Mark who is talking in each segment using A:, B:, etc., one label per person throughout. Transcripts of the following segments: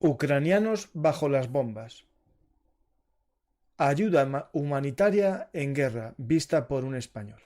A: Ucranianos bajo las bombas. Ayuda humanitaria en guerra, vista por un español.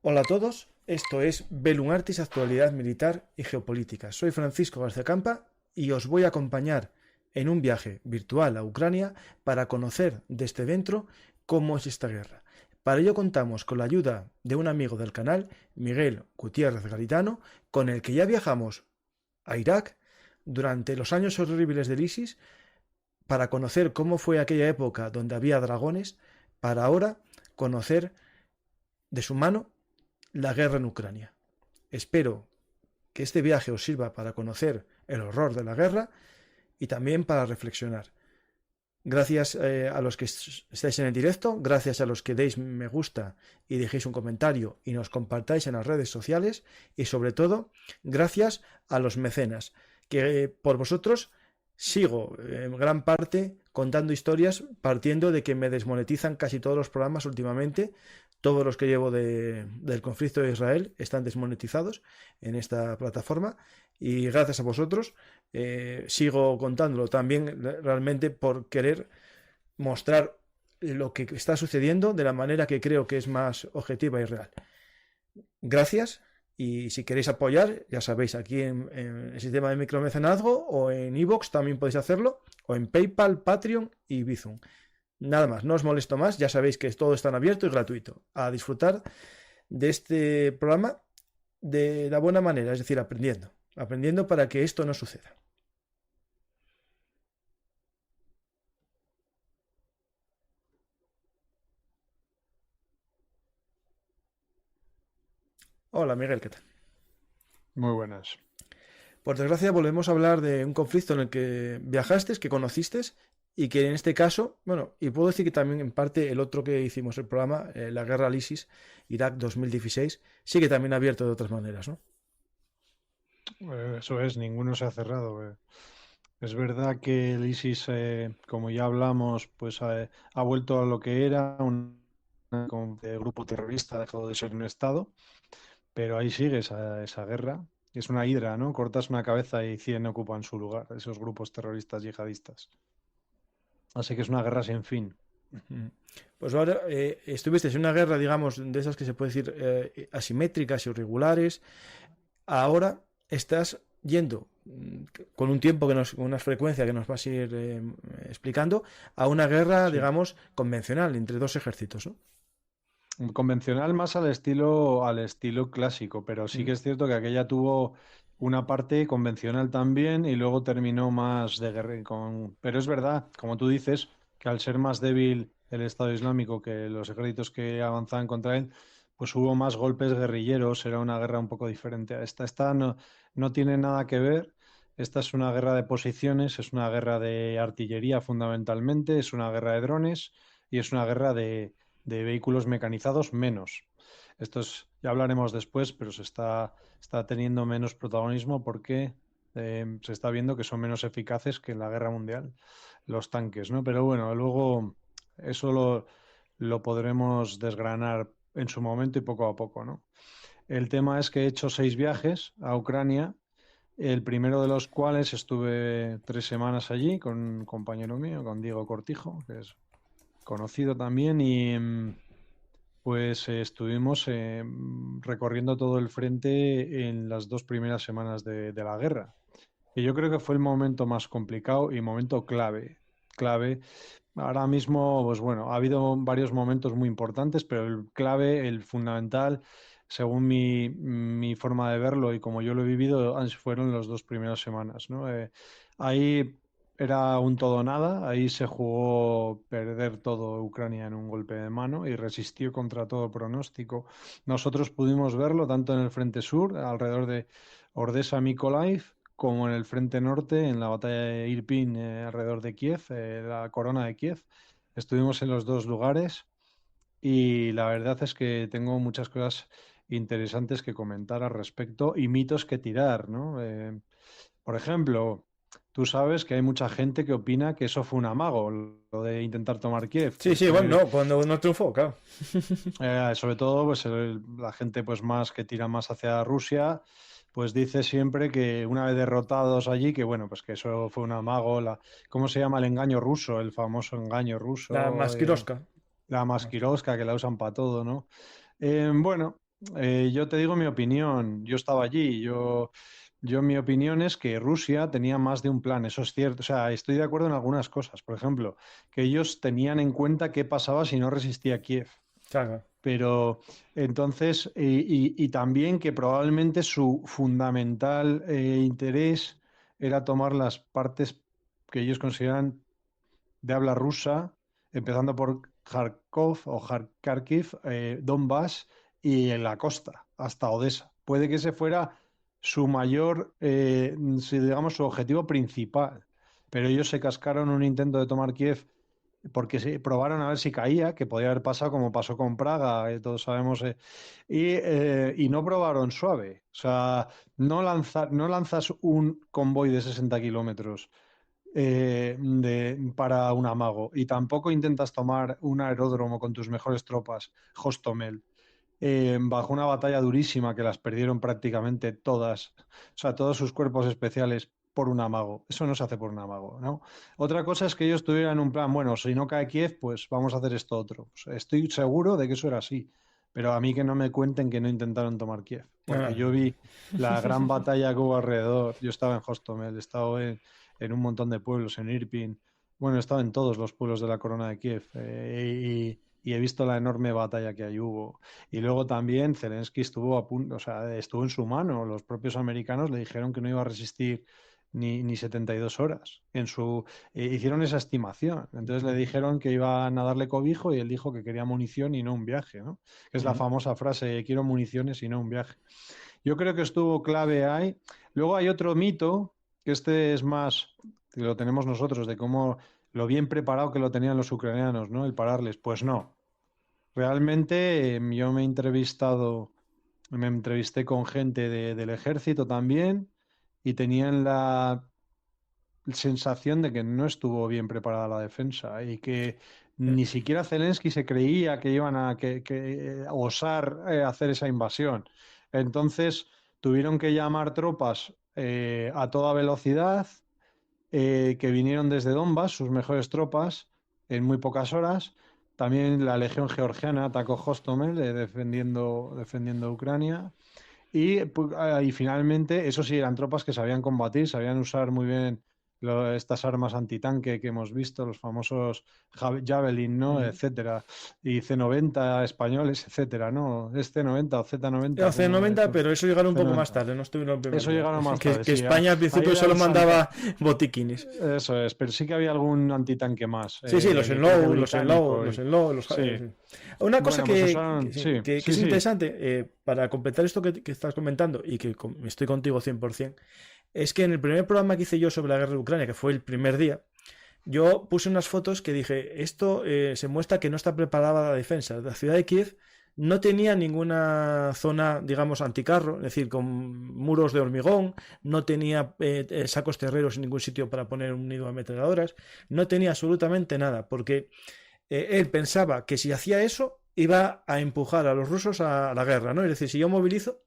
A: Hola a todos, esto es Velum Artis, actualidad militar y geopolítica. Soy Francisco García Campa y os voy a acompañar en un viaje virtual a Ucrania para conocer desde dentro cómo es esta guerra. Para ello contamos con la ayuda de un amigo del canal, Miguel Gutiérrez Garitano, con el que ya viajamos a Irak durante los años horribles del ISIS para conocer cómo fue aquella época donde había dragones, para ahora conocer de su mano la guerra en Ucrania. Espero que este viaje os sirva para conocer el horror de la guerra y también para reflexionar. Gracias a los que estáis en el directo, gracias a los que deis me gusta y dejéis un comentario y nos compartáis en las redes sociales y sobre todo gracias a los mecenas, que por vosotros sigo en gran parte contando historias partiendo de que me desmonetizan casi todos los programas últimamente. Todos los que llevo del conflicto de Israel están desmonetizados en esta plataforma y gracias a vosotros sigo contándolo también realmente por querer mostrar lo que está sucediendo de la manera que creo que es más objetiva y real. Gracias y si queréis apoyar, ya sabéis, aquí en el sistema de micromecenazgo o en iVoox también podéis hacerlo, o en PayPal, Patreon y Bizum. Nada más, no os molesto más, ya sabéis que todo está en abierto y gratuito. A disfrutar de este programa de la buena manera, es decir, aprendiendo para que esto no suceda. Hola Miguel, ¿qué tal?
B: Muy buenas.
A: Por desgracia volvemos a hablar de un conflicto en el que viajaste, que conociste y que en este caso, bueno, y puedo decir que también en parte el otro que hicimos el programa, la guerra al ISIS, Irak 2016, sigue también abierto de otras maneras, ¿no?
B: Eso es, ninguno se ha cerrado. Es verdad que el ISIS, como ya hablamos, pues ha vuelto a lo que era un grupo terrorista, ha dejado de ser un Estado, pero ahí sigue esa guerra. Es una hidra, ¿no? Cortas una cabeza y 100 ocupan su lugar, esos grupos terroristas yihadistas. Así que es una guerra sin fin.
A: Pues ahora estuviste en una guerra, digamos, de esas que se puede decir asimétricas y irregulares. Ahora estás yendo con un tiempo con una frecuencia que nos vas a ir explicando a una guerra,
B: Sí.
A: digamos, convencional entre dos ejércitos, ¿no?
B: Convencional más al estilo clásico, pero sí
A: Mm.
B: que es cierto que aquella tuvo una parte convencional también y luego terminó más de guerra Pero es verdad, como tú dices, que al ser más débil el Estado Islámico que los ejércitos que avanzaban contra él, pues hubo más golpes guerrilleros, era una guerra un poco diferente a esta. Esta no tiene nada que ver. Esta es una guerra de posiciones, es una guerra de artillería fundamentalmente, es una guerra de drones y es una guerra de vehículos mecanizados menos. Ya hablaremos después, pero está teniendo menos protagonismo porque se está viendo que son menos eficaces que en la guerra mundial los tanques, ¿no? Pero bueno, luego eso lo podremos desgranar en su momento y poco a poco, ¿no? El tema es que he hecho 6 viajes a Ucrania, el primero de los cuales estuve 3 semanas allí con un compañero mío, con Diego Cortijo, que es conocido también, y pues estuvimos recorriendo todo el frente en las 2 primeras semanas de la guerra. Y yo creo que fue el momento más complicado y momento clave. Clave. Ahora mismo, pues bueno, ha habido varios momentos muy importantes, pero el clave, el fundamental, según mi forma de verlo y como yo lo he vivido, fueron las 2 primeras semanas, ¿no? Ahí era un todo o nada, ahí se jugó perder todo Ucrania en un golpe de mano y resistió contra todo pronóstico. Nosotros pudimos verlo tanto en el frente sur, alrededor de Ordesa, Mykolaiv, como en el frente norte, en la batalla de Irpin, alrededor de Kiev, la corona de Kiev. Estuvimos en los dos lugares y la verdad es que tengo muchas cosas interesantes que comentar al respecto y mitos que tirar, ¿no? Por ejemplo, tú sabes que hay mucha gente que opina que eso fue un amago, lo de intentar tomar Kiev,
A: Sí, sí, bueno, no, cuando no triunfó, claro.
B: sobre todo pues la gente pues más que tira más hacia Rusia, pues dice siempre que una vez derrotados allí, que bueno, pues que eso fue un amago, ¿cómo se llama el engaño ruso? El famoso engaño
A: La
B: ruso,
A: Maskirovka.
B: la maskirosca que la usan para todo, ¿no? Bueno, yo te digo mi opinión. Yo estaba allí. Mi opinión es que Rusia tenía más de un plan. Eso es cierto. O sea, estoy de acuerdo en algunas cosas. Por ejemplo, que ellos tenían en cuenta qué pasaba si no resistía Kiev.
A: Claro.
B: Pero entonces, y también que probablemente su fundamental interés era tomar las partes que ellos consideran de habla rusa, empezando por Kharkov o Kharkiv, Donbass y en la costa, hasta Odessa. Puede que ese fuera su mayor, digamos, su objetivo principal. Pero ellos se cascaron un intento de tomar Kiev porque probaron a ver si caía, que podía haber pasado como pasó con Praga, todos sabemos, y no probaron suave. O sea, no lanzas un convoy de 60 kilómetros para un amago. Y tampoco intentas tomar un aeródromo con tus mejores tropas, Hostomel, bajo una batalla durísima que las perdieron prácticamente todas, o sea, todos sus cuerpos especiales por un amago. Eso no se hace por un amago, ¿no? Otra cosa es que ellos tuvieran un plan, bueno, si no cae Kiev, pues vamos a hacer esto otro. Pues estoy seguro de que eso era así. Pero a mí que no me cuenten que no intentaron tomar Kiev, porque
A: Ah.
B: yo vi la gran batalla que hubo alrededor. Yo estaba en Hostomel, he estado en un montón de pueblos, en Irpin. Bueno, he estado en todos los pueblos de la Corona de Kiev y he visto la enorme batalla que ahí hubo. Y luego también Zelensky estuvo a punto, o sea, estuvo en su mano. Los propios americanos le dijeron que no iba a resistir ni 72 horas. Hicieron esa estimación. Entonces le dijeron que iban a darle cobijo y él dijo que quería munición y no un viaje, ¿no? Que es la famosa frase, quiero municiones y no un viaje. Yo creo que estuvo clave ahí. Luego hay otro mito, que este es más, que lo tenemos nosotros, de cómo lo bien preparado que lo tenían los ucranianos, ¿no? El pararles. Pues no. Realmente yo me entrevisté con gente del ejército también y tenían la sensación de que no estuvo bien preparada la defensa y que ni siquiera Zelensky se creía que iban a osar hacer esa invasión. Entonces tuvieron que llamar tropas a toda velocidad que vinieron desde Donbass, sus mejores tropas, en muy pocas horas. También la Legión Georgiana atacó Hostomel, defendiendo Ucrania. Y finalmente, eso sí, eran tropas que sabían combatir, sabían usar muy bien estas armas antitanque que hemos visto, los famosos Javelin, ¿no? Etcétera. Y C-90 españoles, etcétera, ¿no? ¿Es C-90 o Z-90?
A: Era C90, pero eso llegaron un poco más
B: C-90.
A: tarde, no estuvieron el primer
B: Eso
A: día.
B: llegaron más
A: Que,
B: tarde,
A: que
B: sí.
A: España al
B: Ahí
A: principio
B: era
A: solo
B: el Santa.
A: mandaba botiquines.
B: Eso es, pero sí que había algún antitanque más.
A: Sí, sí, los
B: Creo que
A: Enlow, los Enlow,
B: británico.
A: los Enlow, los...
B: Sí.
A: sí. Una cosa
B: Bueno, pues
A: que,
B: usaron. Sí,
A: que
B: sí,
A: es
B: sí.
A: interesante, para completar esto que estás comentando y que estoy contigo 100%, es que en el primer programa que hice yo sobre la guerra de Ucrania, que fue el primer día, yo puse unas fotos que dije, esto se muestra que no está preparada la defensa. La ciudad de Kiev no tenía ninguna zona, digamos, anticarro, es decir, con muros de hormigón, no tenía sacos terreros en ningún sitio para poner un nido de ametralladoras, no tenía absolutamente nada, porque él pensaba que si hacía eso iba a empujar a los rusos a la guerra, ¿no? Es decir, si yo movilizo,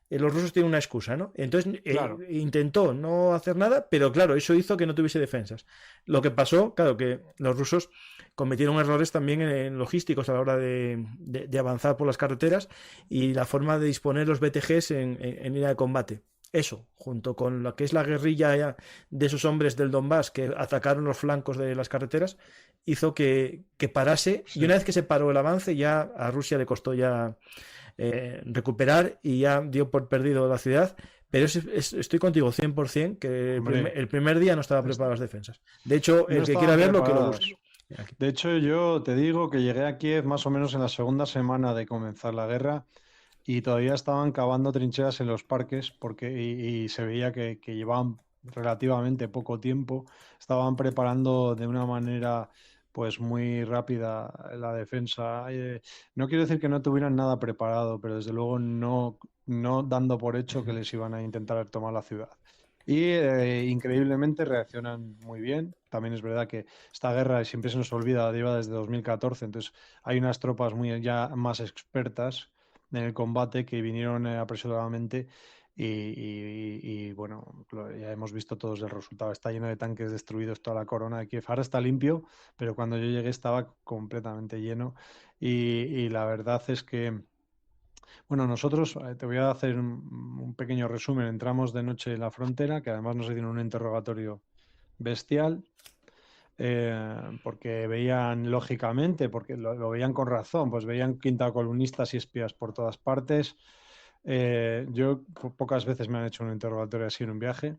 A: los rusos tienen una excusa, ¿no? Entonces
B: Claro.
A: intentó no hacer nada, pero claro, eso hizo que no tuviese defensas. Lo que pasó, claro, que los rusos cometieron errores también en logísticos a la hora de avanzar por las carreteras y la forma de disponer los BTGs en línea de combate. Eso, junto con lo que es la guerrilla de esos hombres del Donbass que atacaron los flancos de las carreteras, hizo que parase.
B: Sí.
A: Y una vez que se paró el avance, ya a Rusia le costó ya recuperar y ya dio por perdido la ciudad. Pero estoy contigo 100% que el primer día no estaba preparado las defensas. De hecho, el
B: No
A: que quiera verlo, que lo
B: preparadas.
A: busque.
B: De hecho, yo te digo que llegué a Kiev más o menos en la segunda semana de comenzar la guerra y todavía estaban cavando trincheras en los parques y se veía que llevaban relativamente poco tiempo. Estaban preparando de una manera pues muy rápida la defensa. No quiero decir que no tuvieran nada preparado, pero desde luego no dando por hecho que les iban a intentar tomar la ciudad. Y increíblemente reaccionan muy bien. También es verdad que esta guerra, siempre se nos olvida, lleva desde 2014, entonces hay unas tropas muy ya más expertas en el combate que vinieron apresuradamente bueno, ya hemos visto todos el resultado. Está lleno de tanques destruidos toda la corona de Kiev. Ahora está limpio, pero cuando yo llegué estaba completamente lleno y la verdad es que... Bueno, nosotros, te voy a hacer un pequeño resumen. Entramos de noche en la frontera, que además nos hicieron un interrogatorio bestial, porque veían, lógicamente, porque lo veían con razón, pues veían quintacolumnistas y espías por todas partes. Yo pocas veces me han hecho un interrogatorio así en un viaje,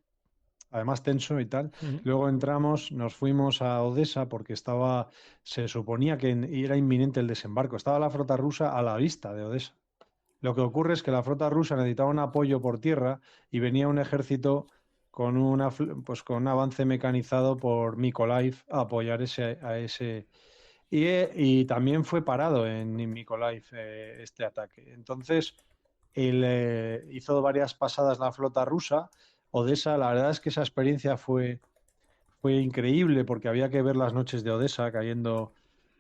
B: además tenso y tal.
A: Ujú.
B: Luego entramos, nos fuimos a Odessa porque se suponía que era inminente el desembarco. Estaba la flota rusa a la vista de Odessa. Lo que ocurre es que la flota rusa necesitaba un apoyo por tierra y venía un ejército pues con un avance mecanizado por Mykolaiv a apoyar a ese. Y también fue parado en Mykolaiv este ataque. Entonces, hizo varias pasadas la flota rusa. Odessa, la verdad es que esa experiencia fue increíble porque había que ver las noches de Odessa cayendo,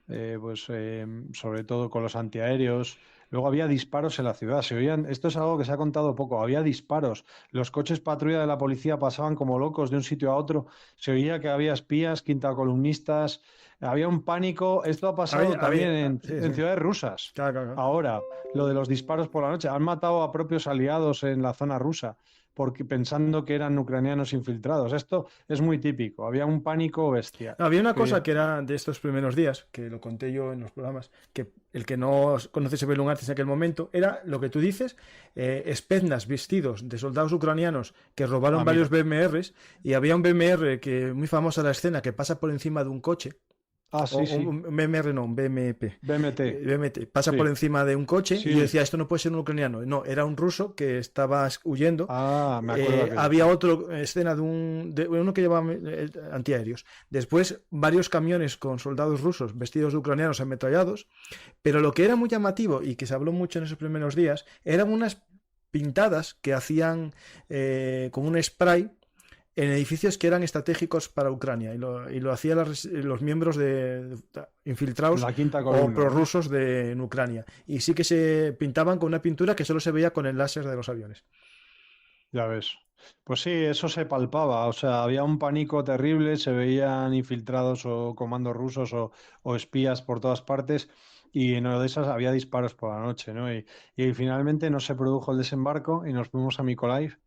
B: sobre todo con los antiaéreos. Luego había disparos en la ciudad. Se oían, esto es algo que se ha contado poco. Había disparos. Los coches patrulla de la policía pasaban como locos de un sitio a otro. Se oía que había espías, quintacolumnistas. Había un pánico. Esto ha pasado también
A: Sí, sí.
B: en ciudades rusas.
A: Claro, claro, claro.
B: Ahora, lo de los disparos por la noche. Han matado a propios aliados en la zona rusa porque pensando que eran ucranianos infiltrados. Esto es muy típico. Había un pánico bestial.
A: Había una cosa que era de estos primeros días, que lo conté yo en los programas, que el que no conoce Sebelun Artis en aquel momento, era lo que tú dices, Spetsnaz vestidos de soldados ucranianos que robaron varios
B: Mira.
A: BMRs, y había un BMR que muy famosa la escena que pasa por encima de un coche.
B: Sí, sí.
A: Un BMR, no, un BMP.
B: BMT.
A: BMT. Pasa
B: Sí.
A: por encima de un coche
B: Sí.
A: y yo decía, esto no puede ser un ucraniano. No, era un ruso que estaba huyendo.
B: Me acuerdo
A: había otra escena de uno que llevaba antiaéreos. Después, varios camiones con soldados rusos vestidos de ucranianos ametrallados. Pero lo que era muy llamativo y que se habló mucho en esos primeros días eran unas pintadas que hacían con un spray en edificios que eran estratégicos para Ucrania y lo hacían los miembros infiltrados o prorrusos en Ucrania, y sí que se pintaban con una pintura que solo se veía con el láser de los aviones.
B: Ya ves. Pues sí, eso se palpaba, o sea, había un pánico terrible, se veían infiltrados o comandos rusos o espías por todas partes y en una de esas había disparos por la noche, ¿no? Y finalmente no se produjo el desembarco y nos fuimos a Mykolaiv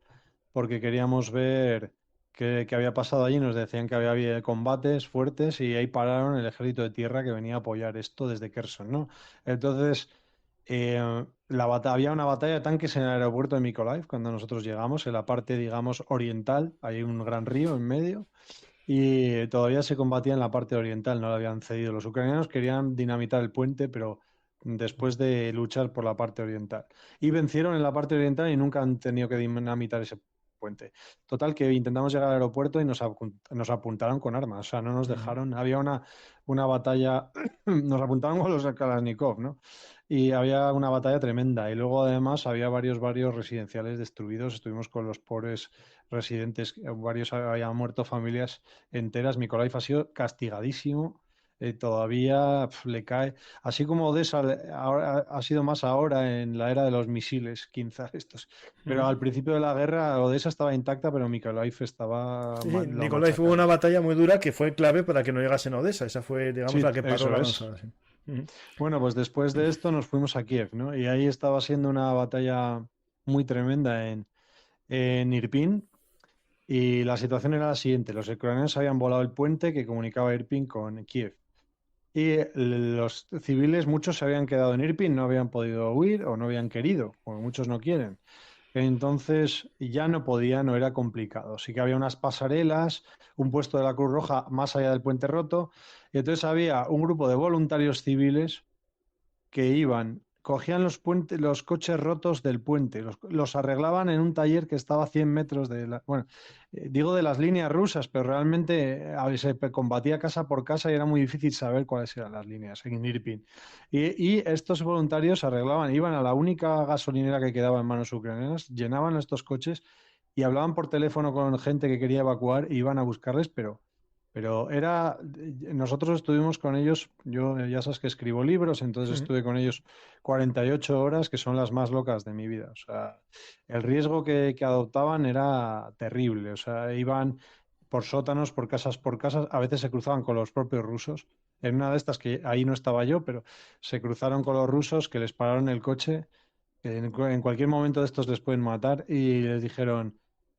B: porque queríamos ver qué había pasado allí. Nos decían que había combates fuertes y ahí pararon el ejército de tierra que venía a apoyar esto desde Kherson, ¿no? Entonces, había una batalla de tanques en el aeropuerto de Mykolaiv cuando nosotros llegamos, en la parte, digamos, oriental. Hay un gran río en medio y todavía se combatía en la parte oriental, no lo habían cedido. Los ucranianos querían dinamitar el puente, pero después de luchar por la parte oriental. Y vencieron en la parte oriental y nunca han tenido que dinamitar ese puente. Total, que intentamos llegar al aeropuerto y nos apuntaron con armas, o sea, no nos dejaron. Había una batalla, nos apuntaron con los Kalashnikov, ¿no? Y había una batalla tremenda. Y luego, además, había varios barrios residenciales destruidos. Estuvimos con los pobres residentes, varios habían muerto, familias enteras. Mykolaiv ha sido castigadísimo. Todavía le cae, así como Odessa ahora, ha sido más ahora en la era de los misiles, quizás estos, pero al principio de la guerra Odessa estaba intacta, pero Mykolaiv estaba
A: Sí,
B: lo
A: Nicolai fue una
B: machacaron.
A: batalla muy dura que fue clave para que no llegasen a Odessa. Esa fue, digamos,
B: Sí,
A: la que paró
B: eso
A: la
B: es.
A: avanzada. Sí.
B: Bueno, pues después de esto nos fuimos a Kiev, ¿no? Y ahí estaba siendo una batalla muy tremenda en Irpin. Y la situación era la siguiente: los ucranianos habían volado el puente que comunicaba Irpin con Kiev. Y los civiles, muchos se habían quedado en Irpin, no habían podido huir o no habían querido, o muchos no quieren. Entonces ya no podía, no era complicado. Sí que había unas pasarelas, un puesto de la Cruz Roja más allá del puente roto. Y entonces había un grupo de voluntarios civiles que iban, cogían los coches rotos del puente, los arreglaban en un taller que estaba a 100 metros bueno, digo de las líneas rusas, pero realmente se combatía casa por casa y era muy difícil saber cuáles eran las líneas en Irpin. Y estos voluntarios arreglaban, iban a la única gasolinera que quedaba en manos ucranianas, llenaban estos coches y hablaban por teléfono con gente que quería evacuar e iban a buscarles, pero nosotros estuvimos con ellos, yo ya sabes que escribo libros, entonces
A: Ujú.
B: estuve con ellos 48 horas, que son las más locas de mi vida. O sea, el riesgo que adoptaban era terrible. O sea, iban por sótanos, por casas, a veces se cruzaban con los propios rusos. En una de estas, que ahí no estaba yo, pero se cruzaron con los rusos que les pararon el coche, que en cualquier momento de estos les pueden matar, y les dijeron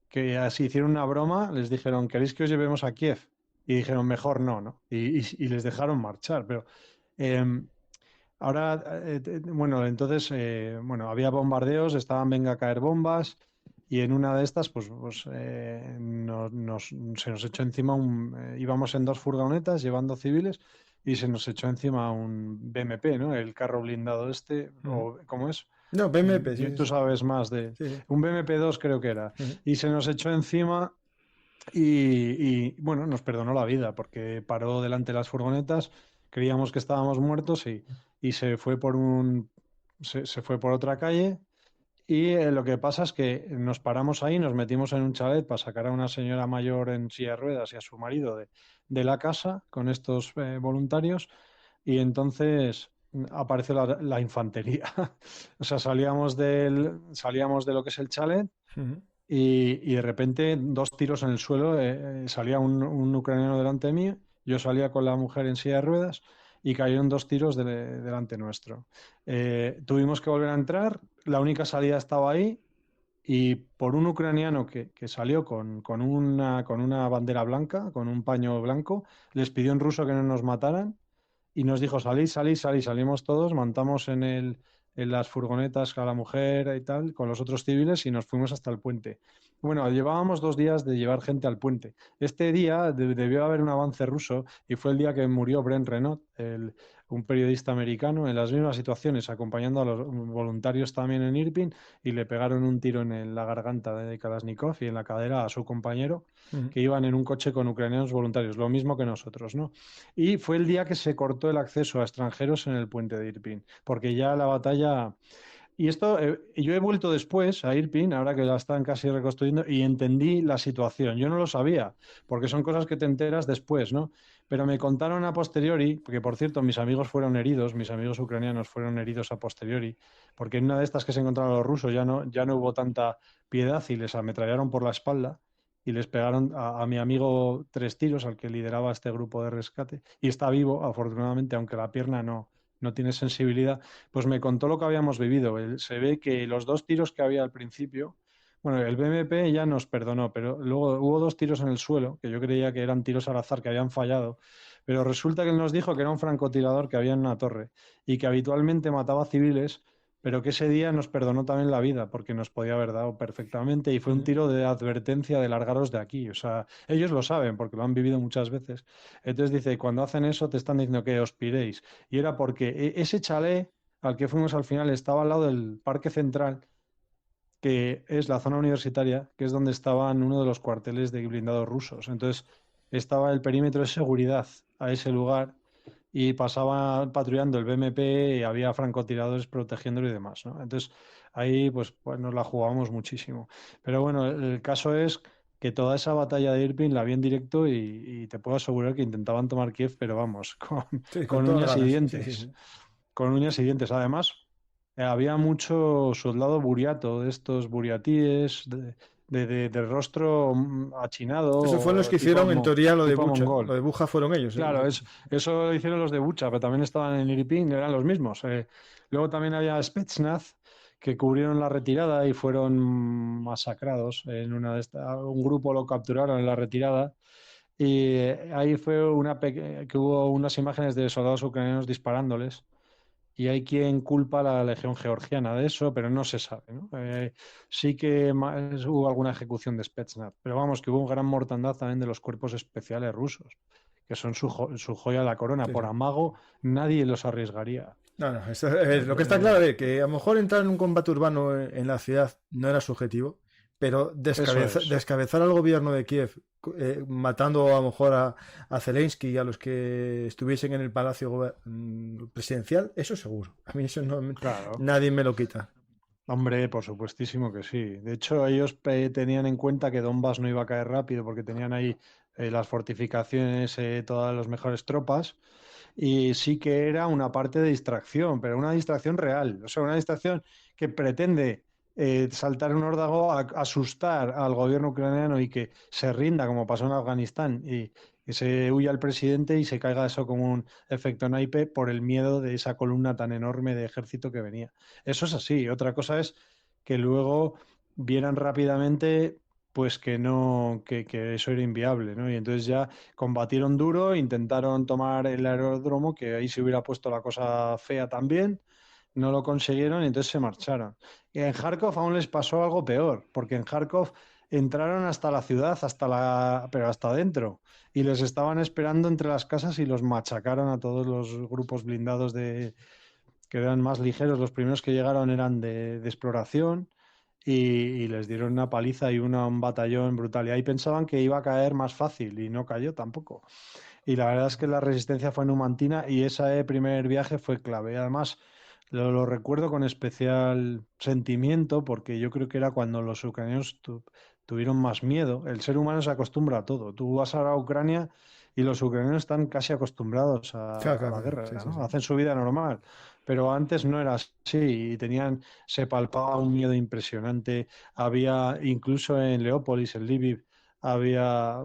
B: que así hicieron una broma, les dijeron, ¿queréis que os llevemos a Kiev? Y dijeron, mejor no, ¿no? Y les dejaron marchar. Pero eh, ahora, bueno, entonces, bueno, había bombardeos, estaban venga a caer bombas, y en una de estas, se nos echó encima íbamos en 2 furgonetas llevando civiles, y se nos echó encima un BMP, ¿no? El carro blindado este,
A: Ujú.
B: o ¿cómo es?
A: No, BMP, sí,
B: Tú
A: sí,
B: sabes más de...
A: sí, sí.
B: Un BMP-2 creo que era.
A: Ujú.
B: Y se nos echó encima bueno, nos perdonó la vida porque paró delante de las furgonetas, creíamos que estábamos muertos y se fue por otra calle. Y lo que pasa es que nos paramos ahí, nos metimos en un chalet para sacar a una señora mayor en silla de ruedas y a su marido de la casa con estos voluntarios, y entonces apareció la infantería. O sea, salíamos de lo que es el chalet,
A: Ujú.
B: y de repente 2 tiros en el suelo, salía un ucraniano delante mío, yo salía con la mujer en silla de ruedas y cayeron 2 tiros delante nuestro. Tuvimos que volver a entrar, la única salida estaba ahí, y por un ucraniano que salió con una bandera blanca, con un paño blanco, les pidió en ruso que no nos mataran y nos dijo, salid, salid, salid. Salimos todos, montamos en las furgonetas a la mujer y tal, con los otros civiles, y nos fuimos hasta el puente. Bueno, llevábamos 2 días de llevar gente al puente. Este día debió haber un avance ruso, y fue el día que murió Brent Renaud, un periodista americano, en las mismas situaciones, acompañando a los voluntarios también en Irpin, y le pegaron un tiro en la garganta de Kalashnikov y en la cadera a su compañero,
A: Ujú.
B: que iban en un coche con ucranianos voluntarios, lo mismo que nosotros, ¿no? Y fue el día que se cortó el acceso a extranjeros en el puente de Irpin, porque ya la batalla... Y esto, yo he vuelto después a Irpin, ahora que la están casi reconstruyendo, y entendí la situación. Yo no lo sabía, porque son cosas que te enteras después, ¿no? Pero me contaron a posteriori, porque por cierto, mis amigos fueron heridos, mis amigos ucranianos fueron heridos a posteriori, porque en una de estas que se encontraron los rusos ya no hubo tanta piedad y les ametrallaron por la espalda y les pegaron a mi amigo 3 tiros, al que lideraba este grupo de rescate, y está vivo, afortunadamente, aunque la pierna no tiene sensibilidad. Pues me contó lo que habíamos vivido. Se ve que los 2 tiros que había al principio, bueno, el BMP ya nos perdonó, pero luego hubo 2 tiros en el suelo, que yo creía que eran tiros al azar, que habían fallado, pero resulta que él nos dijo que era un francotirador que había en una torre y que habitualmente mataba civiles, pero que ese día nos perdonó también la vida porque nos podía haber dado perfectamente, y fue un
A: Ujú.
B: tiro de advertencia de largaros de aquí. O sea, ellos lo saben porque lo han vivido muchas veces. Entonces dice, cuando hacen eso te están diciendo que os piréis. Y era porque ese chalet al que fuimos al final estaba al lado del Parque Central, que es la zona universitaria, que es donde estaban uno de los cuarteles de blindados rusos. Entonces estaba el perímetro de seguridad a ese lugar, y pasaba patrullando el BMP y había francotiradores protegiéndolo y demás, ¿no? Entonces ahí pues nos la jugábamos muchísimo. Pero bueno, el caso es que toda esa batalla de Irpin la vi en directo, y te puedo asegurar que intentaban tomar Kiev, pero vamos, con,
A: Sí, con
B: con
A: todas las
B: uñas y
A: ganas. Sí, sí,
B: dientes.
A: sí.
B: Con uñas y dientes. Además, había mucho soldado buriato, de estos buriatíes, de rostro
A: Esos fueron los
B: achinado,
A: que hicieron en teoría lo de
B: tipo
A: Bucha. Lo
B: mongol.
A: de Buja fueron ellos.
B: Claro, eso lo hicieron los de Bucha, pero también estaban en Irpin, eran los mismos. Luego también había Spetsnaz, que cubrieron la retirada y fueron masacrados en una de estas. Un grupo lo capturaron en la retirada, y ahí fue que hubo unas imágenes de soldados ucranianos disparándoles, y hay quien culpa a la Legión Georgiana de eso, pero no se sabe, ¿no? Sí que hubo alguna ejecución de Spetsnaz, pero vamos, que hubo gran mortandad también de los cuerpos especiales rusos, que son su joya de la corona.
A: Sí,
B: Por
A: sí.
B: amago nadie los arriesgaría.
A: No, no, lo que está claro es que a lo mejor entrar en un combate urbano en la ciudad no era su objetivo, pero
B: Eso es.
A: descabezar al gobierno de Kiev, matando a lo mejor a Zelensky y a los que estuviesen en el palacio presidencial, eso seguro. A mí eso no,
B: Claro.
A: nadie me lo quita.
B: Hombre, por supuestísimo que sí. De hecho, ellos tenían en cuenta que Donbass no iba a caer rápido porque tenían ahí las fortificaciones, todas las mejores tropas, y sí que era una parte de distracción, pero una distracción real, o sea, una distracción que pretende saltar un órdago, asustar al gobierno ucraniano y que se rinda, como pasó en Afganistán, y que se huya al presidente y se caiga eso como un efecto naipe por el miedo de esa columna tan enorme de ejército que venía. Eso es así. Otra cosa es que luego vieran rápidamente pues que no, que eso era inviable, ¿no? Y entonces ya combatieron duro, intentaron tomar el aeródromo, que ahí se hubiera puesto la cosa fea también, no lo consiguieron y entonces se marcharon. Y en Kharkov aún les pasó algo peor, porque en Kharkov entraron hasta la ciudad, pero hasta adentro, y les estaban esperando entre las casas y los machacaron a todos los grupos blindados que eran más ligeros. Los primeros que llegaron eran de exploración y les dieron una paliza y un batallón brutal. Y ahí pensaban que iba a caer más fácil y no cayó tampoco. Y la verdad es que la resistencia fue numantina y ese primer viaje fue clave. Además, lo recuerdo con especial sentimiento porque yo creo que era cuando los ucranianos tuvieron más miedo. El ser humano se acostumbra a todo. Tú vas ahora a Ucrania y los ucranianos están casi acostumbrados
A: Claro,
B: a
A: claro,
B: la
A: claro.
B: guerra,
A: Sí, sí,
B: ¿no?
A: sí.
B: Hacen su vida normal. Pero antes no era así y se palpaba un miedo impresionante. Había, incluso en Leópolis, en Lviv, había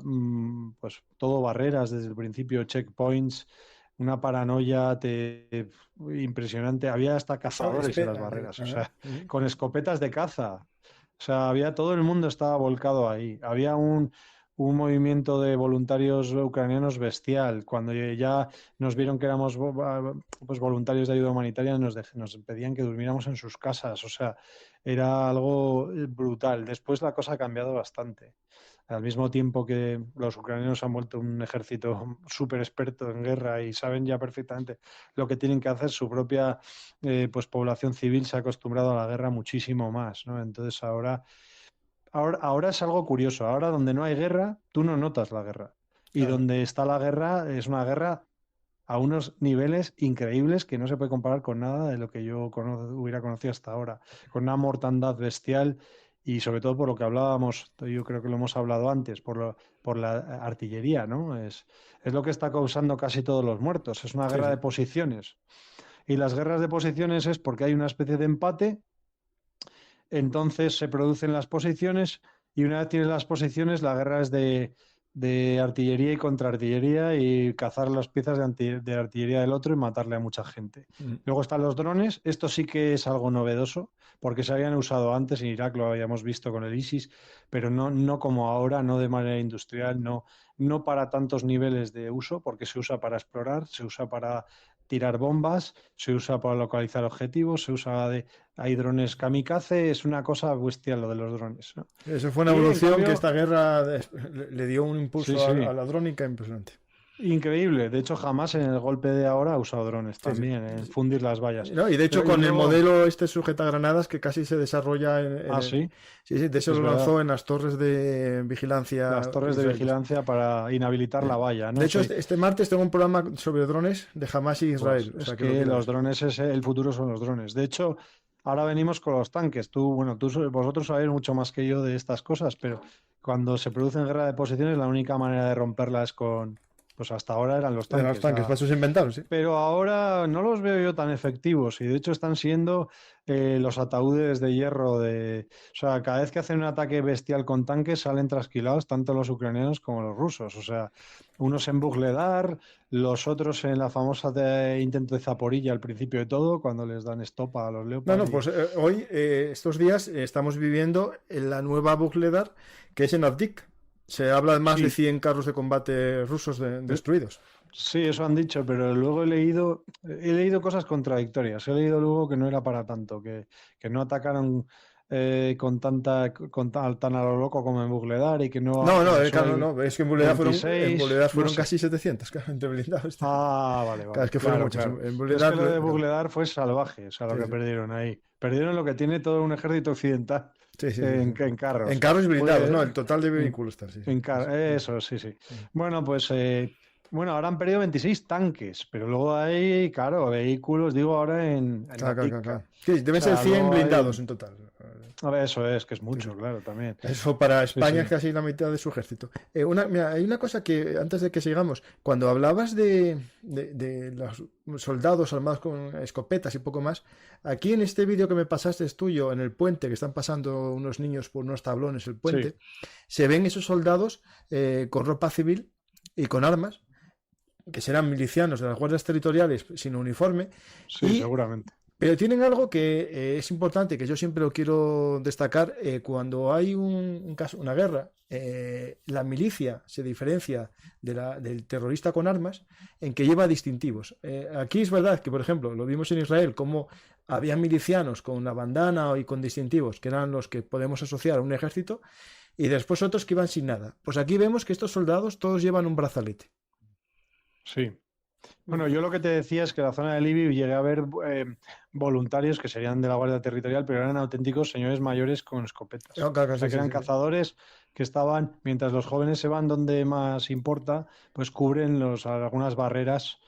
B: pues todo barreras desde el principio, checkpoints, una paranoia impresionante. Había hasta
A: Oh,
B: cazadores en las barreras, o sea, con escopetas de caza. O sea, todo el mundo estaba volcado ahí. Había un movimiento de voluntarios ucranianos bestial. Cuando ya nos vieron que éramos pues, voluntarios de ayuda humanitaria, nos pedían que durmiéramos en sus casas. O sea, era algo brutal. Después la cosa ha cambiado bastante. Al mismo tiempo que los ucranianos han vuelto un ejército súper experto en guerra y saben ya perfectamente lo que tienen que hacer, su propia pues población civil se ha acostumbrado a la guerra muchísimo más, ¿no? Entonces ahora es algo curioso. Ahora donde no hay guerra, tú no notas la guerra. Y
A: Claro.
B: donde está la guerra, es una guerra a unos niveles increíbles que no se puede comparar con nada de lo que yo hubiera conocido hasta ahora, con una mortandad bestial y sobre todo por lo que hablábamos, yo creo que lo hemos hablado antes, por la artillería, ¿no? Es lo que está causando casi todos los muertos, es una
A: Sí,
B: guerra
A: sí.
B: de posiciones. Y las guerras de posiciones es porque hay una especie de empate, entonces se producen las posiciones y una vez tienes las posiciones, la guerra es de artillería y contraartillería y cazar las piezas de artillería del otro y matarle a mucha gente.
A: Mm.
B: Luego están los drones, esto sí que es algo novedoso porque se habían usado antes en Irak, lo habíamos visto con el ISIS, pero no como ahora, no de manera industrial, no para tantos niveles de uso, porque se usa para explorar, se usa para tirar bombas, se usa para localizar objetivos, hay drones kamikaze, es una cosa bestial lo de los drones, ¿no?
A: Eso fue una
B: Y en
A: evolución que
B: cambio,
A: esta guerra le dio un
B: sí,
A: impulso
B: sí,
A: a la drónica impresionante.
B: increíble. De hecho, jamás en el golpe de ahora ha usado drones
A: Sí, sí.
B: también, en fundir las vallas.
A: No, y de hecho
B: Y
A: con el
B: luego,
A: modelo este sujetagranadas que casi se desarrolla
B: sí,
A: Sí, sí, de hecho
B: es
A: lo
B: verdad.
A: lanzó en las torres de vigilancia
B: Las torres de
A: israelíes.
B: vigilancia para inhabilitar la valla,
A: De
B: ¿no?
A: hecho,
B: Sí.
A: este martes tengo un programa sobre drones de Hamas y
B: Pues
A: Israel, o
B: es
A: sea que lo
B: que
A: quiero
B: los
A: ver.
B: drones, el futuro son los drones. De hecho, ahora venimos con los tanques. Vosotros sabéis mucho más que yo de estas cosas, pero cuando se produce guerra de posiciones, la única manera de romperla es pues hasta ahora eran los
A: De los
B: tanques.
A: tanques, para eso se inventaron, sí.
B: Pero ahora no los veo yo tan efectivos y de hecho están siendo los ataúdes de hierro o sea, cada vez que hacen un ataque bestial con tanques salen trasquilados tanto los ucranianos como los rusos. O sea, unos en Bugledar, los otros en la famosa intento de Zaporilla al principio de todo, cuando les dan estopa a los
A: No,
B: Leopard
A: no, pues hoy, estos días, estamos viviendo en la nueva Buchledar, que es en Avdic. Se habla de más de
B: Sí,
A: 100 carros de combate rusos destruidos.
B: sí, eso han dicho, pero luego he leído cosas contradictorias. He leído luego que no era para tanto, que no atacaron tan a lo loco como en Bugledar y que no,
A: No,
B: que
A: no,
B: solo
A: claro,
B: hay
A: no, es que en
B: 26,
A: Buchledar
B: no
A: fueron
B: sé.
A: casi 700, claro, entre blindados.
B: Ah, vale,
A: Claro,
B: vale,
A: es que fueron
B: claro,
A: muchas.
B: claro.
A: En
B: Pero es que
A: Buchledar,
B: lo de Bugledar fue salvaje, o sea, lo
A: sí,
B: que
A: sí,
B: perdieron ahí. Perdieron lo que tiene todo un ejército occidental
A: sí, sí, sí, sí.
B: en
A: En
B: carros.
A: carros y blindados,
B: Fue
A: no, el total de
B: en,
A: vehículos, tal, sí, sí.
B: eso, sí, sí. Bueno, pues Bueno, ahora han perdido 26 tanques, pero luego hay, claro, vehículos, digo ahora en
A: Claro, claro, claro,
B: Latika.
A: claro. Sí,
B: O
A: deben ser
B: sea,
A: 100
B: luego hay...
A: blindados en total.
B: A ver, eso es, que es
A: Sí, sí.
B: mucho, claro, también.
A: Eso para
B: Sí,
A: España es
B: sí.
A: casi la mitad de su ejército. Mira, hay una cosa que, antes de que sigamos, cuando hablabas de los soldados armados con escopetas y poco más, aquí en este vídeo que me pasaste es tuyo, en el puente, que están pasando unos niños por unos tablones el
B: Sí,
A: puente, se ven esos soldados con ropa civil y con armas, que serán milicianos de las guardias territoriales sin uniforme,
B: sí,
A: y
B: seguramente.
A: pero tienen algo que es importante, que yo siempre lo quiero destacar, cuando hay un caso, una guerra, la milicia se diferencia del terrorista con armas en que lleva distintivos. Aquí es verdad que, por ejemplo, lo vimos en Israel, como había milicianos con una bandana y con distintivos, que eran los que podemos asociar a un ejército, y después otros que iban sin nada. Pues aquí vemos que estos soldados todos llevan un brazalete.
B: Sí. Bueno, yo lo que te decía es que en la zona de Libia llegué a ver voluntarios que serían de la Guardia Territorial, pero eran auténticos señores mayores con escopetas.
A: Claro,
B: O sea,
A: sí,
B: que
A: sí,
B: eran
A: sí, sí.
B: cazadores que estaban, mientras los jóvenes se van donde más importa, pues cubren algunas barreras,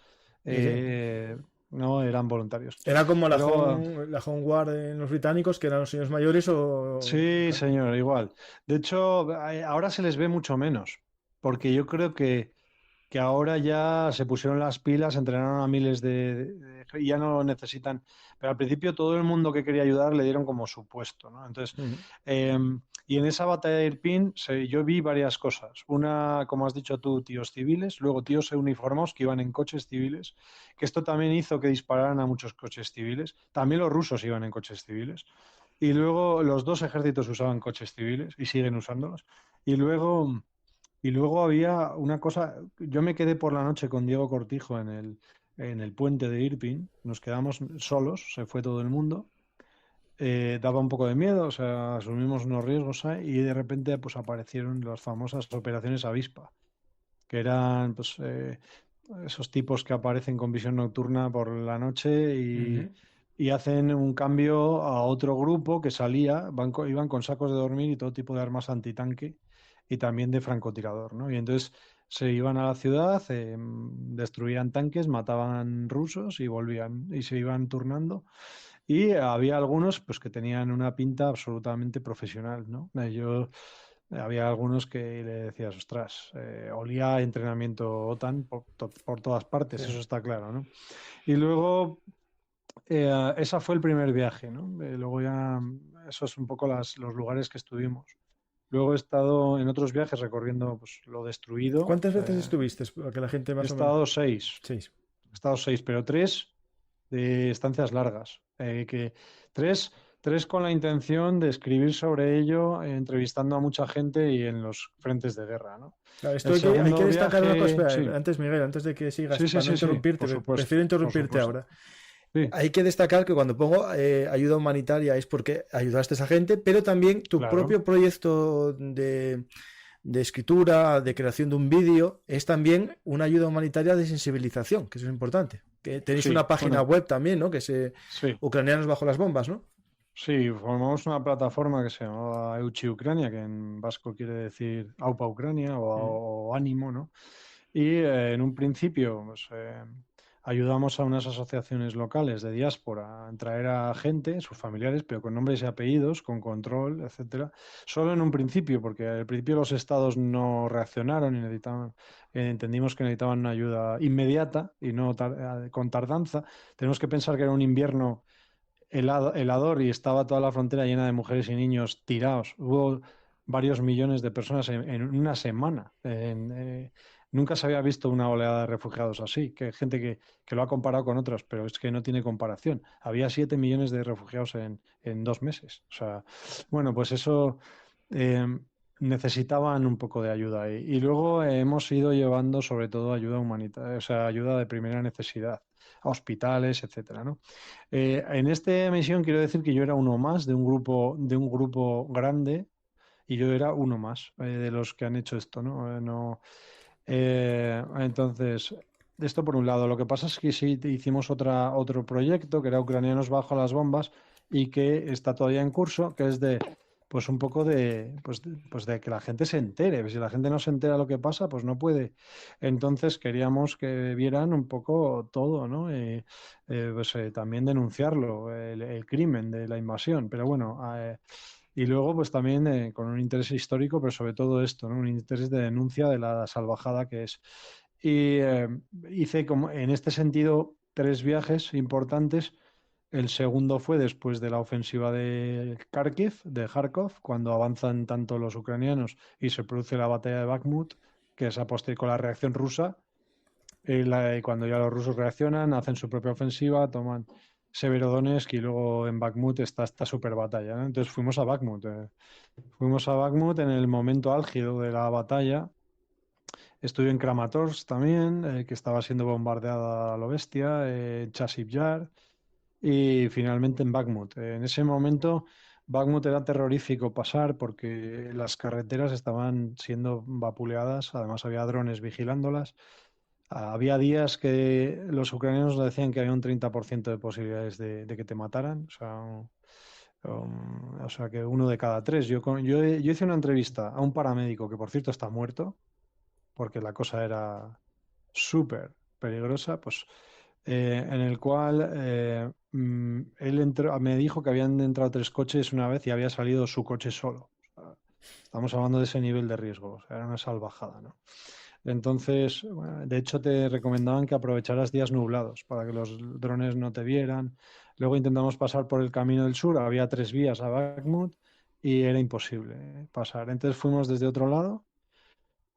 A: Sí, sí.
B: eh, no eran voluntarios.
A: Era como
B: Pero
A: la Home Guard en los británicos, que eran los señores mayores o...
B: sí, señor, igual. De hecho, ahora se les ve mucho menos, porque yo creo que ahora ya se pusieron las pilas, entrenaron a miles y ya no lo necesitan. Pero al principio todo el mundo que quería ayudar le dieron como su puesto, ¿no? Entonces,
A: Ujú.
B: eh, y en esa batalla de Irpin yo vi varias cosas. Una, como has dicho tú, tíos civiles, luego tíos uniformados que iban en coches civiles, que esto también hizo que dispararan a muchos coches civiles. También los rusos iban en coches civiles. Y luego los dos ejércitos usaban coches civiles y siguen usándolos. Y luego... Y luego había una cosa, yo me quedé por la noche con Diego Cortijo en el puente de Irpin, nos quedamos solos, se fue todo el mundo, daba un poco de miedo, o sea, asumimos unos riesgos ahí, y de repente pues aparecieron las famosas operaciones Avispa, que eran pues esos tipos que aparecen con visión nocturna por la noche
A: Ujú.
B: y hacen un cambio a otro grupo que salía, iban con sacos de dormir y todo tipo de armas antitanque y también de francotirador, ¿no? Y entonces se iban a la ciudad, destruían tanques, mataban rusos y volvían y se iban turnando. Y había algunos pues que tenían una pinta absolutamente profesional, ¿no? Había algunos que le decías, ostras, olía a entrenamiento OTAN por todas
A: Sí.
B: partes, eso está claro, ¿no? Y luego, ese fue el primer viaje, ¿no? Luego ya, eso es un poco los lugares que estuvimos. Luego he estado en otros viajes recorriendo pues, lo destruido.
A: ¿Cuántas veces estuviste? Para que la gente
B: He
A: más o menos...
B: estado seis,
A: 6.
B: he estado seis, pero tres de estancias largas. Tres con la intención de escribir sobre ello, entrevistando a mucha gente y en los frentes de guerra, ¿no?
A: Claro, esto
B: El
A: hay que
B: segundo
A: destacar una cosa.
B: viaje,
A: Espera,
B: sí,
A: antes, Miguel, antes de que sigas,
B: sí, sí,
A: para no
B: sí, sí,
A: interrumpirte,
B: por
A: prefiero
B: supuesto, por
A: interrumpirte
B: supuesto.
A: ahora.
B: Sí,
A: Hay que destacar que cuando pongo ayuda humanitaria es porque ayudaste a esa gente, pero también tu
B: claro,
A: propio proyecto de escritura, de creación de un vídeo, es también una ayuda humanitaria de sensibilización, que eso es importante. Que tenéis
B: sí,
A: una página
B: bueno,
A: web también, ¿no? Que es
B: sí.
A: Ucranianos bajo las bombas, ¿no?
B: Sí, formamos una plataforma que se llamaba Euchi Ucrania, que en vasco quiere decir AUPA Ucrania
A: Mm.
B: o ánimo, ¿no? Y en un principio pues, ayudamos a unas asociaciones locales de diáspora a traer a gente, sus familiares, pero con nombres y apellidos, con control, etcétera. Solo en un principio, porque al principio los estados no reaccionaron y entendimos que necesitaban una ayuda inmediata y no con tardanza. Tenemos que pensar que era un invierno helador y estaba toda la frontera llena de mujeres y niños tirados. Hubo varios millones de personas en una semana. Nunca se había visto una oleada de refugiados así, que gente que lo ha comparado con otras, pero es que no tiene comparación. Había 7 millones de refugiados en 2 meses. O sea, bueno, pues eso eh, necesitaban un poco de ayuda. Y luego hemos ido llevando sobre todo ayuda humanitaria, o sea, ayuda de primera necesidad a hospitales, etcétera, ¿no? En esta misión quiero decir que yo era uno más de un grupo grande y yo era uno más de los que han hecho esto, ¿no? Entonces, esto por un lado. Lo que pasa es que sí hicimos otro proyecto que era Ucranianos bajo las bombas y que está todavía en curso, que es de pues un poco pues de que la gente se entere. Si la gente no se entera lo que pasa, pues no puede. Entonces queríamos que vieran un poco todo, ¿no? También denunciarlo, el crimen de la invasión. Pero bueno, y luego pues también con un interés histórico, pero sobre todo esto, ¿no? Un interés de denuncia de la salvajada que es. Y hice como en este sentido 3 viajes importantes. El segundo fue después de la ofensiva de Kharkov, cuando avanzan tanto los ucranianos y se produce la batalla de Bakhmut, que es con la reacción rusa. Y cuando ya los rusos reaccionan, hacen su propia ofensiva, toman Severodonetsk y luego en Bakhmut está esta super batalla, ¿no? Entonces fuimos a Bakhmut. Fuimos a Bakhmut en el momento álgido de la batalla. Estuve en Kramatorsk también, que estaba siendo bombardeada a lo bestia, Chasiv Yar. Y finalmente en Bakhmut. En ese momento, Bakhmut era terrorífico pasar porque las carreteras estaban siendo vapuleadas, además había drones vigilándolas. Había días que los ucranianos decían que había un 30% de posibilidades de que te mataran, o sea que 1 de cada 3. Yo hice una entrevista a un paramédico que, por cierto, está muerto, porque la cosa era súper peligrosa, pues en el cual él me dijo que habían entrado 3 coches una vez y había salido su coche solo. O sea, estamos hablando de ese nivel de riesgo, o sea, era una salvajada, ¿no? Entonces, bueno, de hecho, te recomendaban que aprovecharas días nublados para que los drones no te vieran. Luego intentamos pasar por el camino del sur, había 3 vías a Bakhmut y era imposible pasar. Entonces fuimos desde otro lado.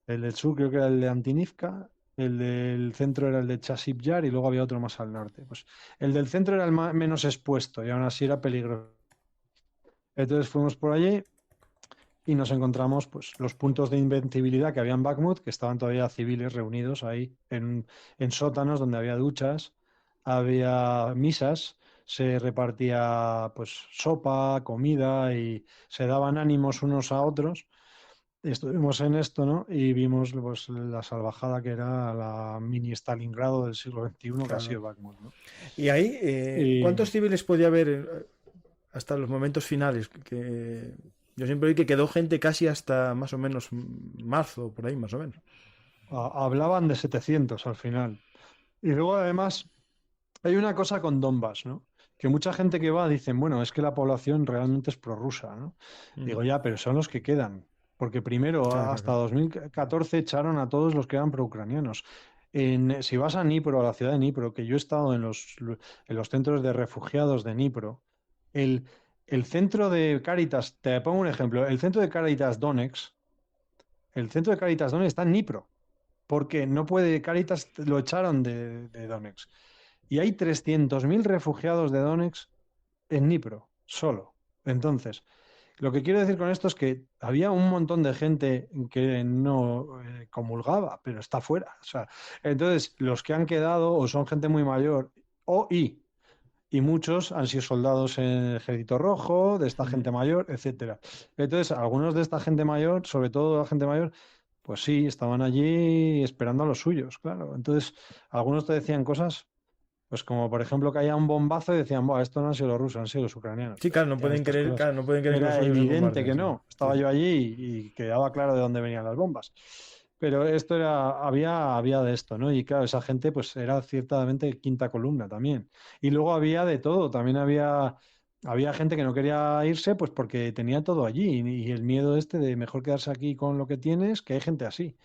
B: El del sur creo que era el de Antinivka, el del centro era el de Chasiv Yar y luego había otro más al norte. Pues el del centro era el menos expuesto y aún así era peligroso. Entonces fuimos por allí y nos encontramos pues los puntos de invencibilidad que había en Bakhmut, que estaban todavía civiles reunidos ahí en sótanos donde había duchas, había misas, se repartía pues sopa, comida y se daban ánimos unos a otros. Estuvimos en esto, ¿no? Y vimos pues, la salvajada que era la mini Stalingrado del siglo XXI, que ha
A: Claro.
B: sido Bakhmut, ¿no?
A: Y ahí,
B: Y
A: ¿cuántos civiles podía haber hasta los momentos finales? Que yo siempre vi que quedó gente casi hasta más o menos marzo, por ahí más o menos.
B: hablaban de 700 al final. Y luego, además, hay una cosa con Donbass, ¿no? Que mucha gente que va dicen, bueno, es que la población realmente es prorrusa, ¿no?
A: Mm.
B: Digo, ya, pero son los que quedan. Porque primero,
A: Claro, claro,
B: hasta
A: claro.
B: 2014, echaron a todos los que eran proucranianos. Si vas a Dnipro, a la ciudad de Dnipro, que yo he estado en los centros de refugiados de Dnipro, el, el centro de Caritas, te pongo un ejemplo, el centro de Caritas Donetsk está en Dnipro, porque no puede, Caritas lo echaron de Donetsk. Y hay 300.000 refugiados de Donetsk en Dnipro, solo. Entonces, lo que quiero decir con esto es que había un montón de gente que no comulgaba, pero está fuera. O sea, entonces, los que han quedado o son gente muy mayor y muchos han sido soldados en el Ejército Rojo, de esta
A: Mm.
B: gente mayor, etcétera. Entonces, algunos de esta gente mayor, sobre todo la gente mayor, pues sí, estaban allí esperando a los suyos, claro. Entonces, algunos te decían cosas, pues como por ejemplo que haya un bombazo y decían, Buah, esto no han sido los rusos, han sido los ucranianos.
A: Sí,
B: Te
A: claro, no
B: decían
A: pueden
B: estas
A: creer,
B: cosas.
A: claro, no pueden creer que los
B: Era
A: suyos los
B: evidente
A: bombarden,
B: que
A: sí.
B: no.
A: Sí,
B: Estaba
A: sí.
B: yo allí y quedaba claro de dónde venían las bombas. Pero esto había de esto, ¿no? Y claro, esa gente pues era ciertamente quinta columna también. Y luego había de todo, también había gente que no quería irse pues porque tenía todo allí y el miedo este de mejor quedarse aquí con lo que tienes, que hay gente así,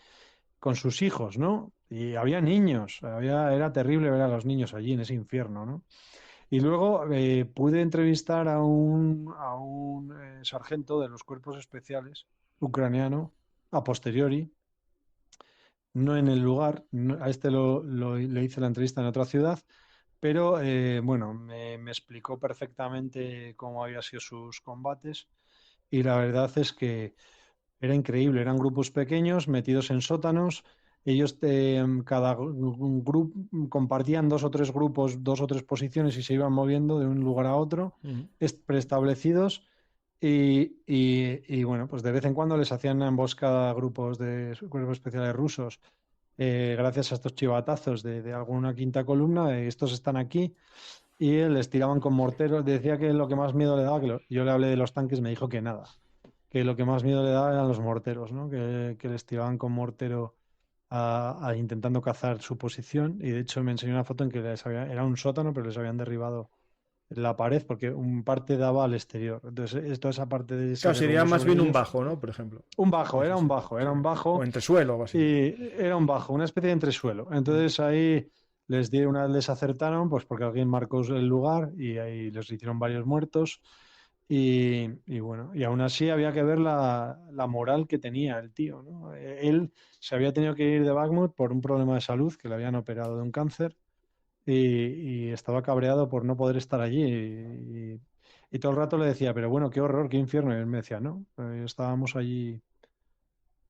B: con sus hijos, ¿no? Y había niños, era terrible ver a los niños allí en ese infierno, ¿no? Y luego pude entrevistar a un sargento de los cuerpos especiales ucraniano a posteriori, no en el lugar, a este le hice la entrevista en otra ciudad, pero bueno, me explicó perfectamente cómo habían sido sus combates y la verdad es que era increíble, eran grupos pequeños metidos en sótanos. Ellos cada grupo compartían 2 o 3 grupos, 2 o 3 posiciones y se iban moviendo de un lugar a otro,
A: Mm.
B: preestablecidos. Y bueno, pues de vez en cuando les hacían una emboscada a grupos de cuerpos especiales rusos, gracias a estos chivatazos de alguna quinta columna, estos están aquí, y les tiraban con morteros. Decía que lo que más miedo le daba, yo le hablé de los tanques, me dijo que nada. que lo que más miedo le daba eran los morteros, ¿no? Que les tiraban con mortero intentando cazar su posición. Y de hecho me enseñó una foto en que era un sótano, pero les habían derribado la pared porque un parte daba al exterior. Entonces, toda esa parte de se
A: Claro, sería
B: derrumbó
A: más
B: sobre
A: bien un
B: ellos.
A: bajo, ¿no? Por ejemplo.
B: Un bajo,
A: Eso
B: era
A: sí,
B: un bajo,
A: sí.
B: era un
A: O
B: bajo.
A: entresuelo o algo así.
B: Y era un bajo, una especie de entresuelo. Entonces ahí les acertaron, pues porque alguien marcó el lugar y ahí les hicieron varios muertos. Y bueno, y aún así había que ver la moral que tenía el tío, ¿no? Él se había tenido que ir de Bakhmut por un problema de salud, que le habían operado de un cáncer, y estaba cabreado por no poder estar allí. Y todo el rato le decía, pero bueno, qué horror, qué infierno. Y él me decía, no, estábamos allí,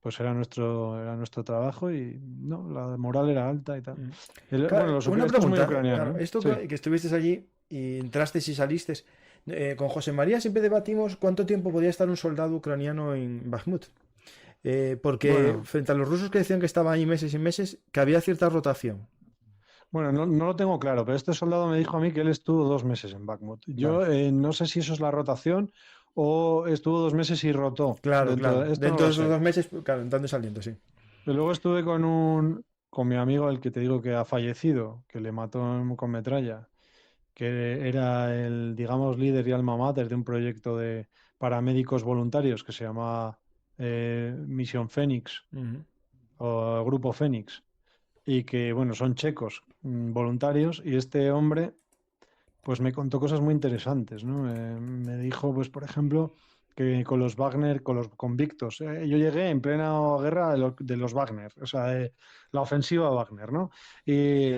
B: pues era nuestro trabajo y no, la moral era alta y tal.
A: Mm.
B: Bueno,
A: Claro, una
B: esto es muy
A: pregunta.
B: ucraniano,
A: Claro,
B: ¿eh?
A: esto
B: Sí.
A: que estuviste allí y entraste y saliste. Con José María siempre debatimos cuánto tiempo podía estar un soldado ucraniano en Bakhmut. Porque
B: Bueno,
A: frente a los rusos que decían que estaban ahí meses y meses, que había cierta rotación.
B: bueno, no lo tengo claro, pero este soldado me dijo a mí que él estuvo 2 meses en Bakhmut.
A: Vale.
B: Yo no sé si eso es la rotación o estuvo 2 meses y rotó
A: Claro,
B: dentro
A: claro.
B: de esto, no
A: Dentro
B: lo
A: de esos
B: sé.
A: 2 meses, claro, entrando y saliendo, sí.
B: Y luego estuve con mi amigo, el que te digo que ha fallecido, que le mató con metralla, que era el, digamos, líder y alma mater de un proyecto de paramédicos voluntarios que se llama Misión Fénix
A: Ujú.
B: o Grupo Fénix, y que, bueno, son checos voluntarios, y este hombre pues me contó cosas muy interesantes, ¿no? Me dijo, pues, por ejemplo, que con los Wagner, con los convictos, yo llegué en plena guerra de los Wagner, o sea, la ofensiva Wagner, ¿no? Y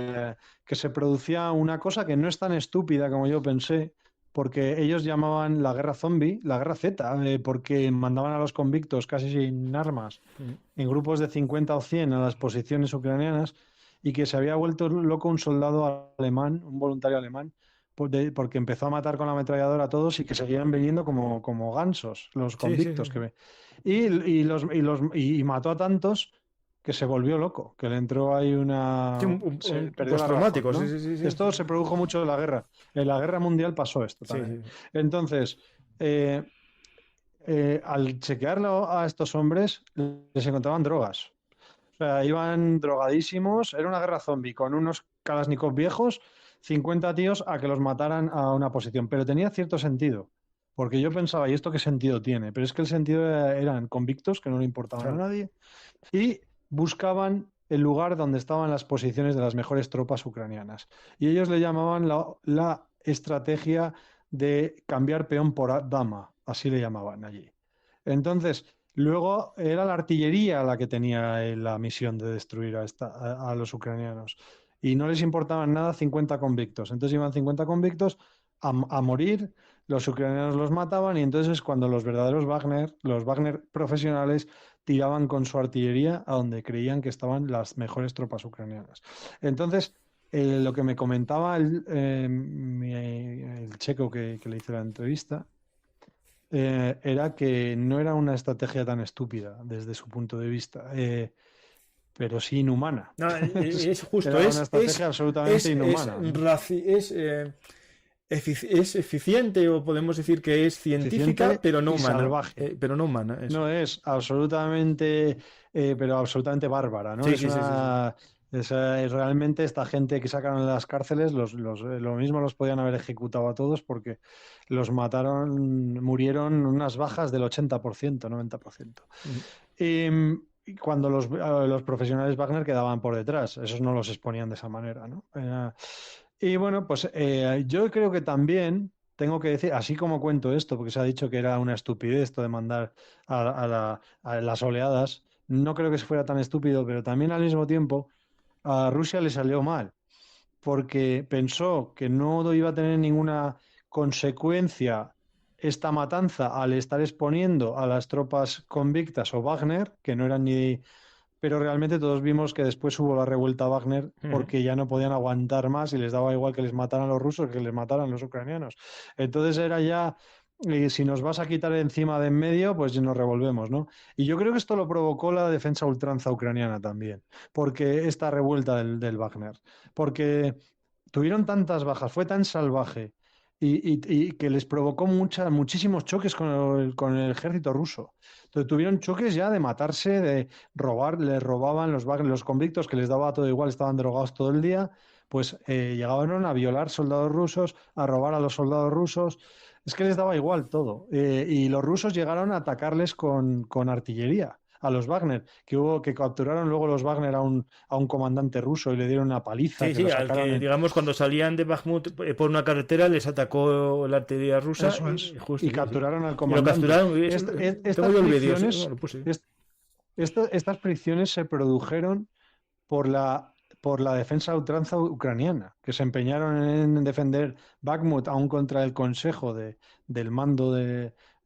B: que se producía una cosa que no es tan estúpida como yo pensé, porque ellos llamaban la guerra zombie, la guerra Z, porque mandaban a los convictos casi sin armas,
A: Ujú.
B: en grupos de 50 o 100 a las posiciones ucranianas, y que se había vuelto loco un soldado alemán, un voluntario alemán, porque empezó a matar con la ametralladora a todos y que seguían viniendo como gansos los
A: Sí, sí, sí,
B: convictos
A: sí.
B: y mató a tantos que se volvió loco, que le entró ahí
A: Sí,
B: se
A: un
B: perdió la razón,
A: postraumático, sí,
B: ¿no?
A: sí, sí, sí,
B: Esto se produjo mucho en la guerra. En la guerra mundial pasó esto
A: sí,
B: también.
A: sí.
B: Entonces, eh, al chequearlo a estos hombres, les encontraban drogas. O sea, iban drogadísimos. Era una guerra zombie con unos Kalashnikov viejos, 50 tíos a que los mataran a una posición. Pero tenía cierto sentido. Porque yo pensaba, ¿y esto qué sentido tiene? Pero es que el sentido eran convictos que no le importaban a
A: Claro.
B: nadie y buscaban el lugar donde estaban las posiciones de las mejores tropas ucranianas. Y ellos le llamaban la estrategia de cambiar peón por dama, así le llamaban allí. Entonces, luego era la artillería la que tenía la misión de destruir a los ucranianos. Y no les importaban nada 50 convictos. Entonces iban 50 convictos a morir, los ucranianos los mataban y entonces es cuando los verdaderos Wagner, los Wagner profesionales, tiraban con su artillería a donde creían que estaban las mejores tropas ucranianas. Entonces, lo que me comentaba el checo que le hice la entrevista, era que no era una estrategia tan estúpida desde su punto de vista, pero sí inhumana.
A: No, es justo,
B: Era una estrategia absolutamente inhumana, ¿no?
A: Es eficiente o podemos decir que es científica,
B: Eficiente
A: pero no
B: y
A: humana.
B: salvaje.
A: Pero no humana, eso.
B: No es absolutamente, pero absolutamente bárbara, ¿no?
A: Sí, sí, sí, sí, sí.
B: Realmente esta gente que sacaron de las cárceles, lo mismo los podían haber ejecutado a todos porque los mataron, murieron unas bajas del 80%, 90%.
A: Ujú.
B: Y cuando los profesionales Wagner quedaban por detrás, esos no los exponían de esa manera, ¿no? Y bueno, pues yo creo que también tengo que decir, así como cuento esto, porque se ha dicho que era una estupidez esto de mandar a las oleadas, no creo que fuera tan estúpido, pero también al mismo tiempo a Rusia le salió mal, porque pensó que no iba a tener ninguna consecuencia esta matanza al estar exponiendo a las tropas convictas o Wagner, que no eran ni... Pero realmente todos vimos que después hubo la revuelta Wagner
A: Ujú.
B: porque ya no podían aguantar más y les daba igual que les mataran los rusos que les mataran los ucranianos. Entonces era ya, si nos vas a quitar encima de en medio, pues nos revolvemos, ¿no? Y yo creo que esto lo provocó la defensa a ultranza ucraniana también, porque esta revuelta del Wagner, porque tuvieron tantas bajas, fue tan salvaje, y que les provocó muchísimos choques con el ejército ruso. Entonces tuvieron choques ya de matarse, de robar, les robaban los convictos que les daba todo igual, estaban drogados todo el día, pues llegaban a violar soldados rusos, a robar a los soldados rusos. Es que les daba igual todo. Y los rusos llegaron a atacarles con artillería. A los Wagner, que capturaron luego los Wagner a un comandante ruso y le dieron una paliza,
A: Sí,
B: que
A: sí,
B: lo
A: al
B: sacaron
A: que,
B: en...
A: digamos, cuando salían de Bakhmut por una carretera les atacó la artillería rusa
B: Eso es.
A: y justo,
B: Y
A: sí, sí.
B: capturaron al
A: Y lo
B: comandante.
A: capturaron. Tengo
B: Estas
A: yo el vídeo, sí,
B: fricciones,
A: bueno, pues sí.
B: estas fricciones se produjeron por por la defensa a ultranza ucraniana, que se empeñaron en defender Bakhmut aún contra el consejo del mando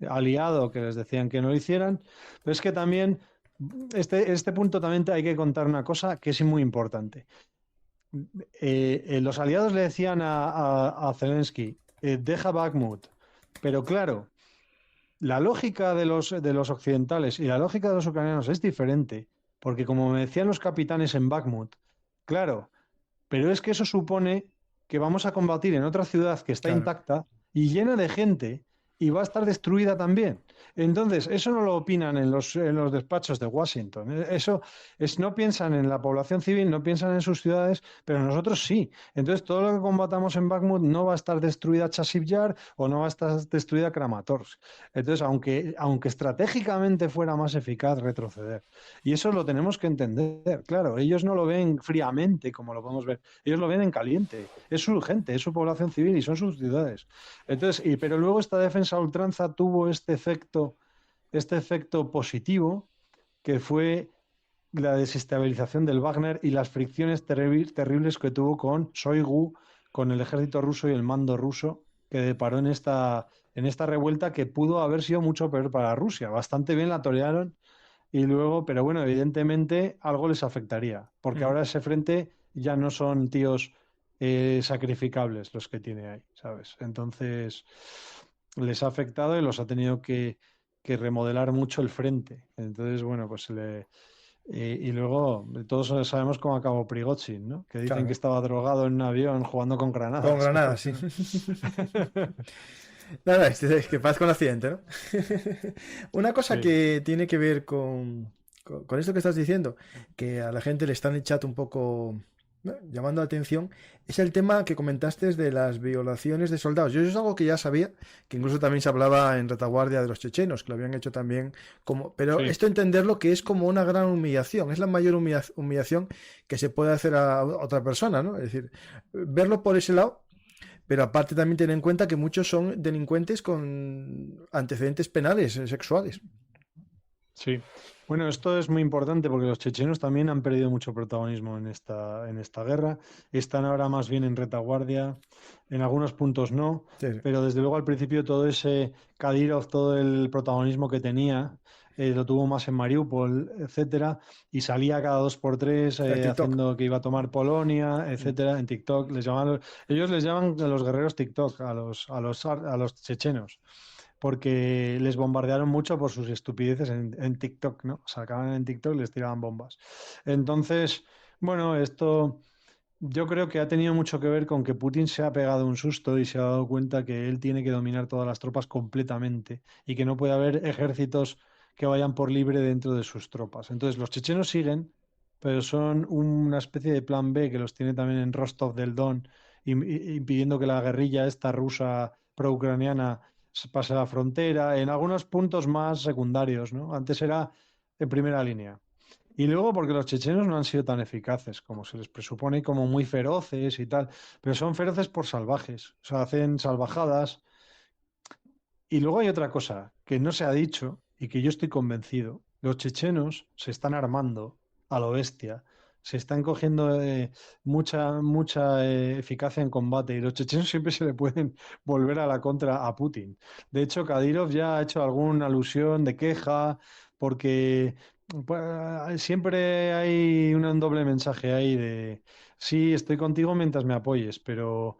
B: aliado, que les decían que no lo hicieran. Pero es que también, este punto también hay que contar una cosa que es muy importante. Los aliados le decían a Zelensky, deja Bakhmut. Pero claro, la lógica de los occidentales y la lógica de los ucranianos es diferente, porque como me decían los capitanes en Bakhmut, claro, pero es que eso supone que vamos a combatir en otra ciudad que está
A: Claro.
B: intacta y llena de gente y va a estar destruida también. Entonces, eso no lo opinan en los despachos de Washington. Eso es, no piensan en la población civil, no piensan en sus ciudades, pero nosotros sí. Entonces, todo lo que combatamos en Bakhmut no va a estar destruida Chasiv Yar o no va a estar destruida Kramatorsk. Entonces, aunque estratégicamente fuera más eficaz retroceder. Y eso lo tenemos que entender, claro. Ellos no lo ven fríamente como lo podemos ver. Ellos lo ven en caliente. Es su gente, es su población civil y son sus ciudades. Entonces, pero luego esta defensa a ultranza tuvo este efecto positivo que fue la desestabilización del Wagner y las fricciones terribles que tuvo con Shoigu, con el ejército ruso y el mando ruso, que deparó en esta revuelta que pudo haber sido mucho peor para Rusia. Bastante bien la torearon y luego, pero bueno, evidentemente algo les afectaría, porque
A: Ujú.
B: ahora ese frente ya no son tíos sacrificables los que tiene ahí, ¿sabes? Entonces les ha afectado y los ha tenido que remodelar mucho el frente. Entonces, bueno, pues y luego todos sabemos cómo acabó Prigozhin, ¿no? Que dicen que
A: Claro.
B: estaba drogado en un avión jugando con
A: Con
B: granadas,
A: Granada,
B: pero
A: sí.
B: bueno.
A: Nada, es que paz con accidente, ¿no? Una cosa
B: Sí,
A: que tiene que ver con esto que estás diciendo, que a la gente le está en el chat un poco, ¿no?, llamando la atención, es el tema que comentaste de las violaciones de soldados. Yo eso es algo que ya sabía, que incluso también se hablaba en retaguardia de los chechenos, que lo habían hecho también como... Pero
B: sí.
A: esto entenderlo que es como una gran humillación, es la mayor humillación que se puede hacer a otra persona, ¿no? Es decir, verlo por ese lado. Pero aparte también tener en cuenta que muchos son delincuentes con antecedentes penales, sexuales.
B: Sí. Bueno, esto es muy importante porque los chechenos también han perdido mucho protagonismo en esta guerra. Están ahora más bien en retaguardia, en algunos puntos no,
A: Sí, sí.
B: pero desde luego al principio todo ese Kadyrov, todo el protagonismo que tenía, lo tuvo más en Mariupol, etcétera, y salía cada dos por tres
A: El TikTok.
B: haciendo que iba a tomar Polonia,
A: Mm.
B: etcétera, en TikTok. Ellos les llaman a los guerreros TikTok, a los chechenos porque les bombardearon mucho por sus estupideces en TikTok, ¿no? Sacaban en TikTok y les tiraban bombas. Entonces, bueno, esto yo creo que ha tenido mucho que ver con que Putin se ha pegado un susto y se ha dado cuenta que él tiene que dominar todas las tropas completamente y que no puede haber ejércitos que vayan por libre dentro de sus tropas. Entonces, los chechenos siguen, pero son una especie de plan B que los tiene también en Rostov del Don, impidiendo que la guerrilla esta rusa pro-ucraniana se pase la frontera, en algunos puntos más secundarios, ¿no? Antes era en primera línea. Y luego porque los chechenos no han sido tan eficaces como se les presupone, como muy feroces y tal, pero son feroces por salvajes, o sea, hacen salvajadas. Y luego hay otra cosa que no se ha dicho y que yo estoy convencido, los chechenos se están armando a lo bestia, se están cogiendo mucha eficacia en combate y los chechenos siempre se le pueden volver a la contra a Putin. De hecho, Kadyrov ya ha hecho alguna alusión de queja porque pues, siempre hay un doble mensaje ahí de sí, estoy contigo mientras me apoyes, pero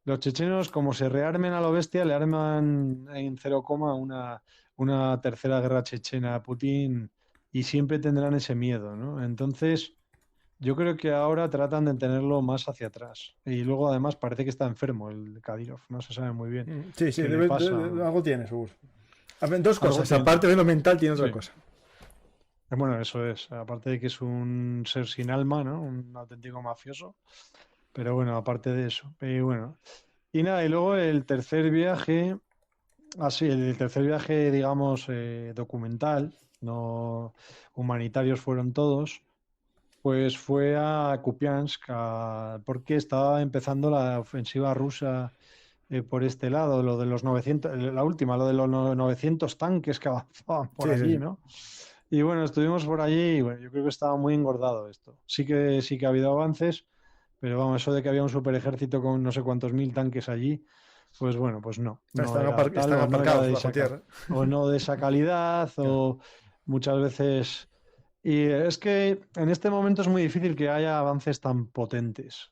B: los chechenos, como se rearmen a lo bestia, le arman en cero coma una tercera guerra chechena a Putin y siempre tendrán ese miedo, ¿no? Entonces, Yo creo que ahora tratan de tenerlo más hacia atrás. Y luego además parece que está enfermo el Kadyrov. No se sabe muy bien
A: Sí, sí,
B: qué le pasa.
A: algo tiene, seguro. A ver, dos
B: Algo
A: cosas,
B: tiene.
A: aparte de lo mental, tiene otra
B: Sí.
A: cosa.
B: Bueno, eso es. Aparte de que es un ser sin alma, ¿no? Un auténtico mafioso. Pero bueno, aparte de eso. Y bueno. Y nada, y luego el tercer viaje, así, el tercer viaje, digamos, documental, no humanitarios fueron todos, pues fue a Kupiansk, porque estaba empezando la ofensiva rusa por este lado, lo de los 900, la última, lo de los 900 tanques que avanzaban por
A: Sí, sí,
B: allí,
A: sí.
B: ¿no? Y bueno, estuvimos por allí y bueno, yo creo que estaba muy engordado esto. Sí que ha habido avances, pero vamos, eso de que había un super ejército con no sé cuántos mil tanques allí, pues bueno, pues no era tal,
A: Están
B: o no era
A: aparcados
B: de
A: bajo
B: esa,
A: tierra.
B: o no de esa calidad,
A: Claro.
B: o muchas veces... Y es que en este momento es muy difícil que haya avances tan potentes.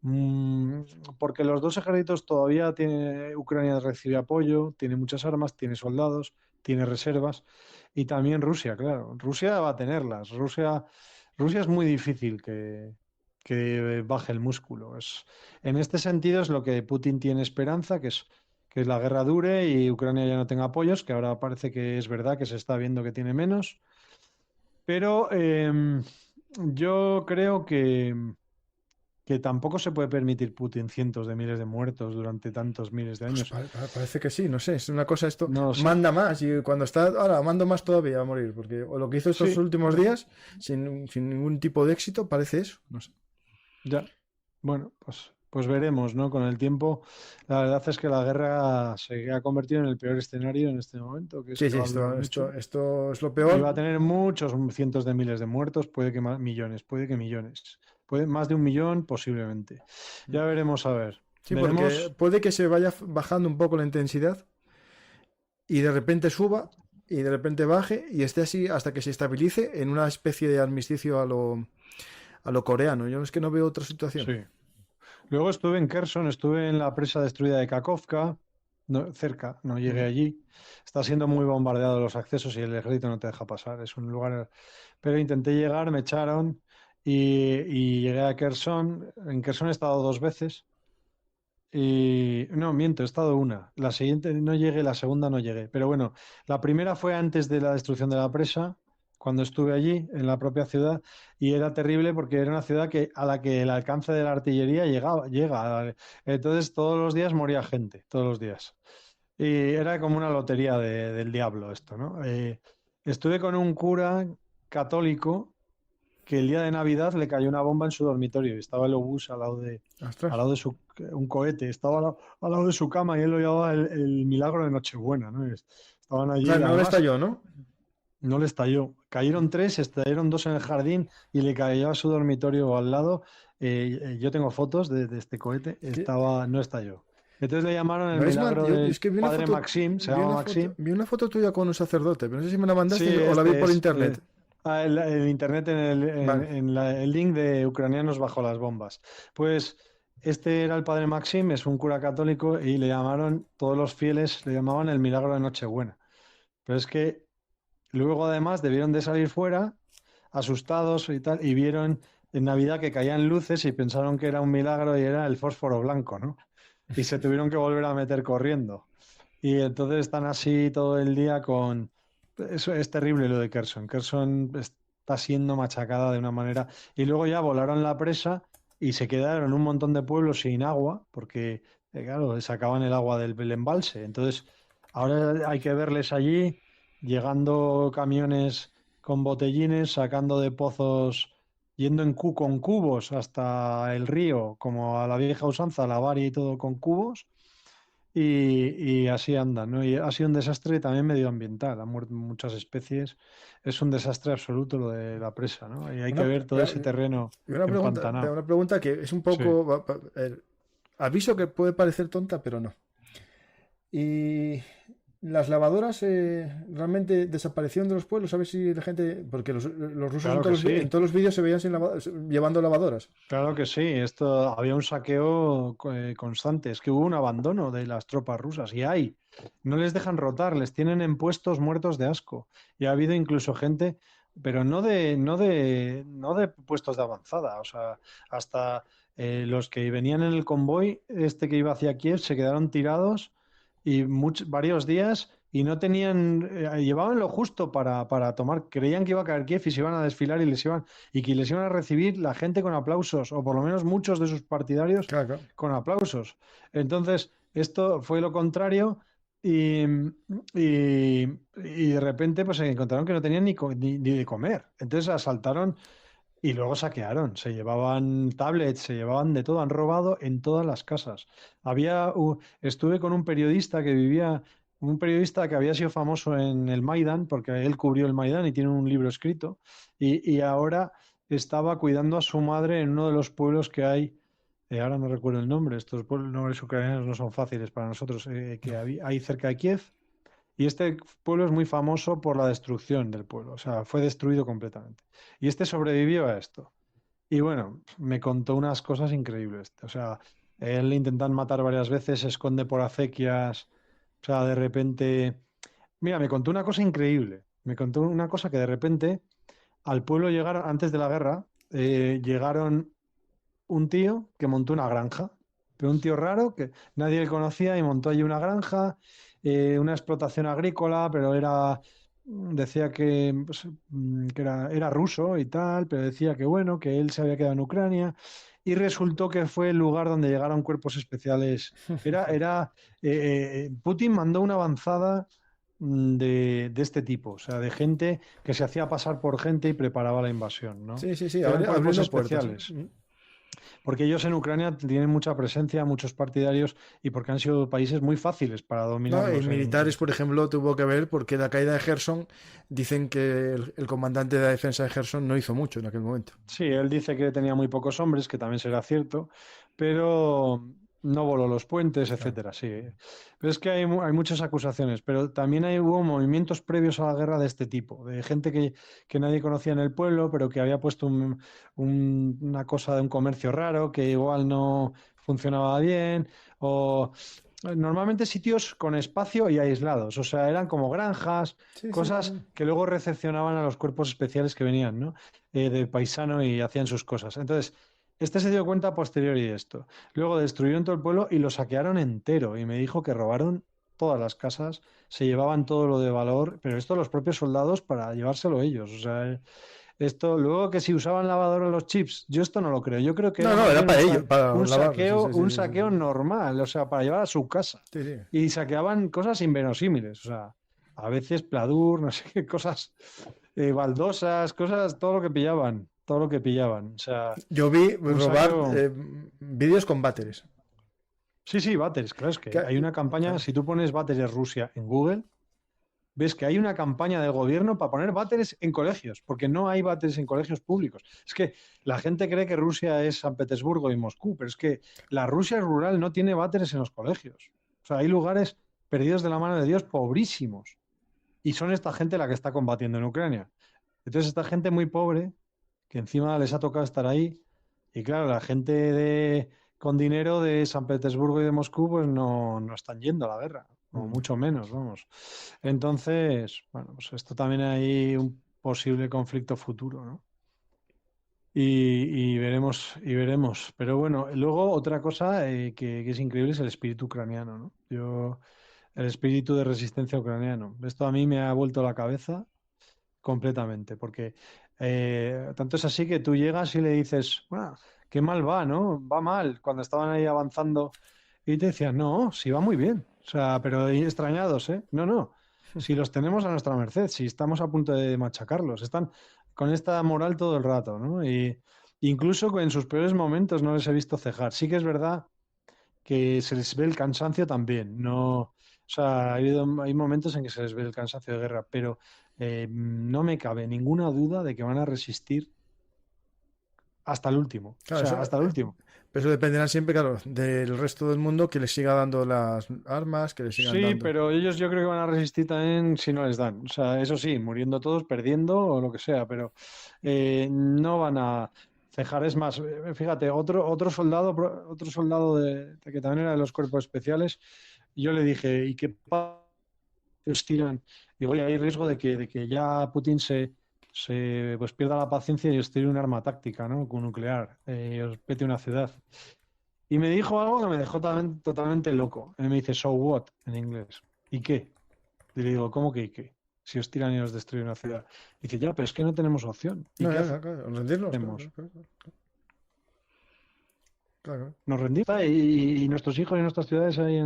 B: Mm, Porque los dos ejércitos todavía tiene, Ucrania recibe apoyo, tiene muchas armas, tiene soldados, tiene reservas y también Rusia, claro. Rusia va a tenerlas. Rusia es muy difícil que baje el músculo. En este sentido es lo que Putin tiene esperanza, que es la guerra dure y Ucrania ya no tenga apoyos, que ahora parece que es verdad que se está viendo que tiene menos. Pero yo creo que tampoco se puede permitir Putin cientos de miles de muertos durante tantos miles de
A: Pues
B: años.
A: parece que sí, no sé, es una cosa esto,
B: No lo sé.
A: manda más y cuando está, ahora mando más todavía a morir, porque o lo que hizo estos
B: Sí,
A: últimos días, sin ningún tipo de éxito, parece eso, no sé.
B: ya. Bueno, pues veremos, ¿no? Con el tiempo, la verdad es que la guerra se ha convertido en el peor escenario en este momento, que es
A: Sí,
B: que
A: sí,
B: va a durar mucho
A: esto es lo
B: y
A: peor.
B: va a tener muchos cientos de miles de muertos, puede que más, millones, puede que millones, puede más de 1 millón posiblemente. Ya veremos, a ver.
A: Sí, porque
B: Veremos.
A: puede que se vaya bajando un poco la intensidad y de repente suba y de repente baje y esté así hasta que se estabilice en una especie de armisticio a lo coreano. Yo es que no veo otra situación.
B: Sí. Luego estuve en Kherson, estuve en la presa destruida de Kakovka, cerca, no llegué
A: Mm.
B: allí. Está siendo muy bombardeado los accesos y el ejército no te deja pasar. Es un lugar. Pero intenté llegar, me echaron y llegué a Kherson. En Kherson he estado 2 veces. Y no, miento, he estado una. La siguiente no llegué, la segunda no llegué. Pero bueno, la primera fue antes de la destrucción de la presa, cuando estuve allí, en la propia ciudad, y era terrible porque era una ciudad a la que el alcance de la artillería llega. Entonces todos los días moría gente, todos los días. Y era como una lotería del diablo esto, ¿no? Estuve con un cura católico que el día de Navidad le cayó una bomba en su dormitorio y estaba el obús
A: Ostras.
B: al lado de un cohete, estaba al lado de su cama y él lo llamaba el milagro de Nochebuena, ¿no? Estaban
A: O sea,
B: allí,
A: no le
B: además,
A: estalló, ¿no?
B: no le estalló. Cayeron tres, estallaron dos en el jardín y le cayó a su dormitorio al lado. Yo tengo fotos de este cohete,
A: ¿Qué?
B: no estalló. Entonces le llamaron el
A: No es más,
B: milagro
A: yo
B: del
A: es que
B: padre Maxim, se llama Maxim.
A: vi una foto tuya con un sacerdote, pero no sé si me la
B: Sí,
A: mandaste o la vi
B: este
A: por
B: es.
A: internet.
B: El internet
A: Vale.
B: el link de ucranianos bajo las bombas. Pues este era el padre Maxim, es un cura católico y le llamaron, todos los fieles le llamaban el milagro de Nochebuena. Pero es que luego además debieron de salir fuera, asustados y tal, y vieron en Navidad que caían luces y pensaron que era un milagro y era el fósforo blanco, ¿no? Y se tuvieron que volver a meter corriendo. Y entonces están así todo el día con... Eso es terrible lo de Kherson. Kherson está siendo machacada de una manera. Y luego ya volaron la presa y se quedaron un montón de pueblos sin agua, porque, claro, sacaban el agua del embalse. Entonces, ahora hay que verles allí, llegando camiones con botellines, sacando de pozos, yendo con cubos hasta el río, como a la vieja usanza, a lavar y todo con cubos y así andan, ¿no? Y ha sido un desastre también medioambiental, han muerto muchas especies, es un desastre absoluto lo de la presa, ¿no? Y hay que
A: Una,
B: ver todo ese terreno empantanado.
A: una pregunta que es un
B: Sí,
A: poco... aviso que puede parecer tonta, pero no. Y las lavadoras realmente desaparecieron de los pueblos, a ver si la gente... Porque los rusos
B: claro que
A: en
B: sí,
A: todos los vídeos se veían llevando lavadoras.
B: claro que sí. Esto había un saqueo constante, es que hubo un abandono de las tropas rusas y hay, no les dejan rotar, les tienen en puestos muertos de asco. Y ha habido incluso gente. pero no de puestos de avanzada. O sea, hasta los que venían en el convoy, este que iba hacia Kiev, se quedaron tirados y varios días y no tenían, llevaban lo justo para tomar. Creían que iba a caer Kiev y se iban a desfilar y que les iban a recibir la gente con aplausos, o por lo menos muchos de sus partidarios
A: Claro.
B: con aplausos. Entonces, esto fue lo contrario. Y, y de repente pues se encontraron que no tenían ni de comer. Entonces asaltaron y luego saquearon. Se llevaban tablets, se llevaban de todo. Han robado en todas las casas. Estuve con un periodista que había sido famoso en el Maidán, porque él cubrió el Maidán y tiene un libro escrito. Y ahora estaba cuidando a su madre en uno de los pueblos que hay. Ahora no recuerdo el nombre, estos nombres ucranianos no son fáciles para nosotros, que hay cerca de Kiev. Y este pueblo es muy famoso por la destrucción del pueblo, o sea, fue destruido completamente. Y este sobrevivió a esto. Y bueno, me contó unas cosas increíbles. O sea, él le intentan matar varias veces, se esconde por acequias, o sea, de repente... Mira, me contó una cosa increíble. Me contó una cosa que de repente al pueblo llegaron, antes de la guerra, llegaron un tío que montó una granja, pero un tío raro que nadie le conocía y montó allí una granja, una explotación agrícola, pero decía que, pues, que era ruso y tal, pero decía que bueno, que él se había quedado en Ucrania. Y resultó que fue el lugar donde llegaron cuerpos especiales. Putin mandó una avanzada de este tipo, o sea, de gente que se hacía pasar por gente y preparaba la invasión, ¿no?
A: Sí, sí, sí,
B: Eran cuerpos
A: abriendo puertas.
B: especiales. Porque ellos en Ucrania tienen mucha presencia, muchos partidarios y porque han sido países muy fáciles para
A: No, y
B: dominarlos.
A: militares, por ejemplo, tuvo que ver porque la caída de Gerson, dicen que el comandante de la defensa de Gerson no hizo mucho en aquel momento.
B: Sí, él dice que tenía muy pocos hombres, que también será cierto, pero no voló los puentes,
A: Claro.
B: etcétera. Sí, pero es que hay muchas acusaciones, pero también hubo movimientos previos a la guerra de este tipo, de gente que nadie conocía en el pueblo, pero que había puesto una cosa de un comercio raro que igual no funcionaba bien, o normalmente sitios con espacio y aislados, o sea, eran como granjas,
A: Sí, sí,
B: cosas
A: sí.
B: que luego recepcionaban a los cuerpos especiales que venían, ¿no? De paisano y hacían sus cosas. Entonces, este se dio cuenta a posteriori de esto. Luego destruyeron todo el pueblo y lo saquearon entero. Y me dijo que robaron todas las casas, se llevaban todo lo de valor, pero esto los propios soldados para llevárselo ellos. O sea, esto, luego que si usaban lavadora los chips, yo esto no lo creo. Yo creo que
A: No,
B: era
A: no,
B: más
A: era
B: bien
A: para ellos, para
B: un
A: lavarlo. Sí,
B: saqueo,
A: sí, sí,
B: un
A: sí, sí,
B: saqueo
A: sí.
B: normal, o sea, para llevar a su casa.
A: Sí, sí.
B: Y saqueaban cosas inverosímiles, o sea, a veces pladur, no sé qué cosas, baldosas, cosas, todo lo que pillaban, todo lo que pillaban. O sea,
A: Yo vi
B: un
A: robar
B: saqueo.
A: vídeos con váteres.
B: Sí, sí, váteres, claro, es que
A: Que-
B: hay una campaña,
A: claro.
B: si tú pones váteres Rusia en Google, ves que hay una campaña del gobierno para poner váteres en colegios, porque no hay váteres en colegios públicos. Es que la gente cree que Rusia es San Petersburgo y Moscú, pero es que la Rusia rural no tiene váteres en los colegios. O sea, hay lugares perdidos de la mano de Dios pobrísimos. Y son esta gente la que está combatiendo en Ucrania. Entonces, esta gente muy pobre, que encima les ha tocado estar ahí, y claro, la gente con dinero de San Petersburgo y de Moscú, pues no están yendo a la guerra, o
A: Mm.
B: mucho menos, vamos. Entonces, bueno, pues esto también hay un posible conflicto futuro, ¿no? Y veremos, y veremos. Pero bueno, luego otra cosa que es increíble es el espíritu ucraniano, ¿no? El espíritu de resistencia ucraniano. Esto a mí me ha vuelto la cabeza completamente, porque tanto es así que tú llegas y le dices, bueno, qué mal va, ¿no? Va mal, cuando estaban ahí avanzando y te decían, no, sí va muy bien, o sea, pero ahí extrañados, ¿eh? No, no, si los tenemos a nuestra merced, si estamos a punto de machacarlos, están con esta moral todo el rato, ¿no? Y incluso en sus peores momentos no les he visto cejar. Sí que es verdad que se les ve el cansancio también. No, o sea, hay momentos en que se les ve el cansancio de guerra, pero no me cabe ninguna duda de que van a resistir hasta el último. O
A: Claro,
B: sea, hasta el último.
A: pero eso dependerá siempre, claro, del resto del mundo que les siga dando las armas, que les sigan
B: Sí,
A: dando.
B: pero ellos yo creo que van a resistir también si no les dan. O sea, eso sí, muriendo todos, perdiendo o lo que sea, pero no van a cejar. Es más, fíjate, otro soldado de que también era de los cuerpos especiales, yo le dije, ¿y qué pasa? Ellos tiran. Digo, oye, hay riesgo de que ya Putin pues pierda la paciencia y os tire un arma táctica, ¿no? Con nuclear, y os pete una ciudad. Y me dijo algo que me dejó totalmente loco. Y me dice, so what, en inglés. ¿Y qué? Y le digo, ¿cómo que y qué? Si os tiran y os destruyen una ciudad. Y dice, ya, pero es que no tenemos opción. ¿Y
A: No,
B: qué
A: claro, rendirnos.
B: hacemos?
A: Claro.
B: Nos rendimos y nuestros hijos y nuestras ciudades ahí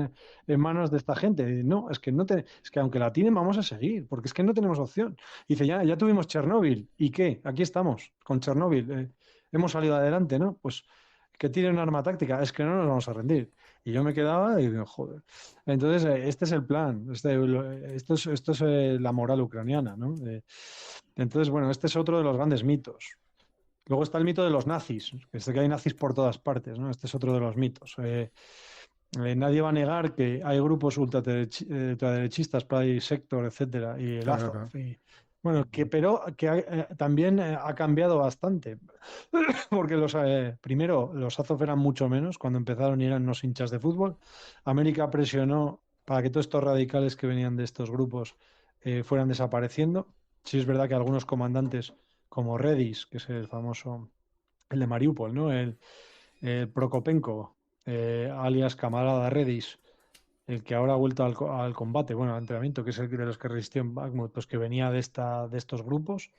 B: en manos de esta gente. No, es que es que aunque la tienen, vamos a seguir, porque es que no tenemos opción. Y dice, ya tuvimos Chernóbil. ¿Y qué? Aquí estamos, con Chernóbil. Hemos salido adelante, ¿no? Pues que tiren un arma táctica, es que no nos vamos a rendir. Y yo me quedaba y digo, joder. Entonces, este es el plan, esto es la moral ucraniana, ¿no? Entonces, bueno, este es otro de los grandes mitos. Luego está el mito de los nazis, que sé que hay nazis por todas partes, ¿no? Este es otro de los mitos. Nadie va a negar que hay grupos ultraderechistas, Pride Sector, etcétera, y el
A: Claro,
B: Azov.
A: claro.
B: Bueno, pero que también ha cambiado bastante, porque primero los Azov eran mucho menos cuando empezaron y eran unos hinchas de fútbol. América presionó para que todos estos radicales que venían de estos grupos fueran desapareciendo. Sí es verdad que algunos comandantes como Redis, que es el famoso, el de Mariupol, ¿no? El Prokopenko, alias camarada Redis, el que ahora ha vuelto al combate, bueno, al entrenamiento, que es el de los que resistió en Bakhmut, pues que venía de estos grupos.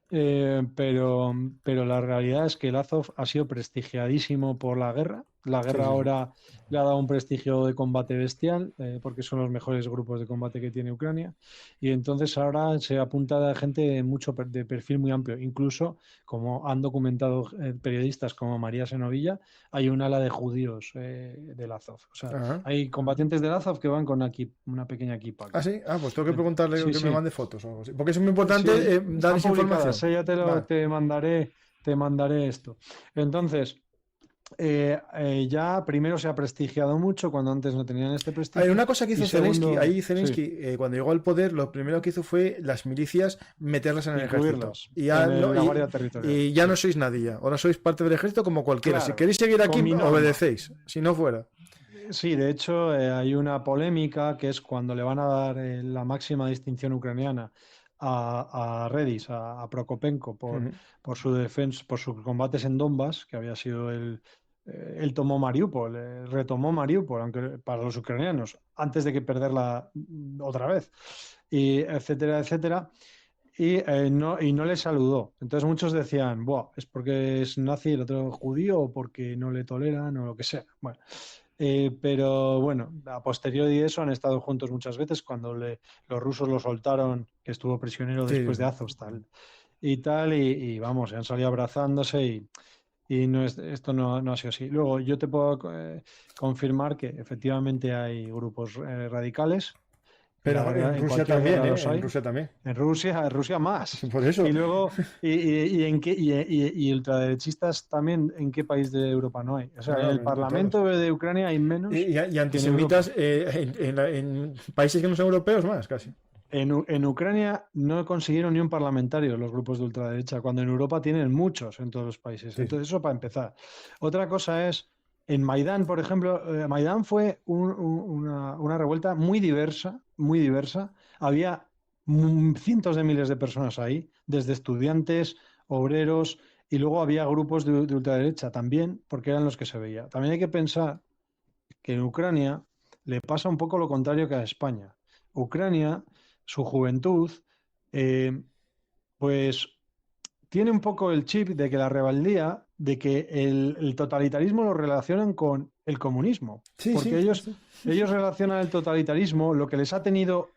B: Pero la realidad es que el Azov ha sido prestigiadísimo por la guerra. La guerra
A: Sí.
B: ahora le ha dado un prestigio de combate bestial, porque son los mejores grupos de combate que tiene Ucrania. Y entonces ahora se apunta a gente de perfil muy amplio. Incluso, como han documentado periodistas como María Senovilla, hay un ala de judíos del Azov. O sea,
A: Ajá.
B: hay combatientes del Azov que van con una pequeña equipa.
A: Ah, sí. Pues tengo que preguntarle
B: Sí,
A: que me
B: sí.
A: mande fotos o algo así. Porque es muy importante
B: Sí,
A: dar
B: están
A: esa información.
B: publicadas, ya te mandaré esto. Entonces, ya primero se ha prestigiado mucho cuando antes no tenían este
A: A ver,
B: prestigio.
A: una cosa que hizo
B: Y segundo,
A: Zelensky, cuando llegó al poder, lo primero que hizo fue las milicias meterlas en el ejército.
B: incluirlas
A: Y ya,
B: en
A: no,
B: la Guardia Territorial.
A: y ya
B: Sí.
A: no sois nadie ya. Ahora sois parte del ejército como cualquiera.
B: Claro,
A: Si queréis seguir aquí,
B: con mi norma.
A: obedecéis. Si no fuera.
B: Sí, de hecho, hay una polémica que es cuando le van a dar la máxima distinción ucraniana a Redis, a Prokopenko, por su defensa, por sus combates en Donbass, que había sido él tomó Mariupol, retomó Mariupol, aunque para los ucranianos, antes de que perderla otra vez, y etcétera, etcétera. Y no le saludó. Entonces muchos decían, buah, es porque es nazi el otro judío o porque no le toleran o lo que sea. Bueno, pero bueno, a posteriori de eso han estado juntos muchas veces cuando los rusos lo soltaron, que estuvo prisionero después de Azovstal y tal, y vamos, se han salido abrazándose y esto no ha sido así. Luego yo te puedo confirmar que efectivamente hay grupos radicales.
A: Pero en Rusia también, en Rusia también.
B: En Rusia más.
A: Por eso.
B: Y luego, y ultraderechistas también, ¿en qué país de Europa no hay? O sea, en el Parlamento de Ucrania hay menos.
A: Y antisemitas en países que no son europeos más, casi.
B: En Ucrania no consiguieron ni un parlamentario los grupos de ultraderecha, cuando en Europa tienen muchos en todos los países.
A: Sí.
B: Entonces, eso para empezar. Otra cosa es, en Maidán, por ejemplo, Maidán fue una revuelta muy diversa, muy diversa. Había cientos de miles de personas ahí, desde estudiantes, obreros, y luego había grupos de ultraderecha también, porque eran los que se veía. También hay que pensar que en Ucrania le pasa un poco lo contrario que a España. Ucrania, su juventud, pues tiene un poco el chip de que la rebeldía, de que el totalitarismo lo relacionan con el comunismo. Porque ellos relacionan el totalitarismo, lo que les ha tenido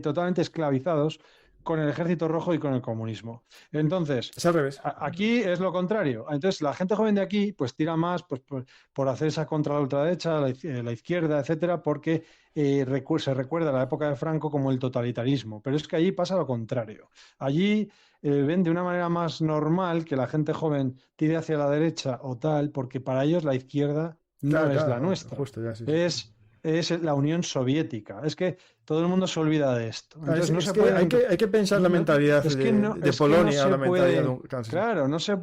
B: totalmente esclavizados, con el ejército rojo y con el comunismo. Entonces,
A: es al revés.
B: Aquí es lo contrario. Entonces, la gente joven de aquí pues tira más pues, por hacer esa contra la ultraderecha, la izquierda, etcétera, porque se recuerda la época de Franco como el totalitarismo. Pero es que allí pasa lo contrario. Allí ven de una manera más normal que la gente joven tire hacia la derecha o tal, porque para ellos la izquierda no es la nuestra.
A: Justo, ya, sí.
B: Es la Unión Soviética. Es que todo el mundo se olvida de esto. Entonces,
A: hay que pensar la mentalidad de Polonia, la mentalidad de
B: Claro, no se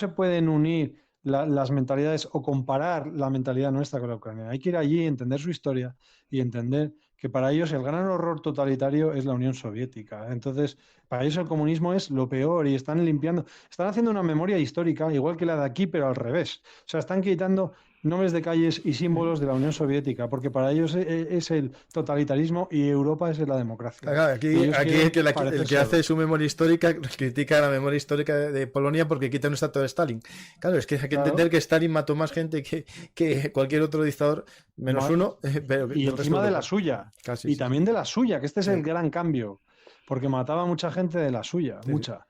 B: pueden unir las mentalidades o comparar la mentalidad nuestra con la ucraniana. Hay que ir allí, entender su historia y entender que para ellos el gran horror totalitario es la Unión Soviética. Entonces, para ellos el comunismo es lo peor y están limpiando, están haciendo una memoria histórica igual que la de aquí, pero al revés. O sea, están quitando nombres de calles y símbolos de la Unión Soviética, porque para ellos es el totalitarismo y Europa es la democracia.
A: Claro, aquí el que hace su memoria histórica critica la memoria histórica de Polonia porque quita una estatua de Stalin. Claro, es que hay que entender que Stalin mató más gente que cualquier otro dictador, menos uno. Pero
B: y encima de la suya.
A: Casi,
B: y también de la suya, que este es el gran cambio, porque mataba a mucha gente de la suya, mucha.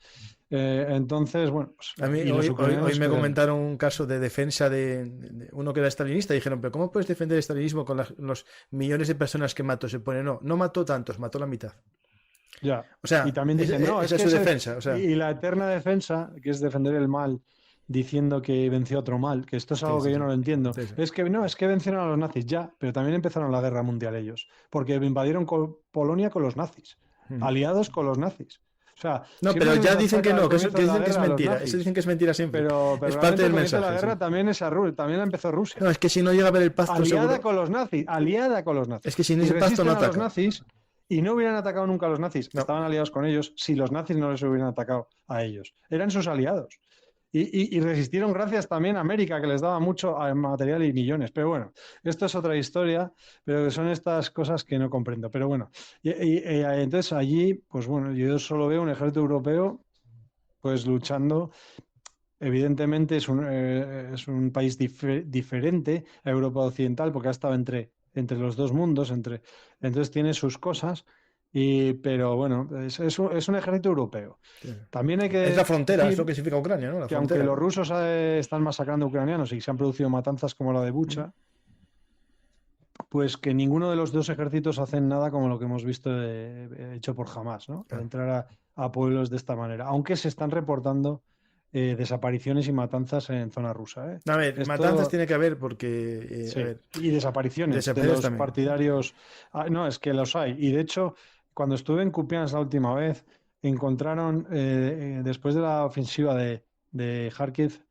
B: Entonces, bueno, pues,
A: a mí hoy me comentaron un caso de defensa de uno que era stalinista y dijeron, pero ¿cómo puedes defender el stalinismo con los millones de personas que mató? Se pone, no mató tantos, mató la mitad.
B: Ya,
A: o sea,
B: y también dicen, no,
A: esa es su defensa.
B: Y la eterna defensa, que es defender el mal, diciendo que venció otro mal, que esto es algo que yo no lo entiendo. Es que vencieron a los nazis, ya, pero también empezaron la guerra mundial ellos, porque invadieron Polonia con los nazis, aliados con los nazis. O sea,
A: no, pero ya dicen que no, que dicen que es mentira. Eso dicen que es mentira siempre.
B: Pero
A: es parte del mensaje.
B: La guerra también la empezó Rusia.
A: No, es que si no llega a ver el pacto
B: aliada con los nazis.
A: Es que sin ese pacto no ataca.
B: Los nazis y no hubieran atacado nunca a los nazis. No. Estaban aliados con ellos si los nazis no les hubieran atacado a ellos. Eran sus aliados. Y resistieron gracias también a América, que les daba mucho material y millones. Pero bueno, esto es otra historia, pero son estas cosas que no comprendo. Pero bueno, entonces allí, pues bueno, yo solo veo un ejército europeo pues luchando. Evidentemente es un país diferente a Europa Occidental, porque ha estado entre los dos mundos, entonces tiene sus cosas. Pero bueno, es un ejército europeo.
A: Sí.
B: También hay que
A: es la frontera, es lo que significa Ucrania, ¿no?
B: Que aunque los rusos están masacrando a ucranianos y se han producido matanzas como la de Bucha, pues que ninguno de los dos ejércitos hacen nada como lo que hemos visto hecho por Hamás, ¿no? Para entrar a pueblos de esta manera. Aunque se están reportando desapariciones y matanzas en zona rusa.
A: A ver, matanzas tiene que haber porque...
B: sí. A ver, y desapariciones de los también. Partidarios. No, es que los hay. Y de hecho, cuando estuve en Kupiansk la última vez, encontraron, después de la ofensiva de Kharkiv,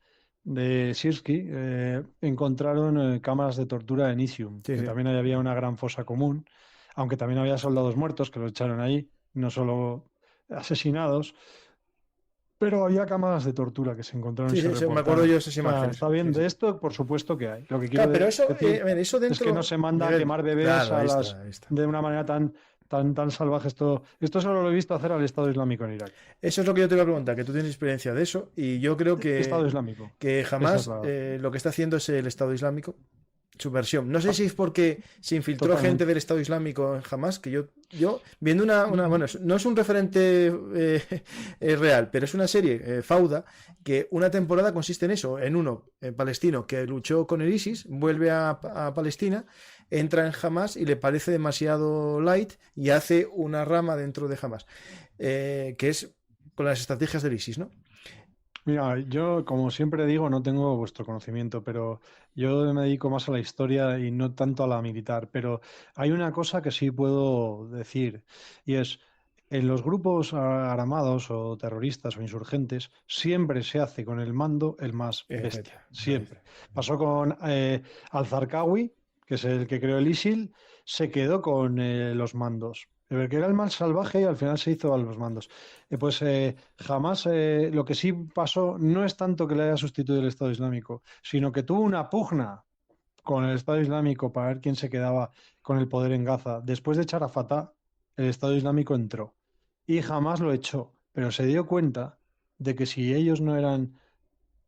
B: de Sirsky, encontraron cámaras de tortura en Isium, que también había una gran fosa común, aunque también había soldados muertos que los echaron ahí, no solo asesinados. Pero había cámaras de tortura que se encontraron.
A: Sí, me acuerdo yo de esas imágenes.
B: Está bien, de esto, por supuesto que hay. Lo que quiero
A: pero eso,
B: decir
A: eso dentro...
B: es que no se manda a quemar bebés de una manera tan salvaje. Esto solo lo he visto hacer al Estado Islámico en Irak.
A: Eso es lo que yo te iba a preguntar, que tú tienes experiencia de eso, y yo creo que...
B: Estado Islámico.
A: Que jamás lo que está haciendo es el Estado Islámico. Su versión. No sé si es porque se infiltró gente del Estado Islámico en Hamás, que yo viendo bueno, no es un referente real, pero es una serie, Fauda, que una temporada consiste en eso, en uno palestino que luchó con el ISIS, vuelve a Palestina, entra en Hamás y le parece demasiado light y hace una rama dentro de Hamás, que es con las estrategias del ISIS, ¿no?
B: Mira, yo como siempre digo, no tengo vuestro conocimiento, pero yo me dedico más a la historia y no tanto a la militar. Pero hay una cosa que sí puedo decir, y es, en los grupos armados o terroristas o insurgentes, siempre se hace con el mando el más bestia, siempre. Pasó con al-Zarqawi, que es el que creó el ISIL, se quedó con los mandos. El que era el más salvaje y al final se hizo a los mandos. Jamás lo que sí pasó no es tanto que le haya sustituido el Estado Islámico, sino que tuvo una pugna con el Estado Islámico para ver quién se quedaba con el poder en Gaza. Después de echar a Fatah, el Estado Islámico entró y jamás lo echó, pero se dio cuenta de que si ellos no eran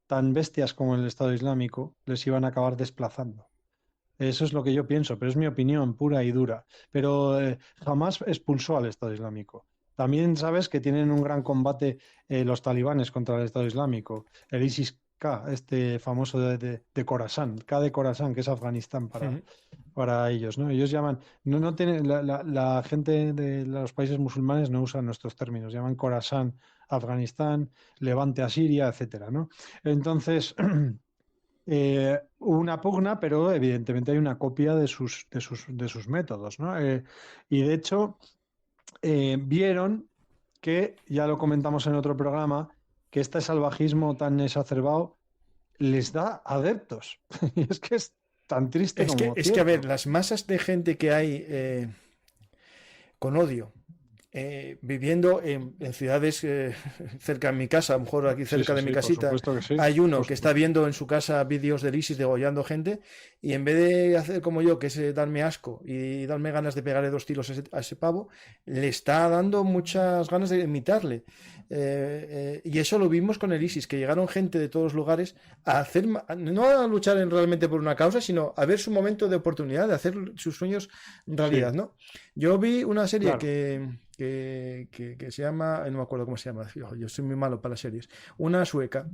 B: tan bestias como el Estado Islámico, les iban a acabar desplazando. Eso es lo que yo pienso, pero es mi opinión pura y dura. Pero jamás expulsó al Estado Islámico. También sabes que tienen un gran combate los talibanes contra el Estado Islámico. El ISIS-K, este famoso de Khorasan, K de Khorasan, que es Afganistán para ellos, ¿no? Ellos llaman, no tienen, la gente de los países musulmanes no usan nuestros términos, llaman Khorasan Afganistán, Levante a Siria, etcétera, ¿no? Entonces... una pugna, pero evidentemente hay una copia de sus métodos, ¿no? Y de hecho, vieron que, ya lo comentamos en otro programa, que este salvajismo tan exacerbado les da adeptos. Y es que es tan triste como cierto.
A: Es que, a ver, las masas de gente que hay con odio, viviendo en ciudades cerca de mi casa, a lo mejor aquí cerca de mi
B: por
A: casita,
B: supuesto que sí.
A: hay uno
B: Por
A: que está
B: supuesto.
A: viendo en su casa vídeos del ISIS degollando gente y en vez de hacer como yo, que es darme asco y darme ganas de pegarle 2 tiros a ese pavo, le está dando muchas ganas de imitarle. Y eso lo vimos con el ISIS, que llegaron gente de todos los lugares a hacer, no a luchar realmente por una causa, sino a ver su momento de oportunidad de hacer sus sueños realidad,
B: Sí,
A: ¿no? Yo vi una serie
B: claro.
A: que se llama, no me acuerdo cómo se llama, yo soy muy malo para las series, una sueca,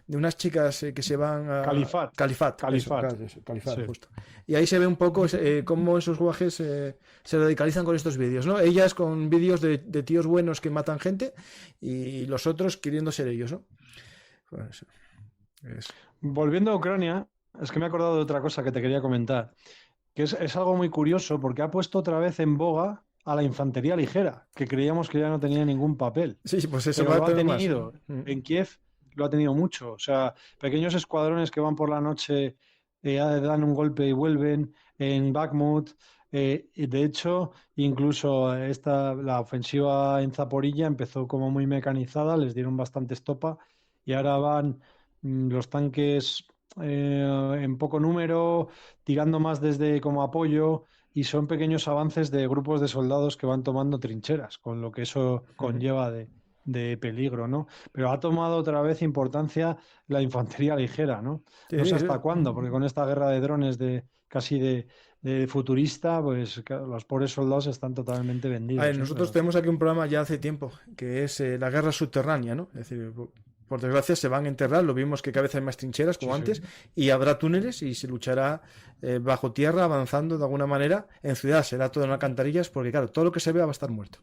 A: de unas chicas que se van a
B: Califat.
A: Califat,
B: Califat.
A: eso, Califat,
B: Sí.
A: justo. Y ahí se ve un poco cómo esos guajes se radicalizan con estos vídeos, ¿no? Ellas con vídeos de tíos buenos que matan gente y los otros queriendo ser ellos, ¿no? Pues, es-
B: Volviendo a Ucrania, es que me he acordado de otra cosa que te quería comentar, que es algo muy curioso porque ha puesto otra vez en boga a la infantería ligera, que creíamos que ya no tenía ningún papel,
A: Sí, pues eso
B: pero
A: va a
B: lo ha
A: tener más.
B: tenido. En Kiev lo ha tenido mucho. O sea, pequeños escuadrones que van por la noche, dan un golpe y vuelven, en Bakhmut. Y de hecho, incluso la ofensiva en Zaporilla empezó como muy mecanizada, les dieron bastante estopa y ahora van los tanques en poco número, tirando más desde como apoyo y son pequeños avances de grupos de soldados que van tomando trincheras, con lo que eso conlleva de peligro, ¿no? Pero ha tomado otra vez importancia la infantería ligera, ¿no?
A: Sí,
B: No sé
A: sí,
B: hasta
A: sí.
B: cuándo, porque con esta guerra de drones de futurista, pues claro, los pobres soldados están totalmente
A: A ver,
B: vendidos, ¿eh?
A: nosotros tenemos aquí un programa ya hace tiempo, que es la guerra subterránea, ¿no? Es decir, por desgracia se van a enterrar, lo vimos que cada vez hay más trincheras
B: Sí,
A: como
B: sí.
A: antes, y habrá túneles y se luchará bajo tierra, avanzando de alguna manera. En ciudad será todo en alcantarillas, porque claro, todo lo que se vea va a estar muerto.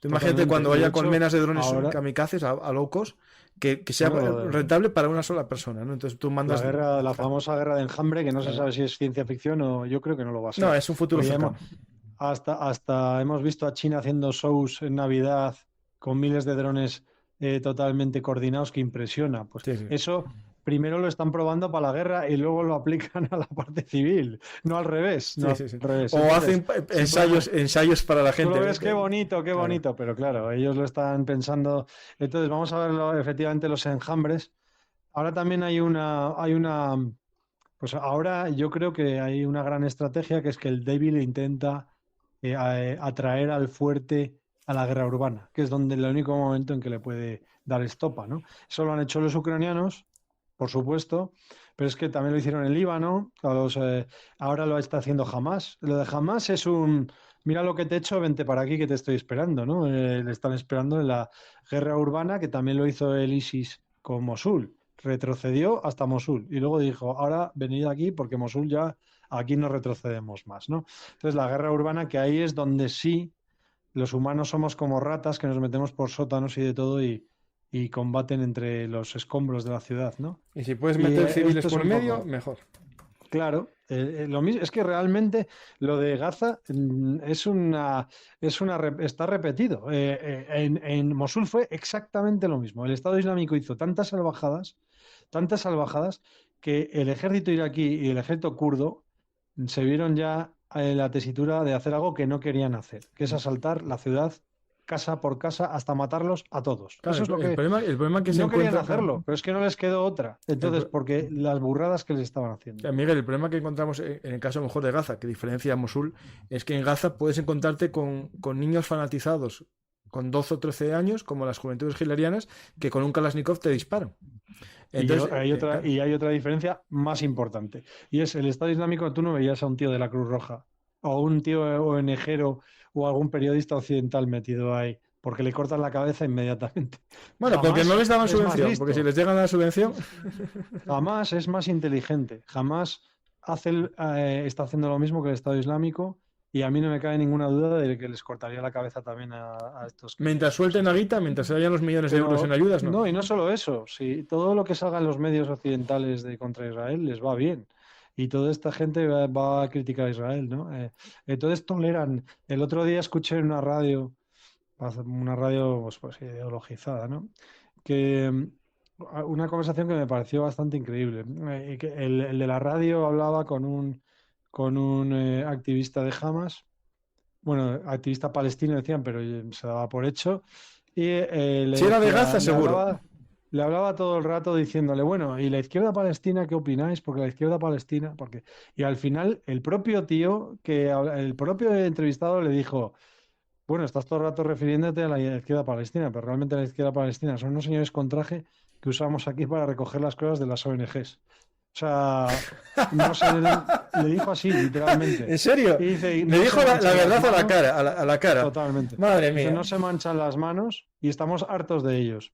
A: Tú imagínate
B: Totalmente.
A: cuando
B: Y de
A: haya
B: hecho,
A: colmenas de drones
B: ahora,
A: kamikazes a low cost, que sea
B: bueno,
A: rentable para una sola persona, ¿no? Entonces tú
B: la
A: mandas...
B: guerra, la famosa guerra de enjambre, que no se
A: Claro.
B: sabe si es ciencia ficción o yo creo que no lo va a
A: No,
B: ser.
A: es un futuro
B: Porque ya
A: cercano.
B: hasta hemos visto a China haciendo shows en Navidad con miles de drones totalmente coordinados que impresiona. Pues
A: Sí, sí.
B: eso primero lo están probando para la guerra y luego lo aplican a la parte civil, no al revés, no
A: Sí,
B: al
A: sí, sí.
B: revés.
A: O
B: Entonces,
A: hacen
B: simplemente
A: ensayos para la
B: tú lo
A: gente.
B: ves qué
A: Claro.
B: bonito, pero claro, ellos lo están pensando. Entonces, vamos a ver efectivamente los enjambres. Ahora también pues ahora yo creo que hay una gran estrategia que es que el débil intenta atraer al fuerte a la guerra urbana, que es donde el único momento en que le puede dar estopa, ¿no? Eso lo han hecho los ucranianos, por supuesto, pero es que también lo hicieron en Líbano, ahora lo está haciendo Hamas. Lo de Hamas es mira lo que te he hecho, vente para aquí que te estoy esperando, ¿no? Le están esperando en la guerra urbana, que también lo hizo el ISIS con Mosul. Retrocedió hasta Mosul y luego dijo, ahora venid aquí porque Mosul ya, aquí no retrocedemos más, ¿no? Entonces la guerra urbana, que ahí es donde sí los humanos somos como ratas que nos metemos por sótanos y de todo y combaten entre los escombros de la ciudad, ¿no?
A: Y si puedes
B: Y
A: meter civiles
B: esto es
A: por
B: un
A: medio,
B: poco,
A: mejor.
B: claro, lo mismo, es que realmente lo de Gaza está repetido. En Mosul fue exactamente lo mismo. El Estado Islámico hizo tantas salvajadas, que el ejército iraquí y el ejército kurdo se vieron ya en la tesitura de hacer algo que no querían hacer, que es asaltar la ciudad casa por casa hasta matarlos a todos.
A: Claro,
B: Eso es lo que
A: el problema que se
B: no querían
A: encuentra, claro,
B: hacerlo, pero es que no les quedó otra.
A: el
B: Entonces,
A: pro-
B: porque las burradas que les estaban
A: o
B: haciendo.
A: Miguel, el problema que encontramos en el caso a lo mejor de Gaza, que diferencia a Mosul, es que en Gaza puedes encontrarte con niños fanatizados con 12 o 13 años, como las juventudes hilarianas, que con un Kalashnikov te disparan. Entonces, claro,
B: Y hay otra diferencia más importante. Y es el Estado Islámico, tú no veías a un tío de la Cruz Roja o un tío ONGero o algún periodista occidental metido ahí, porque le cortan la cabeza inmediatamente.
A: bueno, porque no
B: Jamás
A: les daban
B: es más
A: subvención, porque si
B: listo,
A: les llegan a la subvención,
B: jamás es más inteligente, jamás está haciendo lo mismo que el Estado Islámico y a mí no me cabe ninguna duda de que les cortaría la cabeza también a estos que...
A: mientras suelten la guita, mientras se hayan los millones de euros en
B: Pero
A: ayudas, no.
B: no, y no solo eso, si todo lo que salga en los medios occidentales de contra Israel les va bien. Y toda esta gente va a criticar a Israel, ¿no? Entonces toleran. El otro día escuché en una radio pues, ideologizada, ¿no? Que una conversación que me pareció bastante increíble. Que el de la radio hablaba con un activista de Hamas bueno, activista palestino decían, pero se daba por hecho. Y
A: Si era de Gaza, seguro.
B: le hablaba todo el rato diciéndole, bueno, ¿y la izquierda palestina qué opináis? Porque la izquierda palestina, porque... Y al final el propio tío, el propio entrevistado le dijo, bueno, estás todo el rato refiriéndote a la izquierda palestina, pero realmente la izquierda palestina son unos señores con traje que usamos aquí para recoger las cosas de las ONGs. O sea, no sé, le dijo así, literalmente.
A: ¿En serio?
B: Y dice,
A: Le
B: no
A: dijo
B: se
A: la
B: manchan las
A: verdad a la
B: manos.
A: cara, a la cara.
B: Totalmente.
A: Madre
B: Dice,
A: mía.
B: no se manchan las manos y estamos hartos de ellos.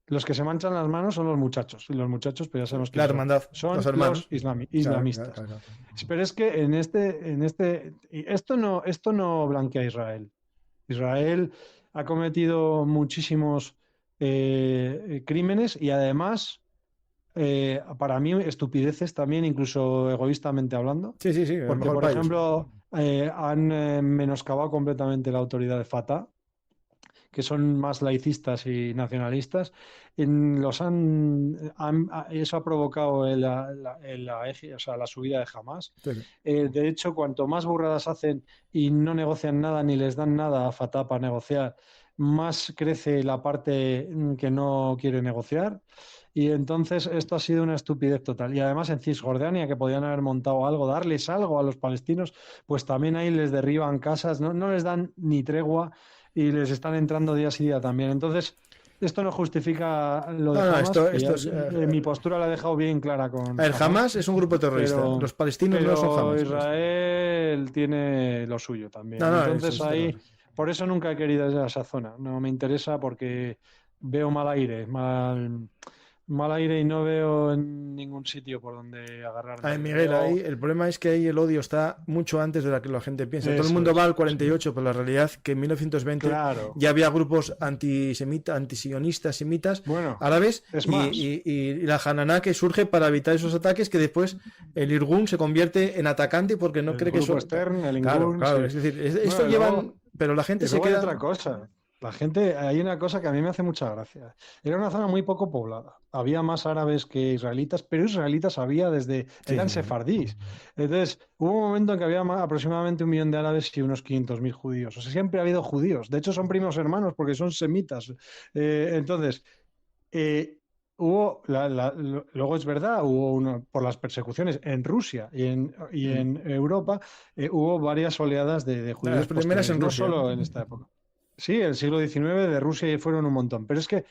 B: Los que se manchan las manos son los muchachos. Y los muchachos, pues ya sabemos
A: La
B: quiénes
A: hermandad,
B: son.
A: los
B: Son los
A: hermanos. Claro,
B: islamistas.
A: claro.
B: Pero es que y esto no blanquea a Israel. Israel ha cometido muchísimos crímenes y además, para mí, estupideces también, incluso egoístamente hablando,
A: Sí, sí, sí, a lo
B: porque,
A: mejor
B: por
A: para ellos.
B: ejemplo, han menoscabado completamente la autoridad de Fatah, que son más laicistas y nacionalistas, eso ha provocado o sea, la subida de Hamas.
A: Sí, sí.
B: De hecho, cuanto más burradas hacen y no negocian nada ni les dan nada a Fatah para negociar, más crece la parte que no quiere negociar. Y entonces esto ha sido una estupidez total. Y además en Cisjordania, que podían haber montado algo, darles algo a los palestinos, pues también ahí les derriban casas, no les dan ni tregua y les están entrando día sí día también. Entonces, esto no justifica lo de
A: No, no,
B: Hamas, que
A: esto
B: ya
A: es.
B: mi postura la he dejado bien clara con
A: El
B: Hamas,
A: Hamas es un grupo terrorista.
B: pero,
A: Los palestinos no son
B: pero
A: Hamas.
B: Israel tiene lo suyo también.
A: No, no, eso
B: Entonces
A: está
B: ahí,
A: claro.
B: por eso nunca he querido ir a esa zona. No me interesa porque veo mal aire, mal aire y no veo en ningún sitio por donde agarrarme.
A: Ay, Miguel, ahí
B: Veo...
A: el problema es que ahí el odio está mucho antes de lo que la gente piensa. Todo el
B: Eso
A: mundo va
B: es.
A: al
B: Sí.
A: 48, pero la realidad es que en 1920
B: Claro.
A: ya había grupos antisemitas, antisionistas, semitas,
B: Bueno,
A: árabes,
B: es más.
A: y la Hananá que surge para evitar esos ataques, que después el Irgun se convierte en atacante porque no
B: El
A: cree que
B: grupo
A: eso...
B: Stern, el
A: Claro,
B: Ingun,
A: claro,
B: sí.
A: es decir, esto
B: Bueno,
A: llevan... Pero la gente
B: y
A: se
B: luego hay
A: queda...
B: otra cosa. La gente, hay una cosa que a mí me hace mucha gracia. Era una zona muy poco poblada. Había más árabes que israelitas, pero israelitas había
A: Sí,
B: eran
A: sí, sí.
B: sefardíes. Entonces, hubo un momento en que había aproximadamente 1 millón de árabes y unos 500.000 judíos. O sea, siempre ha habido judíos. De hecho, son primos hermanos porque son semitas. Entonces, eh, luego es verdad, por las persecuciones en Rusia y
A: Mm.
B: en Europa, hubo varias oleadas de
A: Las
B: judíos
A: primeras
B: posteriores,
A: en
B: no
A: Rusia.
B: solo en esta época. Sí, el siglo XIX de Rusia fueron un montón, pero es que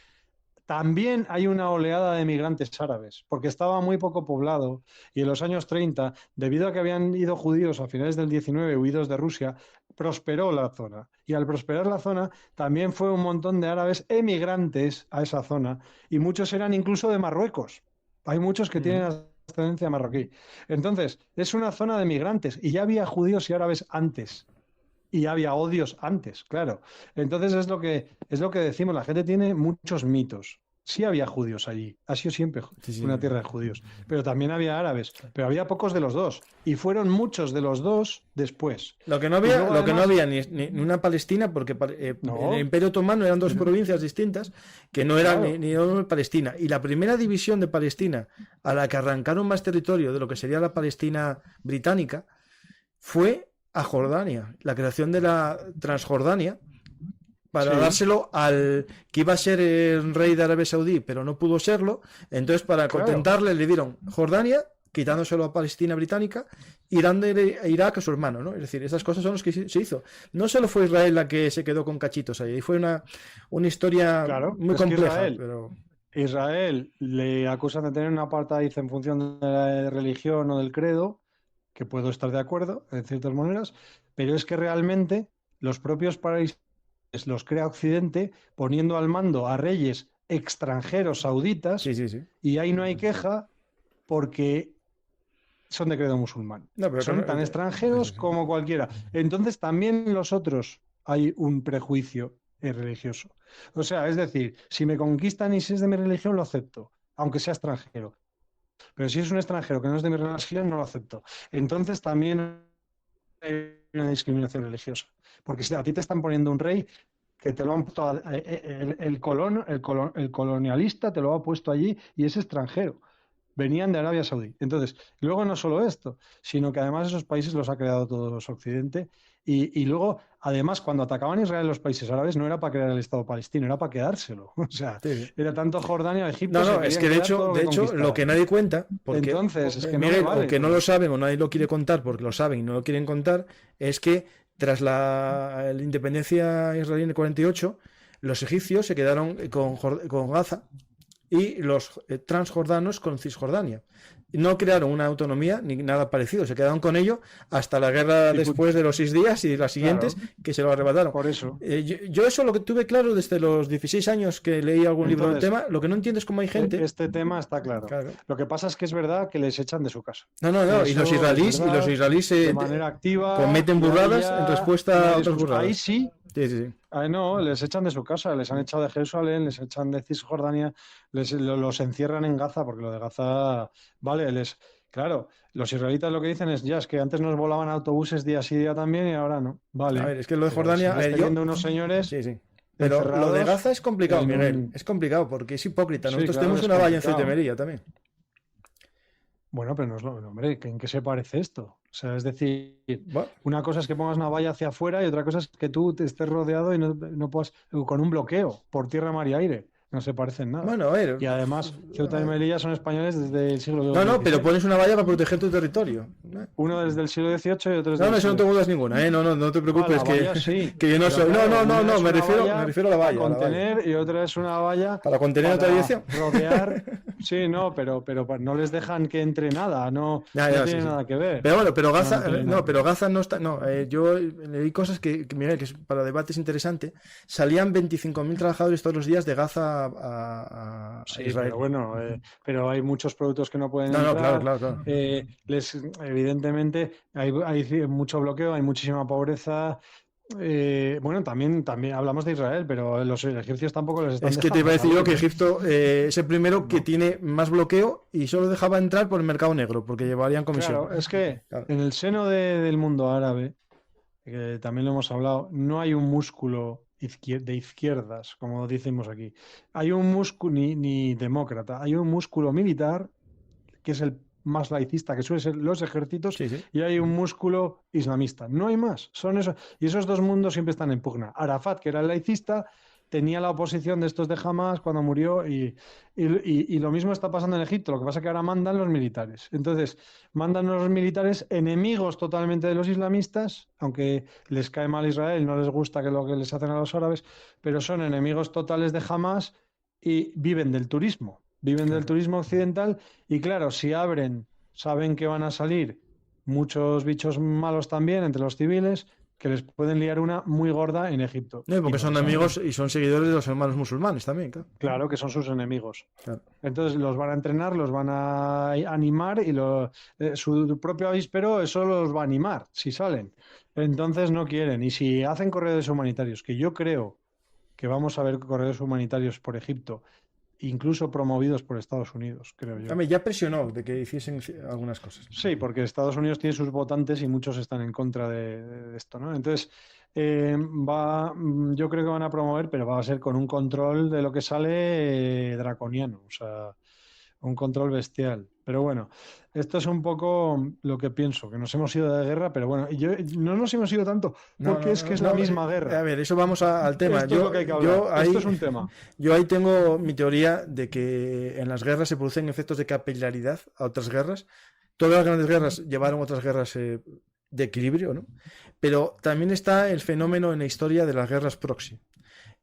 B: también hay una oleada de migrantes árabes, porque estaba muy poco poblado y en los años 30, debido a que habían ido judíos a finales del 19 huidos de Rusia, prosperó la zona. Y al prosperar la zona, también fue un montón de árabes emigrantes a esa zona y muchos eran incluso de Marruecos. Hay muchos que tienen
A: Mm.
B: ascendencia marroquí. Entonces, es una zona de migrantes y ya había judíos y árabes antes. Y había odios antes, claro. Entonces es lo que decimos, la gente tiene muchos mitos. Sí había judíos allí, ha sido siempre
A: Sí, sí.
B: una tierra de judíos, pero también había árabes, pero había pocos de los dos, y fueron muchos de los dos después.
A: Lo que no
B: Y
A: había,
B: luego
A: lo que no
B: además,
A: había ni una Palestina, porque en el
B: no,
A: Imperio Otomano eran dos provincias distintas, que no eran
B: claro,
A: ni Palestina. Y la primera división de Palestina, a la que arrancaron más territorio de lo que sería la Palestina británica, fue a Jordania. La creación de la Transjordania, para
B: sí,
A: dárselo al que iba a ser el rey de Arabia Saudí, pero no pudo serlo. Entonces, para
B: claro.
A: contentarle, le dieron Jordania, quitándoselo a Palestina británica, y dándole a Irak a su hermano, ¿no? Es decir, esas cosas son las que se hizo. No solo fue Israel la que se quedó con cachitos ahí, fue una historia
B: Claro,
A: muy
B: es que
A: compleja, pero...
B: Israel le acusan de tener una apartheid en función de la religión o del credo, que puedo estar de acuerdo en ciertas maneras, pero es que realmente los propios países los crea Occidente poniendo al mando a reyes extranjeros sauditas
A: Sí, sí, sí.
B: y ahí no hay queja porque son de credo musulmán.
A: No, pero que
B: Son
A: no-
B: tan extranjeros como cualquiera. Entonces también los otros hay un prejuicio religioso. O sea, es decir, si me conquistan y si es de mi religión, lo acepto, aunque sea extranjero. Pero si es un extranjero que no es de mi religión, no lo acepto. Entonces también hay una discriminación religiosa. Porque si a ti te están poniendo un rey que te lo han puesto, el colonialista te lo ha puesto allí y es extranjero. Venían de Arabia Saudí. Entonces, luego no solo esto, sino que además esos países los ha creado todos Occidente Y luego, además, cuando atacaban a Israel los países árabes, no era para crear el Estado palestino, era para quedárselo. O sea,
A: Sí.
B: era tanto Jordania, Egipto.
A: No, es que de hecho, lo que nadie cuenta, porque
B: entonces, es que
A: Miguel,
B: no me vale,
A: aunque no lo saben o nadie lo quiere contar porque lo saben y no lo quieren contar, es que tras la independencia israelí en el 48, los egipcios se quedaron con Gaza y los transjordanos con Cisjordania. No crearon una autonomía ni nada parecido, se quedaron con ello hasta la guerra después de los 6 días y las siguientes, claro, que se lo arrebataron.
B: Por eso.
A: Yo eso lo que tuve claro desde los 16 años que leí algún libro del tema. Lo que no entiendo es cómo hay gente...
B: Este tema está claro. Lo que pasa es que es verdad que les echan de su casa.
A: No, y los israelíes
B: de manera activa
A: cometen burradas en respuesta a otras burradas.
B: Ahí sí.
A: Sí.
B: No, les echan de su casa, les han echado de Jerusalén, les echan de Cisjordania, los encierran en Gaza, porque lo de Gaza, vale, claro, los israelitas lo que dicen es, ya, es que antes nos volaban autobuses día sí día también y ahora no. Vale.
A: A ver, es que lo de Jordania...
B: unos señores...
A: Sí. Pero lo de Gaza es complicado, Miguel, es complicado porque es hipócrita. Nosotros tenemos una valla en Ceuta y Melilla también.
B: Bueno, pero no es hombre, ¿en qué se parece esto? O sea, es decir, una cosa es que pongas una valla hacia afuera y otra cosa es que tú te estés rodeado y no puedas, con un bloqueo por tierra, mar y aire. No se parecen nada.
A: Bueno, a ver.
B: Y además, Ceuta y Melilla son españoles desde el siglo XVIII.
A: No, pero pones una valla para proteger tu territorio.
B: Uno desde el siglo XVIII y otro desde
A: No, eso no te mudas ninguna, No te preocupes, que yo no soy... No, me refiero a la valla.
B: Para contener y otra es una valla...
A: Para contener otra dirección.
B: Rodear... Sí, no, pero no les dejan que entre nada, no tiene nada que ver.
A: Pero bueno, pero Gaza no está... yo leí cosas que Miguel, que para debate es interesante. Salían 25.000 trabajadores todos los días de Gaza a Israel.
B: Pero bueno, pero hay muchos productos que no pueden entrar.
A: Claro.
B: Evidentemente hay mucho bloqueo, hay muchísima pobreza. Bueno, también hablamos de Israel, pero los egipcios tampoco les están
A: dejando. Es que te iba a decir yo que Egipto es el primero que tiene más bloqueo y solo dejaba entrar por el mercado negro, porque llevarían comisión.
B: Claro, es que en el seno del mundo árabe, que también lo hemos hablado, no hay un músculo de izquierdas, como decimos aquí. Hay un músculo, ni demócrata, hay un músculo militar, que es el más laicista, que suelen ser los ejércitos, y hay un músculo islamista. No hay más. Son esos. Y esos dos mundos siempre están en pugna. Arafat, que era el laicista, tenía la oposición de estos de Hamas cuando murió y lo mismo está pasando en Egipto. Lo que pasa es que ahora mandan los militares. Entonces, mandan los militares enemigos totalmente de los islamistas, aunque les cae mal Israel, no les gusta lo que les hacen a los árabes, pero son enemigos totales de Hamas y viven del turismo. Viven del turismo occidental y claro, si abren, saben que van a salir muchos bichos malos también entre los civiles que les pueden liar una muy gorda en Egipto.
A: Porque son amigos y son seguidores de los hermanos musulmanes también.
B: Claro, que son sus enemigos.
A: Claro.
B: Entonces los van a entrenar, los van a animar y su propio avispero eso los va a animar si salen. Entonces no quieren. Y si hacen corredores humanitarios, que yo creo que vamos a ver corredores humanitarios por Egipto, incluso promovidos por Estados Unidos, creo yo.
A: Ya presionó de que hiciesen algunas cosas.
B: Sí, porque Estados Unidos tiene sus votantes y muchos están en contra de esto, ¿no? Entonces, yo creo que van a promover, pero va a ser con un control de lo que sale draconiano, o sea, un control bestial. Pero bueno, esto es un poco lo que pienso, que nos hemos ido de guerra, pero bueno, no nos hemos ido tanto, porque es la misma guerra.
A: A ver, eso vamos al tema.
B: Esto es lo que hay que hablar. Esto es un tema.
A: Yo ahí tengo mi teoría de que en las guerras se producen efectos de capilaridad a otras guerras. Todas las grandes guerras llevaron otras guerras de equilibrio, ¿no? Pero también está el fenómeno en la historia de las guerras proxy.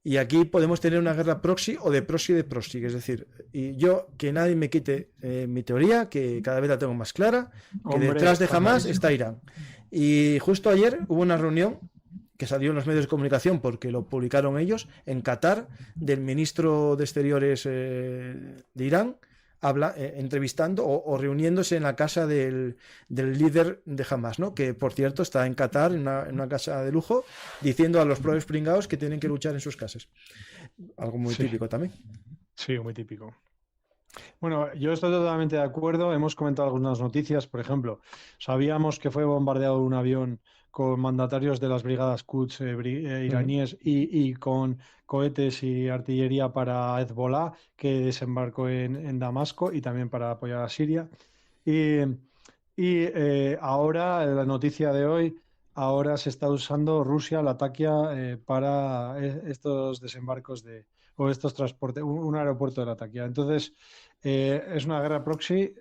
A: Y aquí podemos tener una guerra proxy o de proxy de proxy. Es decir, y yo, que nadie me quite mi teoría, que cada vez la tengo más clara, que detrás de Hamas está Irán. Y justo ayer hubo una reunión que salió en los medios de comunicación, porque lo publicaron ellos, en Qatar, del ministro de Exteriores de Irán, entrevistando o reuniéndose en la casa del líder de Hamas, ¿no? Que por cierto está en Qatar, en una casa de lujo, diciendo a los propios pringados que tienen que luchar en sus casas. Algo muy típico también.
B: Sí, muy típico. Bueno, yo estoy totalmente de acuerdo. Hemos comentado algunas noticias. Por ejemplo, sabíamos que fue bombardeado un avión con mandatarios de las brigadas Quds iraníes y con cohetes y artillería para Hezbollah, que desembarcó en Damasco y también para apoyar a Siria. Y ahora, la noticia de hoy, ahora se está usando Rusia, Latakia, para estos desembarcos o estos transportes, un aeropuerto de Latakia. Entonces, es una guerra proxy.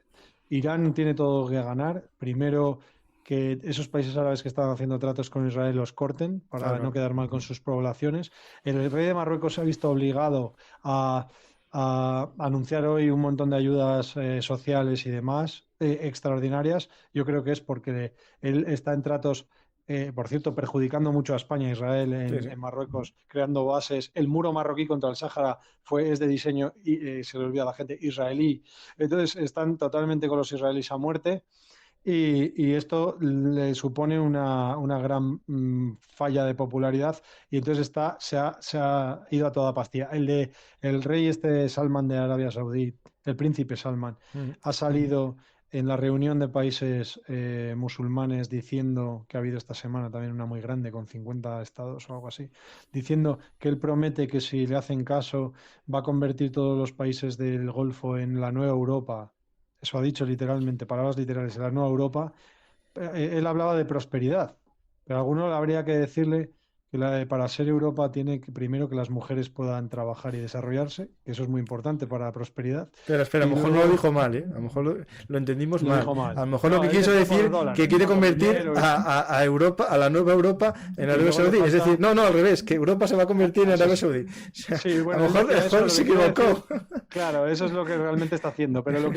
B: Irán tiene todo que ganar. Primero, que esos países árabes que están haciendo tratos con Israel los corten para no
A: Claro.
B: quedar mal con sus poblaciones. El rey de Marruecos se ha visto obligado a anunciar hoy un montón de ayudas sociales y demás extraordinarias. Yo creo que es porque él está en tratos, por cierto, perjudicando mucho a España e Israel
A: Sí, sí.
B: en Marruecos, creando bases. El muro marroquí contra el Sáhara es de diseño, y se le olvida a la gente, israelí. Entonces están totalmente con los israelíes a muerte. Y esto le supone una gran falla de popularidad, y entonces se ha ido a toda pastilla. El rey Salman de Arabia Saudí, el príncipe Salman,
A: Mm.
B: ha salido en la reunión de países musulmanes diciendo que ha habido esta semana también una muy grande con 50 estados o algo así, diciendo que él promete que si le hacen caso va a convertir todos los países del Golfo en la nueva Europa. Eso ha dicho literalmente, palabras literales, en la nueva Europa. Él hablaba de prosperidad, pero a alguno habría que decirle que para ser Europa tiene que primero que las mujeres puedan trabajar y desarrollarse, que eso es muy importante para la prosperidad.
A: Espera, a
B: Y
A: lo mejor no lo
B: luego
A: dijo mal, ¿eh? A lo mejor lo entendimos
B: lo
A: mal.
B: dijo
A: A
B: mal.
A: lo mejor lo
B: No,
A: que
B: él
A: quiso
B: decía por los
A: decir
B: dólares,
A: que quiere
B: no por el
A: convertir
B: dinero.
A: a Europa, a la nueva Europa, en
B: Y
A: Arabia
B: luego le
A: Saudí. Es decir,
B: falta.
A: no, al revés, que Europa se va a convertir en
B: Eso
A: Arabia
B: es.
A: Saudí. O sea,
B: Sí,
A: a
B: bueno,
A: lo
B: él
A: mejor,
B: decía eso, lo
A: se
B: que quiere decir,
A: equivocó.
B: claro, eso es lo que realmente está haciendo, pero lo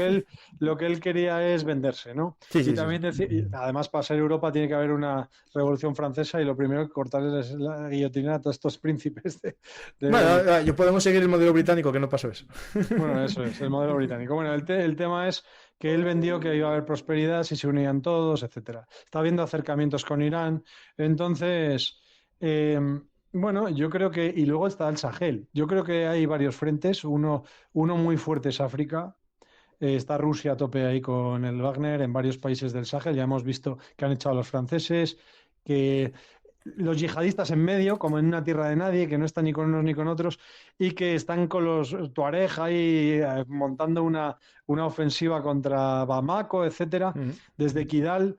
B: que él quería es venderse, ¿no?
A: Sí,
B: Y
A: sí, sí, sí.
B: también decir, además para ser Europa tiene que haber una revolución francesa, y lo primero que cortarles es la guillotina a todos estos príncipes del.
A: Bueno, yo podemos seguir el modelo británico, que no pasó eso.
B: Bueno, eso es, el modelo británico. Bueno, el tema es que él vendió que iba a haber prosperidad si se unían todos, etcétera. Está habiendo acercamientos con Irán. Entonces, eh, bueno, yo creo que, y luego está el Sahel. Yo creo que hay varios frentes. Uno muy fuerte es África. Está Rusia a tope ahí con el Wagner en varios países del Sahel. Ya hemos visto que han echado a los franceses, que los yihadistas en medio, como en una tierra de nadie, que no están ni con unos ni con otros, y que están con los Tuareg ahí montando una ofensiva contra Bamako, etcétera,
A: Mm.
B: desde Kidal,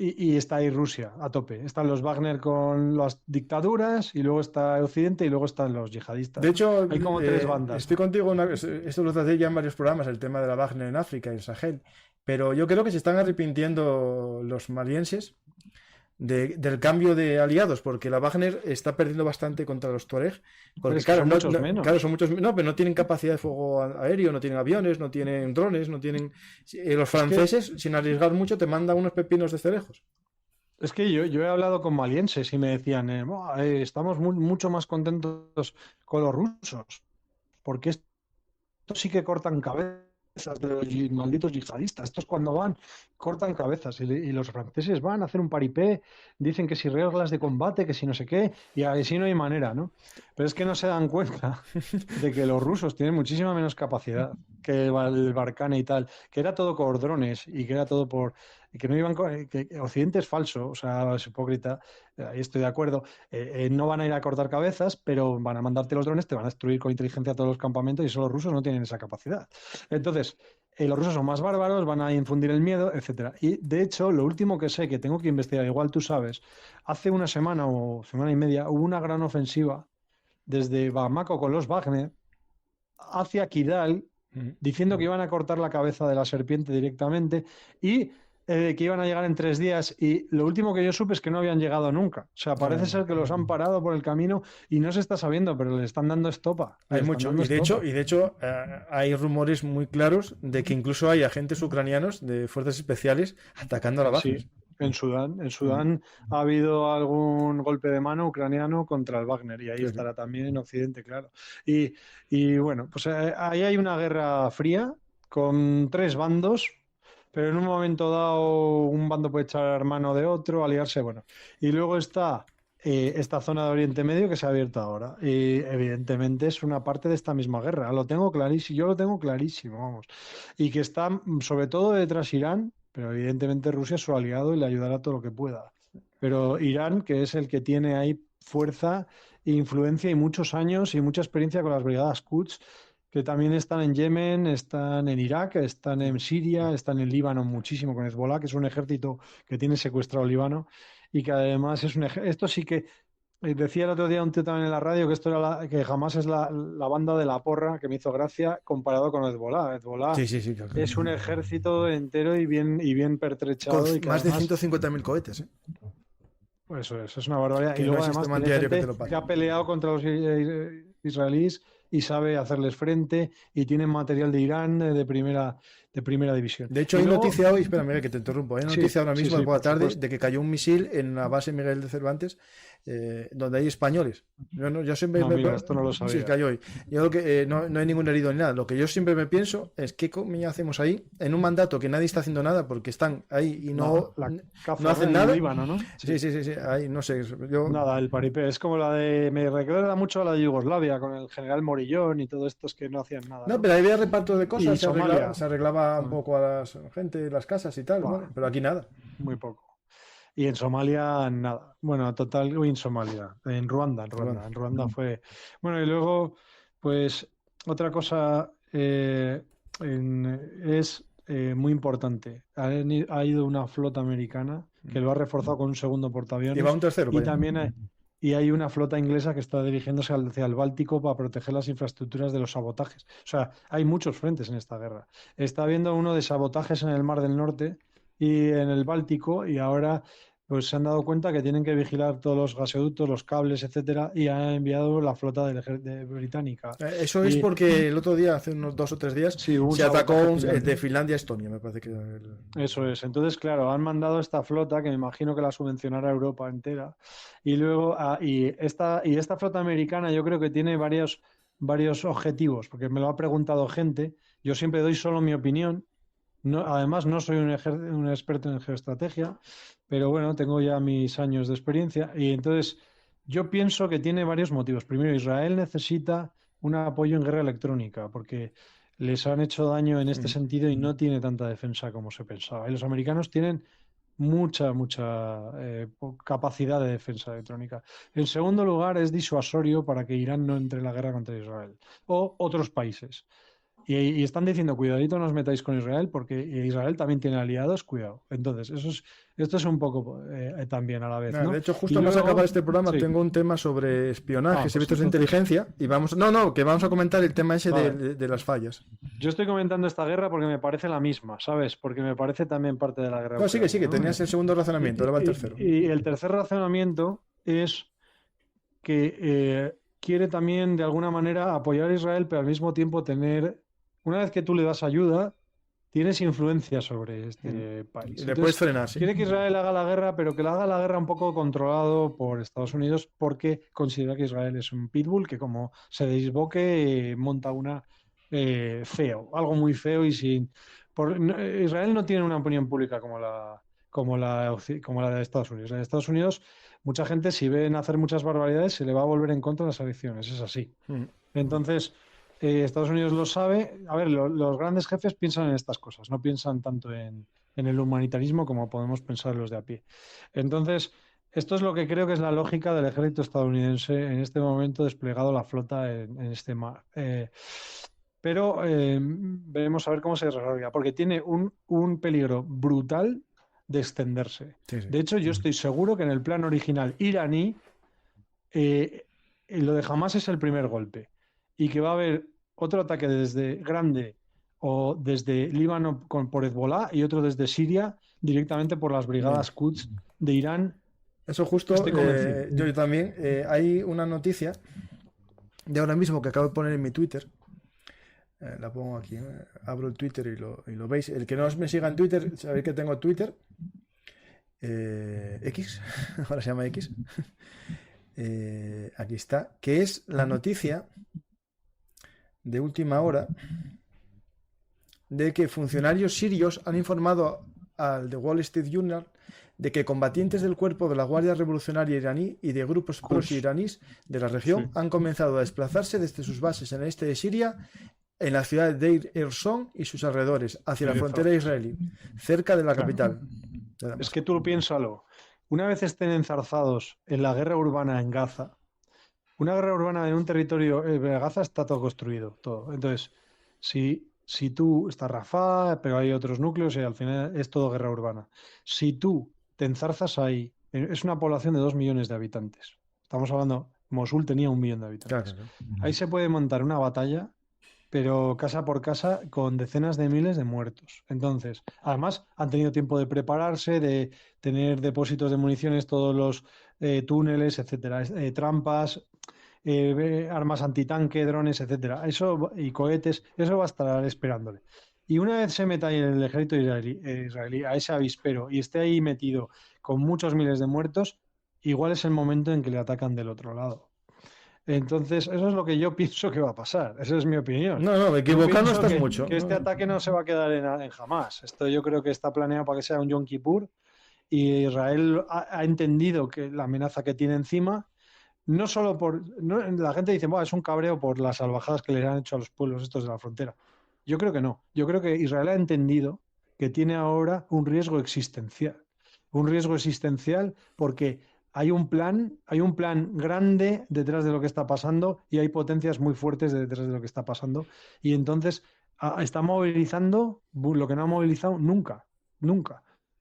B: y está ahí Rusia a tope. Están los Wagner con las dictaduras, y luego está Occidente, y luego están los
A: De
B: yihadistas, ¿no?
A: hecho,
B: Hay como tres bandas,
A: estoy
B: ¿no?
A: contigo, esto lo traté ya en varios programas, el tema de la Wagner en África y el Sahel, pero yo creo que se están arrepintiendo los malienses del cambio de aliados, porque la Wagner está perdiendo bastante contra los Tuareg,
B: Pero
A: porque
B: es que
A: claro,
B: son muchos menos.
A: claro, son muchos, no, pero no tienen capacidad de fuego aéreo, no tienen aviones, no tienen drones, no tienen... Los
B: Es que
A: franceses, sin arriesgar mucho, te mandan unos pepinos de cerejos.
B: Es que yo he hablado con malienses y me decían, "Buah, estamos mucho más contentos con los rusos, porque estos sí que cortan cabezas de los malditos yihadistas. Estos cuando van, cortan cabezas. Y los franceses van a hacer un paripé, dicen que si reglas de combate, que si no sé qué, y así no hay manera, ¿no? Pero es que no se dan cuenta de que los rusos tienen muchísima menos capacidad que el Barkhane y tal, que era todo por drones, y que era todo por que no iban que Occidente es falso, o sea, es hipócrita, ahí estoy de acuerdo. No van a ir a cortar cabezas, pero van a mandarte los drones, te van a destruir con inteligencia todos los campamentos, y eso los rusos no tienen esa capacidad. Entonces, los rusos son más bárbaros, van a infundir el miedo, etcétera. Y de hecho, lo último que sé, que tengo que investigar, igual tú sabes, hace una semana o semana y media hubo una gran ofensiva desde Bamako con los Wagner hacia Kidal,
A: Mm.
B: diciendo que iban a cortar la cabeza de la serpiente directamente, y que iban a llegar en 3 días. Y lo último que yo supe es que no habían llegado nunca. O sea, parece ser que los han parado por el camino y no se está sabiendo, pero le están dando estopa. Le
A: Hay
B: están
A: mucho,
B: dando estopa.
A: y de hecho hay rumores muy claros de que incluso hay agentes ucranianos de fuerzas especiales atacando a la Wagner.
B: Sí, en Sudán. En Sudán ha habido algún golpe de mano ucraniano contra el Wagner, y ahí
A: Sí, sí.
B: estará también en Occidente, claro. Y bueno, pues ahí hay una guerra fría con tres bandos, pero en un momento dado un bando puede echar mano de otro, aliarse, bueno. Y luego está esta zona de Oriente Medio que se ha abierto ahora. Y evidentemente es una parte de esta misma guerra. Lo tengo clarísimo, yo lo tengo clarísimo, vamos. Y que está sobre todo detrás Irán, pero evidentemente Rusia es su aliado y le ayudará todo lo que pueda. Pero Irán, que es el que tiene ahí fuerza e influencia y muchos años y mucha experiencia con las brigadas Quds, que también están en Yemen, están en Irak, están en Siria, están en Líbano muchísimo con Hezbollah, que es un ejército que tiene secuestrado Líbano. y que además es esto sí que decía el otro día un tío también en la radio que esto era que jamás es la banda de la porra, que me hizo gracia comparado con Hezbollah. Hezbollah
A: Sí, sí, sí, claro.
B: es un ejército entero y bien
A: Con
B: pertrechado y que
A: más de
B: además
A: 150.000 cohetes, ¿eh?
B: pues eso es una barbaridad. Y
A: Que no
B: luego
A: existe
B: además
A: un
B: tiene
A: antiaéreo que te
B: gente
A: lo pare.
B: que ha peleado contra los israelíes y sabe hacerles frente y tienen material de Irán de primera división.
A: De hecho,
B: Y
A: hay
B: luego,
A: noticia hoy, espera, Miguel, que te interrumpo. Hay
B: sí,
A: noticia ahora
B: sí,
A: mismo, de
B: sí,
A: por la
B: por
A: tarde,
B: supuesto.
A: de que cayó un misil en la base Miguel de Cervantes, donde hay españoles. Yo siempre
B: No, mira, esto no lo
A: sí,
B: sabía.
A: cayó hoy. Yo creo que no hay ningún herido ni nada. Lo que yo siempre me pienso es qué coño hacemos ahí, en un mandato que nadie está haciendo nada porque están ahí y
B: La
A: no
B: caza, ¿no?
A: hacen
B: En
A: nada.
B: Líbano, ¿no?
A: Sí,
B: Sí.
A: sí, sí, sí, ahí no sé. Yo,
B: Nada, el paripé. Es como la de. Me recuerda mucho a la de Yugoslavia, con el general Morillón y todos estos que no hacían nada,
A: no,
B: ¿no?
A: pero ahí había reparto de cosas,
B: Y Somalia.
A: se arreglaba un
B: Ah,
A: poco a la gente, las casas y tal, ¿vale?
B: buah,
A: Pero aquí nada.
B: muy poco. Y en Somalia, nada. Bueno, total, uy, en Somalia. En Ruanda, en
A: Bueno,
B: Ruanda. En Ruanda fue. Bueno, y luego, pues, otra cosa es muy importante. Ha ido una flota americana que lo ha reforzado con un segundo
A: y va
B: portaaviones
A: un tercero
B: y
A: para allá.
B: también y hay una flota inglesa que está dirigiéndose hacia el Báltico para proteger las infraestructuras de los sabotajes. O sea, hay muchos frentes en esta guerra. Está habiendo uno de sabotajes en el Mar del Norte y en el Báltico y ahora pues se han dado cuenta que tienen que vigilar todos los gasoductos, los cables, etcétera, y han enviado la flota británica.
A: Eso es
B: Y
A: porque el otro día, hace unos 2 o 3 días,
B: sí, hubo un
A: se atacó
B: sabotaje
A: de
B: Finlandia.
A: Finlandia a Estonia, me parece que era
B: Eso es. Entonces, claro, han mandado esta flota que me imagino que la subvencionará Europa entera. Y luego, y esta flota americana yo creo que tiene varios objetivos, porque me lo ha preguntado gente. Yo siempre doy solo mi opinión. No, además, no soy un experto en geoestrategia, pero bueno, tengo ya mis años de experiencia. Y entonces, yo pienso que tiene varios motivos. Primero, Israel necesita un apoyo en guerra electrónica, porque les han hecho daño en este
A: Ujú.
B: sentido y no tiene tanta defensa como se pensaba. Y los americanos tienen mucha capacidad de defensa electrónica. En segundo lugar, es disuasorio para que Irán no entre en la guerra contra Israel o otros países. Y están diciendo, cuidadito, no os metáis con Israel, porque Israel también tiene aliados, cuidado. Entonces, esto es un poco también a la vez,
A: Nada, de
B: ¿no?
A: hecho,
B: Y
A: justo más acabar
B: luego,
A: este programa,
B: sí.
A: tengo un tema sobre espionaje,
B: Pues
A: servicios de
B: entonces,
A: inteligencia, y vamos, no, que vamos a comentar el tema ese de,
B: vale.
A: de las fallas.
B: Yo estoy comentando esta guerra porque me parece la misma, ¿sabes? Porque me parece también parte de la guerra de
A: No, sigue,
B: Ucrania,
A: sigue,
B: ¿no?
A: tenías el segundo
B: Y,
A: razonamiento, ahora va el
B: y-
A: tercero.
B: y el tercer razonamiento es que quiere también de alguna manera apoyar a Israel, pero al mismo tiempo una vez que tú le das ayuda, tienes influencia sobre
A: Mm.
B: este
A: Y
B: país.
A: le puedes
B: Entonces,
A: frenar, sí.
B: quiere que Israel haga la guerra, pero que la haga la guerra un poco controlado por Estados Unidos, porque considera que Israel es un pitbull que como se desboque, monta una feo, algo muy feo y sin... Israel no tiene una opinión pública como la de Estados Unidos. La de Estados Unidos, mucha gente, si ven hacer muchas barbaridades, se le va a volver en contra de las elecciones. Es así.
A: Mm.
B: Entonces, Estados Unidos lo sabe. A ver, los grandes jefes piensan en estas cosas, no piensan tanto en el humanitarismo como podemos pensar los de a pie. Entonces, esto es lo que creo que es la lógica del ejército estadounidense en este momento desplegado la flota en este mar. Pero veremos a ver cómo se desarrolla, porque tiene un peligro brutal de extenderse.
A: Sí, sí.
B: De hecho, yo estoy seguro que en el plan original iraní, lo de Hamas es el primer golpe y que va a haber otro ataque desde grande o desde Líbano por Hezbollah y otro desde Siria directamente por las
A: Bueno,
B: brigadas Quds de Irán.
A: eso justo,
B: Estoy convencido.
A: yo también. Hay una noticia de ahora mismo que acabo de poner en mi Twitter. La pongo aquí, abro el Twitter y lo veis. El que no me siga en Twitter, sabéis que tengo Twitter. X, ahora se llama X. Aquí está, que es la noticia de última hora de que funcionarios sirios han informado al The Wall Street Journal de que combatientes del cuerpo de la Guardia Revolucionaria iraní y de grupos pro-iraníes de la región
B: Sí.
A: han comenzado a desplazarse desde sus bases en el este de Siria, en la ciudad de Deir ez-Zor y sus alrededores, hacia la frontera israelí, cerca de la
B: Claro.
A: capital.
B: Es que tú piénsalo. Una vez estén enzarzados en la guerra urbana en Gaza, una guerra urbana en un territorio, Gaza está todo construido, todo. Entonces, si tú estás Rafah, pero hay otros núcleos y al final es todo guerra urbana. Si tú te enzarzas ahí es una población de 2 millones de habitantes. Estamos hablando, Mosul tenía 1 millón de habitantes.
A: Claro.
B: Ahí se puede montar una batalla, pero casa por casa, con decenas de miles de muertos. Entonces, además, han tenido tiempo de prepararse, de tener depósitos de municiones, todos los túneles, etcétera, trampas, armas antitanque, drones, etcétera. Eso y cohetes, eso va a estar esperándole. Y una vez se meta ahí en el ejército israelí a ese avispero y esté ahí metido con muchos miles de muertos, igual es el momento en que le atacan del otro lado. Entonces, eso es lo que yo pienso que va a pasar. Esa es mi opinión.
A: No, equivocado estás mucho.
B: Que este ataque no se va a quedar en jamás. Esto yo creo que está planeado para que sea un Yom Kippur, y Israel ha entendido que la amenaza que tiene encima, no solo por... la gente dice, es un cabreo por las salvajadas que le han hecho a los pueblos estos de la frontera. Yo creo que no. Yo creo que Israel ha entendido que tiene ahora un riesgo existencial. Un riesgo existencial porque hay un plan grande detrás de lo que está pasando, y hay potencias muy fuertes detrás de lo que está pasando. Y entonces está movilizando lo que no ha movilizado nunca.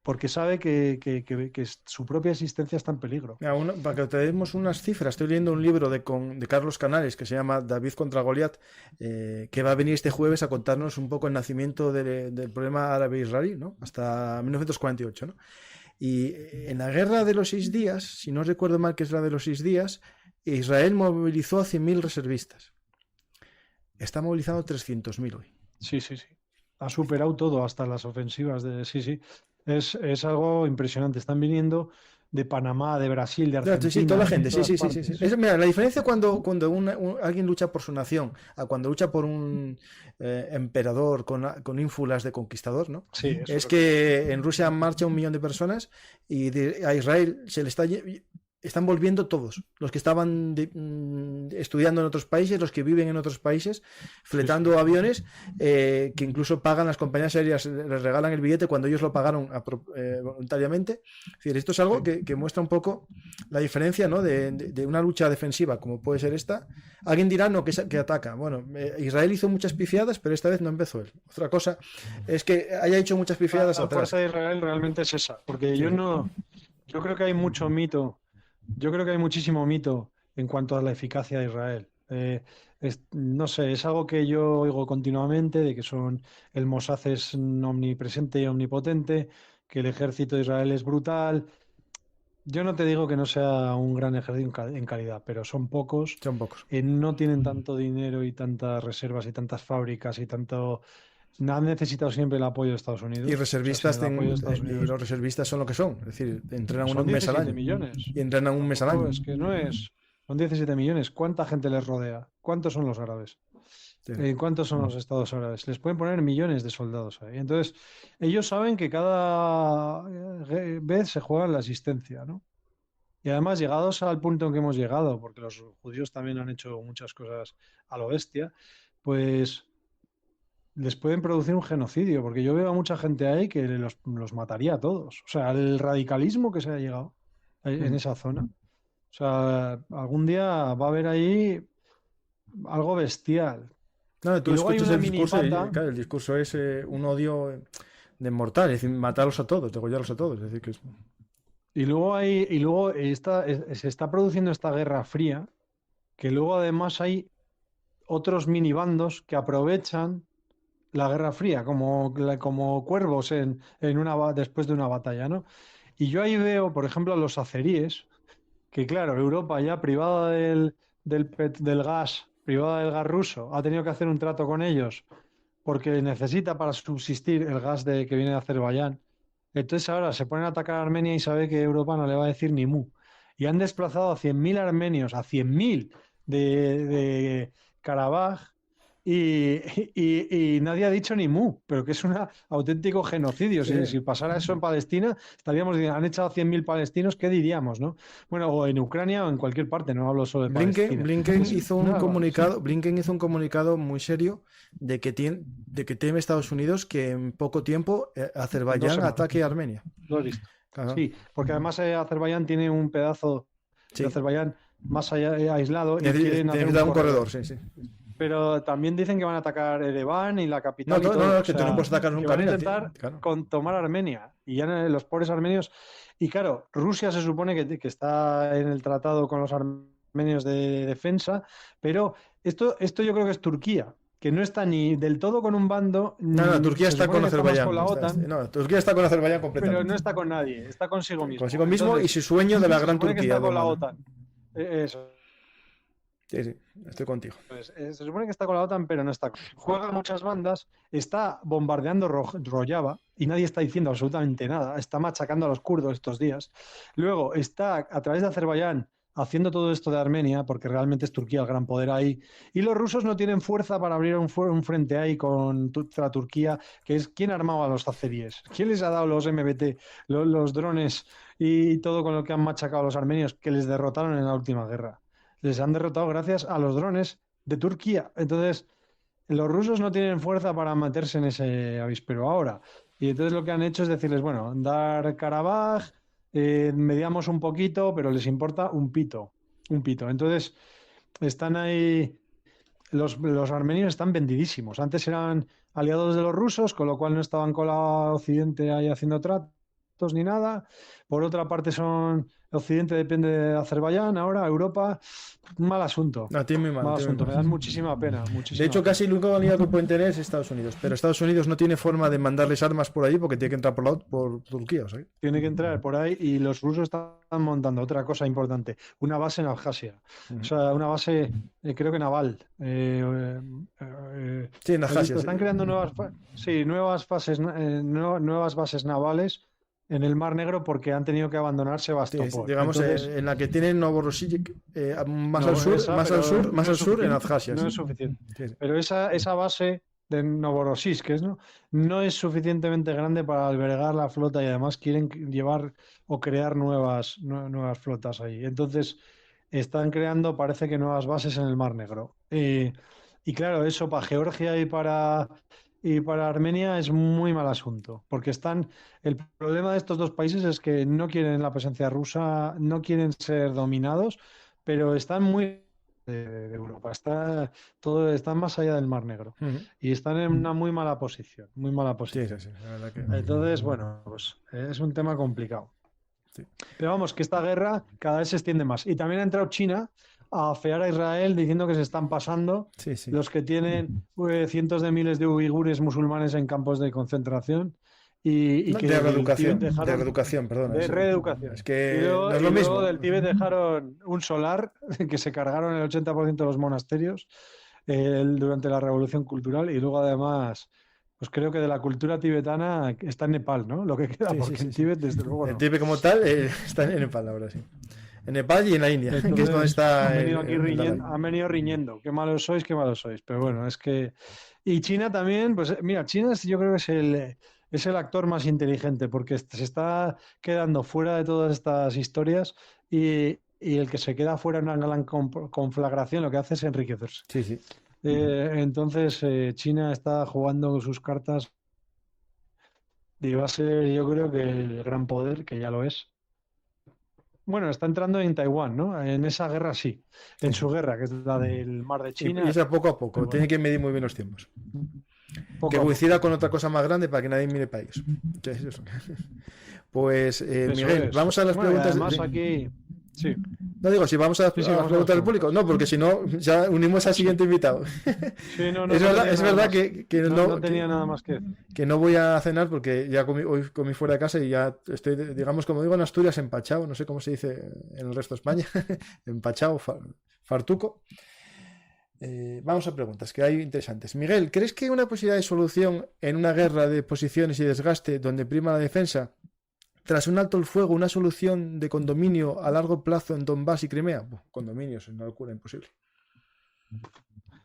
B: Porque sabe que su propia existencia está en peligro.
A: Mira, para que te demos unas cifras, estoy leyendo un libro de Carlos Canales que se llama David contra Goliat, que va a venir este jueves a contarnos un poco el nacimiento del problema árabe-israelí, ¿no? Hasta 1948, ¿no? Y en la guerra de los 6 días, si no recuerdo mal que es la de los 6 días, Israel movilizó a 100.000 reservistas. Está movilizando 300.000 hoy.
B: Sí. Ha superado todo, hasta las ofensivas de... Sí. Es algo impresionante. Están viniendo de Panamá, de Brasil, de Argentina.
A: Sí, toda la gente, sí. Mira, la diferencia cuando alguien lucha por su nación a cuando lucha por un emperador con ínfulas de conquistador, ¿no?
B: Sí,
A: es que en Rusia marcha 1 millón de personas y a Israel están volviendo todos, los que estaban estudiando en otros países, los que viven en otros países, fletando aviones, que incluso pagan las compañías aéreas, les regalan el billete cuando ellos lo pagaron voluntariamente. Es decir, esto es algo que muestra un poco la diferencia, ¿no? de una lucha defensiva como puede ser esta. Alguien dirá no, que ataca. Bueno, Israel hizo muchas pifiadas, pero esta vez no empezó él. Otra cosa es que haya hecho muchas pifiadas atrás.
B: La fuerza de Israel realmente es esa, porque yo creo que hay mucho mito. Yo creo que hay muchísimo mito en cuanto a la eficacia de Israel. No sé, es algo que yo oigo continuamente, de que el Mossad es omnipresente y omnipotente, que el ejército de Israel es brutal. Yo no te digo que no sea un gran ejército en calidad, pero son pocos. No tienen tanto dinero y tantas reservas y tantas fábricas y tanto... Han necesitado siempre el apoyo de Estados Unidos.
A: Y reservistas los reservistas son lo que son. Es decir, entrenan un mes al año.
B: Millones.
A: Y entrenan un mes al año.
B: Es que no es. Son 17 millones. ¿Cuánta gente les rodea? ¿Cuántos son los árabes? Sí. ¿Cuántos son los estados árabes? Les pueden poner millones de soldados ahí. Entonces, ellos saben que cada vez se juega en la asistencia, ¿no? Y además, llegados al punto en que hemos llegado, porque los judíos también han hecho muchas cosas a lo bestia, pues les pueden producir un genocidio, porque yo veo a mucha gente ahí que los mataría a todos. O sea, el radicalismo que se ha llegado en esa zona. O sea, algún día va a haber ahí algo bestial.
A: No, tú escuchas el discurso y, claro, el discurso es un odio de mortal, es decir, matarlos a todos, degollarlos a todos. Es decir, que es...
B: Y luego se está produciendo esta guerra fría, que luego además hay otros minibandos que aprovechan la Guerra Fría como cuervos después de una batalla, ¿no? Y yo ahí veo, por ejemplo, a los azeríes, que claro, Europa ya privada del gas, privada del gas ruso, ha tenido que hacer un trato con ellos porque necesita para subsistir el gas que viene de Azerbaiyán. Entonces ahora se ponen a atacar a Armenia y sabe que Europa no le va a decir ni mu. Y han desplazado a 100.000 armenios, a 100.000 de Karabaj, y nadie ha dicho ni mu, pero que es un auténtico genocidio. Sí. Si pasara eso en Palestina, estaríamos diciendo, han echado 100.000 palestinos, ¿qué diríamos, no? Bueno, o en Ucrania o en cualquier parte, no hablo solo de Palestina.
A: Blinken hizo un comunicado muy serio de que teme Estados Unidos que en poco tiempo Azerbaiyán ataque a Armenia.
B: Lo he visto. Ajá. Sí, porque además Azerbaiyán tiene un pedazo de Azerbaiyán más allá aislado y quieren hacer
A: un corredor, sí.
B: Pero también dicen que van a atacar Ereván y la capital.
A: No, que tú no puedes atacar nunca.
B: Van a intentar tomar Armenia. Y ya los pobres armenios. Y claro, Rusia se supone que está en el tratado con los armenios de defensa, pero esto yo creo que es Turquía, que no está ni del todo con un bando,
A: No, Turquía
B: se
A: está
B: supone
A: con
B: que está más con
A: Azerbaiyán.
B: la OTAN,
A: No, Turquía está con Azerbaiyán
B: pero no
A: completamente.
B: está con nadie, está consigo mismo.
A: Consigo mismo y
B: Entonces,
A: su sueño de la
B: se
A: gran
B: supone que
A: Turquía
B: está con la
A: otomana.
B: OTAN. Eso.
A: Sí, sí, estoy contigo.
B: Pues, se supone que está con la OTAN, pero no está. Juega muchas bandas, está bombardeando Rojava y nadie está diciendo absolutamente nada. Está machacando a los kurdos estos días. Luego está a través de Azerbaiyán haciendo todo esto de Armenia, porque realmente es Turquía el gran poder ahí. Y los rusos no tienen fuerza para abrir un frente ahí contra Turquía, que es quién armaba a los azeríes, quién les ha dado los MBT, los drones y todo con lo que han machacado a los armenios, que les derrotaron en la última guerra. Les han derrotado gracias a los drones de Turquía. Entonces, los rusos no tienen fuerza para meterse en ese avispero ahora. Y entonces lo que han hecho es decirles, bueno, dar Karabaj, mediamos un poquito, pero les importa un pito. Un pito. Entonces, están ahí. Los armenios están vendidísimos. Antes eran aliados de los rusos, con lo cual no estaban con la Occidente ahí haciendo tratos ni nada. Por otra parte, Occidente depende de Azerbaiyán, ahora Europa. Mal asunto.
A: No, tiene muy mal,
B: Mal
A: tiene muy
B: asunto. Me dan
A: mal.
B: muchísima pena.
A: De
B: Muchísima
A: hecho,
B: pena.
A: casi el único aliado que pueden tener es Estados Unidos. Pero Estados Unidos no tiene forma de mandarles armas por allí porque tiene que entrar por Turquía, ¿sabes?
B: Tiene que entrar por ahí y los rusos están montando otra cosa importante, una base en Abjasia. O sea, una base, creo que naval.
A: Sí, en
B: He
A: Abjasia.
B: visto,
A: Sí.
B: están creando nuevas fases, nuevas bases navales en el Mar Negro porque han tenido que abandonar
A: Sí,
B: Sebastopol.
A: digamos,
B: Entonces,
A: en la que tienen Novorossiysk, más
B: no,
A: al sur,
B: esa,
A: más al
B: pero
A: sur,
B: no
A: más
B: es
A: al sur, en
B: suficiente.
A: Abjasia.
B: No
A: Sí.
B: es suficiente.
A: Sí, sí.
B: Pero esa base de Novorossiysk, no es suficientemente grande para albergar la flota y además quieren llevar o crear nuevas flotas ahí. Entonces, están creando, parece que nuevas bases en el Mar Negro. Y claro, eso para Georgia y para Armenia es muy mal asunto, porque el problema de estos dos países es que no quieren la presencia rusa, no quieren ser dominados, pero están muy de Europa, están más allá del Mar Negro
A: Ujú.
B: y están en una muy mala
A: Sí, sí,
B: posición.
A: sí, la verdad que
B: Entonces, bueno, pues es un tema complicado.
A: sí.
B: Pero vamos, que esta guerra cada vez se extiende más. Y también ha entrado China a afear a Israel diciendo que se están pasando
A: Sí, sí.
B: los que tienen cientos de miles de uigures musulmanes en campos de concentración y
A: No,
B: que
A: de
B: del Tíbet
A: reeducación, de
B: dejaron
A: reeducación, perdona.
B: de reeducación.
A: Es
B: Y
A: que
B: luego,
A: no es
B: y
A: lo
B: luego
A: mismo.
B: del Tíbet dejaron un solar que se cargaron el 80% de los monasterios durante la Revolución Cultural y luego además, pues creo que de la cultura tibetana está en Nepal, ¿no? Lo que queda,
A: Sí, sí,
B: porque
A: sí,
B: en
A: sí.
B: Tíbet desde luego
A: El
B: no.
A: Tíbet como tal está en Nepal ahora, sí. En Nepal y en la India, que es donde
B: Entonces
A: está
B: han venido aquí
A: el Dalai.
B: han venido riñendo. Qué malos sois, qué malos sois. Pero bueno, es que. Y China también, pues mira, China yo creo que es el actor más inteligente porque se está quedando fuera de todas estas historias y el que se queda fuera en una gran conflagración lo que hace es enriquecerse.
A: Sí, sí.
B: Entonces China está jugando sus cartas y va a ser yo creo que el gran poder, que ya lo es. Bueno, está entrando en Taiwán, ¿no? En esa guerra sí.
A: Sí,
B: En
A: sí.
B: su guerra, que es la del mar de
A: Y
B: China.
A: eso poco a
B: Pero
A: poco.
B: bueno,
A: Tiene que medir muy bien los tiempos. Que
B: poco a poco.
A: coincida con otra cosa más grande para que nadie mire para ellos. ¿Qué es eso? Pues,
B: Eso
A: Miguel,
B: es.
A: vamos a las
B: Bueno, y
A: preguntas.
B: además aquí. Sí,
A: No digo, si vamos a
B: sí, sí,
A: las
B: vamos a las
A: preguntas del público.
B: preguntas.
A: No, porque si no, ya unimos al
B: Sí,
A: siguiente invitado.
B: sí, no,
A: Es
B: no
A: verdad,
B: tenía
A: es
B: nada
A: verdad
B: más.
A: que
B: No,
A: no,
B: no tenía nada más que decir.
A: que no voy a cenar porque ya hoy comí fuera de casa y ya estoy, digamos, como digo en Asturias, empachado. No sé cómo se dice en el resto de España. Empachado, fartuco. Vamos a preguntas que hay interesantes. Miguel, ¿crees que una posibilidad de solución en una guerra de posiciones y desgaste donde prima la defensa, tras un alto el fuego, una solución de condominio a largo plazo en Donbass y Crimea? Condominio es una locura imposible.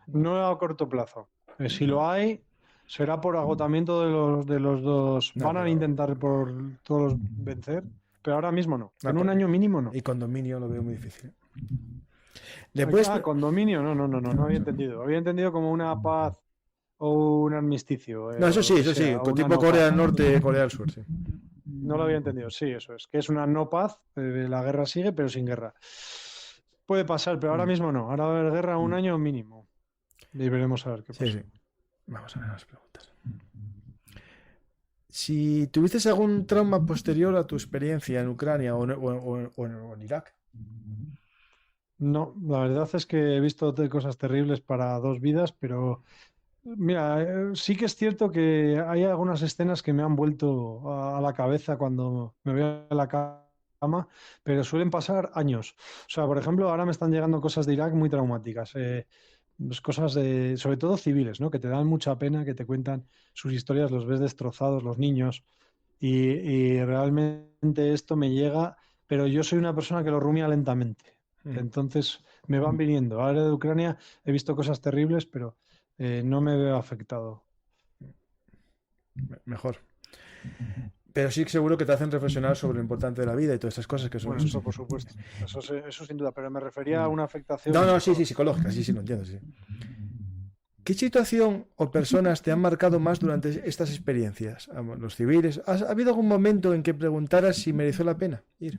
B: No a corto plazo. Si lo hay, será por agotamiento de los dos.
A: No,
B: Van a
A: pero,
B: intentar por todos vencer, pero ahora mismo no.
A: no,
B: En un año mínimo no.
A: y condominio lo veo muy difícil. Después,
B: Condominio, no había entendido. Había entendido como una paz o un armisticio,
A: no,
B: o lo que
A: eso sí,
B: sea, o
A: con
B: una
A: tipo
B: no
A: Corea
B: paz.
A: del Norte, Corea del Sur, sí.
B: No lo había entendido, sí, eso es. Que es una no paz, la guerra sigue, pero sin guerra. Puede pasar, pero ahora mismo no. Ahora va a haber guerra un año mínimo. Y veremos a ver qué pasa.
A: Sí, sí. Vamos a ver las preguntas. Si tuviste algún trauma posterior a tu experiencia en Ucrania o en Irak.
B: No, la verdad es que he visto cosas terribles para dos vidas, pero mira, sí que es cierto que hay algunas escenas que me han vuelto a la cabeza cuando me veo en la cama, pero suelen pasar años. O sea, por ejemplo, ahora me están llegando cosas de Irak muy traumáticas, pues cosas de, sobre todo civiles, ¿no? Que te dan mucha pena, que te cuentan sus historias, los ves destrozados, los niños, y realmente esto me llega, pero yo soy una persona que lo rumia lentamente.
A: Mm,
B: Entonces me van viniendo. Ahora de Ucrania he visto cosas terribles, pero no me veo afectado.
A: mejor. Pero sí que seguro que te hacen reflexionar sobre lo importante de la vida y todas estas cosas que son
B: Bueno,
A: eso sí.
B: eso por supuesto. Eso sin duda, pero me refería a
A: Mm.
B: una
A: No,
B: afectación
A: no, sí,
B: psicológica.
A: psicológica, sí, lo entiendo, sí. ¿Qué situación o personas te han marcado más durante estas experiencias? Los civiles. ¿Ha habido algún momento en que preguntaras si mereció la pena ir?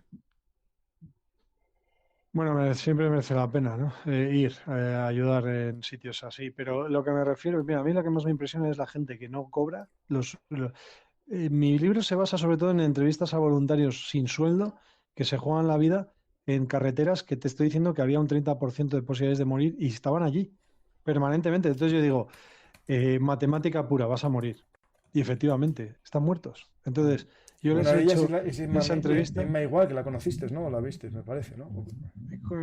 B: Bueno, siempre merece la pena, ¿no? Ir a ayudar en sitios así. Pero lo que me refiero, mira, a mí lo que más me impresiona es la gente que no cobra. Mi libro se basa sobre todo en entrevistas a voluntarios sin sueldo que se juegan la vida en carreteras que te estoy diciendo que había un 30% de posibilidades de morir y estaban allí permanentemente. Entonces yo digo, matemática pura, vas a morir. Y efectivamente, están muertos. Entonces, yo les
A: Una
B: he
A: de ellas es,
B: hecho esa entrevista.
A: Emma Igual, que la conociste, ¿no? O la viste, me parece, ¿no?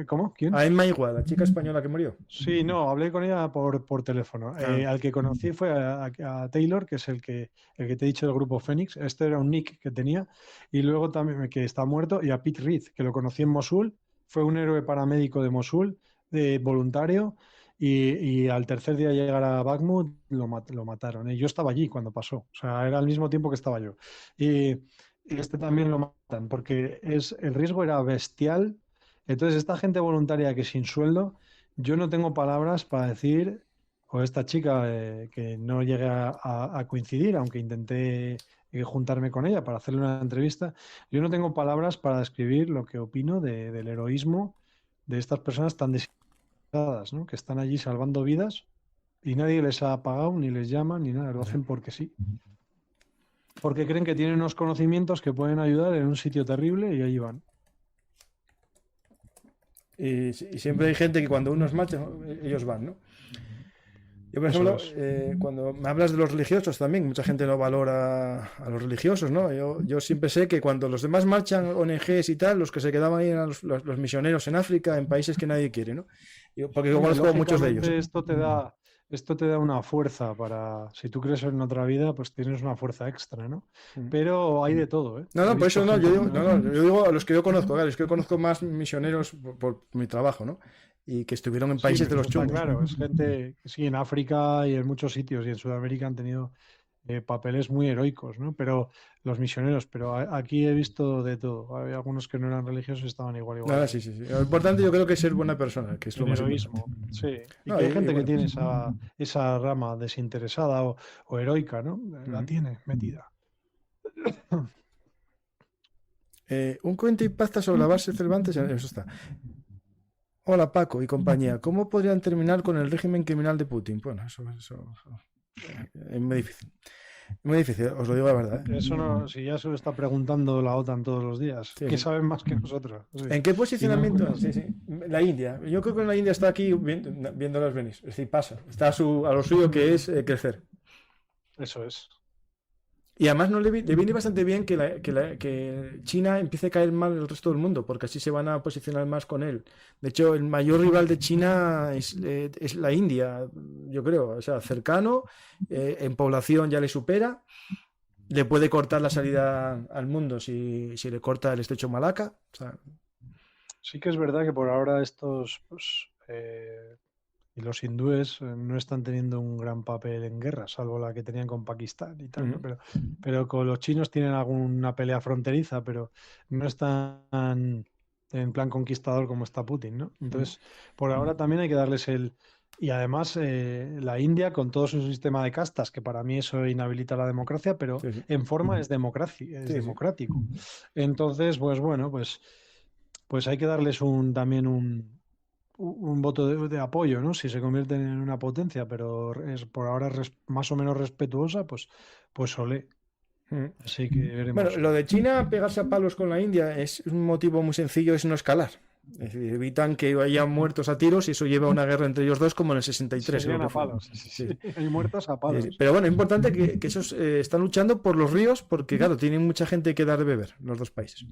B: ¿Cómo? ¿Quién?
A: A Emma Igual, la chica española que murió.
B: Sí, no, hablé con ella por teléfono.
A: Ah,
B: Al que conocí fue a Taylor, que es el que te he dicho del grupo Fénix. Este era un nick que tenía. Y luego también, que está muerto, y a Pete Reed, que lo conocí en Mosul. Fue un héroe paramédico de Mosul, de voluntario. Y al tercer día de llegar a Bakhmut lo mataron. Yo estaba allí cuando pasó. O sea, era al mismo tiempo que estaba yo. Y, y este también lo matan, porque el riesgo era bestial. Entonces, esta gente voluntaria que sin sueldo, yo no tengo palabras para decir, o esta chica que no llegué a coincidir, aunque intenté juntarme con ella para hacerle una entrevista, yo no tengo palabras para describir lo que opino del heroísmo de estas personas tan desinteresadas, ¿no? Que están allí salvando vidas y nadie les ha pagado, ni les llama, ni nada, lo
A: ya.
B: hacen porque sí. Porque creen que tienen unos conocimientos que pueden ayudar en un sitio terrible y allí van.
A: Y siempre hay gente que cuando unos marchan, ellos van, ¿no? Yo, por
B: Eso
A: ejemplo,
B: es.
A: cuando me hablas de los religiosos también, mucha gente no valora a los religiosos, ¿no? Yo siempre sé que cuando los demás marchan, ONGs y tal, los que se quedaban ahí eran los misioneros en África, en países que nadie quiere, ¿no? Porque yo
B: Hombre,
A: conozco a muchos de ellos.
B: lógicamente esto te da una fuerza para, si tú crees en otra vida, pues tienes una fuerza extra, ¿no?
A: Mm.
B: Pero hay de todo, ¿eh?
A: No,
B: He
A: no, por
B: visto
A: eso no,
B: gente
A: no,
B: muy...
A: no, yo digo a los que yo conozco, claro, es que yo conozco más misioneros por mi trabajo, ¿no? Y que estuvieron en
B: Sí,
A: países de
B: pero eso
A: los
B: está
A: chungos.
B: claro, es gente, sí, en África y en muchos sitios y en Sudamérica han tenido papeles muy heroicos, ¿no? Pero los misioneros, pero aquí he visto de todo. Hay algunos que no eran religiosos y estaban igual
A: Ah, sí, sí, sí. Lo importante yo creo que es ser buena persona, que es lo
B: en
A: más importante.
B: heroísmo, sí. Y
A: No,
B: que hay gente que
A: bueno,
B: tiene esa rama desinteresada o heroica, ¿no? La
A: ujú.
B: tiene metida.
A: Un cuento impacta sobre la base Cervantes, eso está. Hola Paco y compañía, ¿cómo podrían terminar con el régimen criminal de Putin? Bueno, es muy difícil. Muy difícil, os lo digo la verdad, ¿eh?
B: Eso no, si ya se lo está preguntando la OTAN todos los días,
A: Sí,
B: que
A: sí.
B: saben más que nosotros. Sí.
A: ¿En qué
B: Y no
A: posicionamiento?
B: encuentran.
A: Sí, sí. La India. Yo creo que la India está aquí viéndolas venir. Es decir, pasa. Está a lo suyo que es crecer.
B: Eso es.
A: Y además no le viene bastante bien que China empiece a caer mal el resto del mundo, porque así se van a posicionar más con él. De hecho, el mayor rival de China es la India, yo creo. O sea, cercano, en población ya le supera, le puede cortar la salida al mundo si le corta el estrecho Malaca. O sea,
B: Sí que es verdad que por ahora estos, pues, y los hindúes no están teniendo un gran papel en guerra, salvo la que tenían con Pakistán y tal, ¿no?
A: ujú,
B: Pero con los chinos tienen alguna pelea fronteriza, pero no están en plan conquistador como está Putin, ¿no?
A: ujú.
B: Entonces, por ahora también hay que darles el... Y además, la India, con todo su sistema de castas, que para mí eso inhabilita la democracia, pero
A: Sí, sí.
B: en forma es democracia, es
A: Sí, sí.
B: democrático. Entonces, pues bueno, pues hay que darles también un voto de apoyo, ¿no? Si se convierten en una potencia, pero por ahora más o menos respetuosa, pues olé. Así que veremos.
A: Bueno, lo de China pegarse a palos con la India es un motivo muy sencillo, es no escalar. Es decir, evitan que haya muertos a tiros y eso lleva a una guerra entre ellos dos como en el 63.
B: Serían a palos. Sí. Hay muertos a palos.
A: Sí. Pero bueno, es importante que esos están luchando por los ríos porque, claro, tienen mucha gente que dar de beber, los dos países.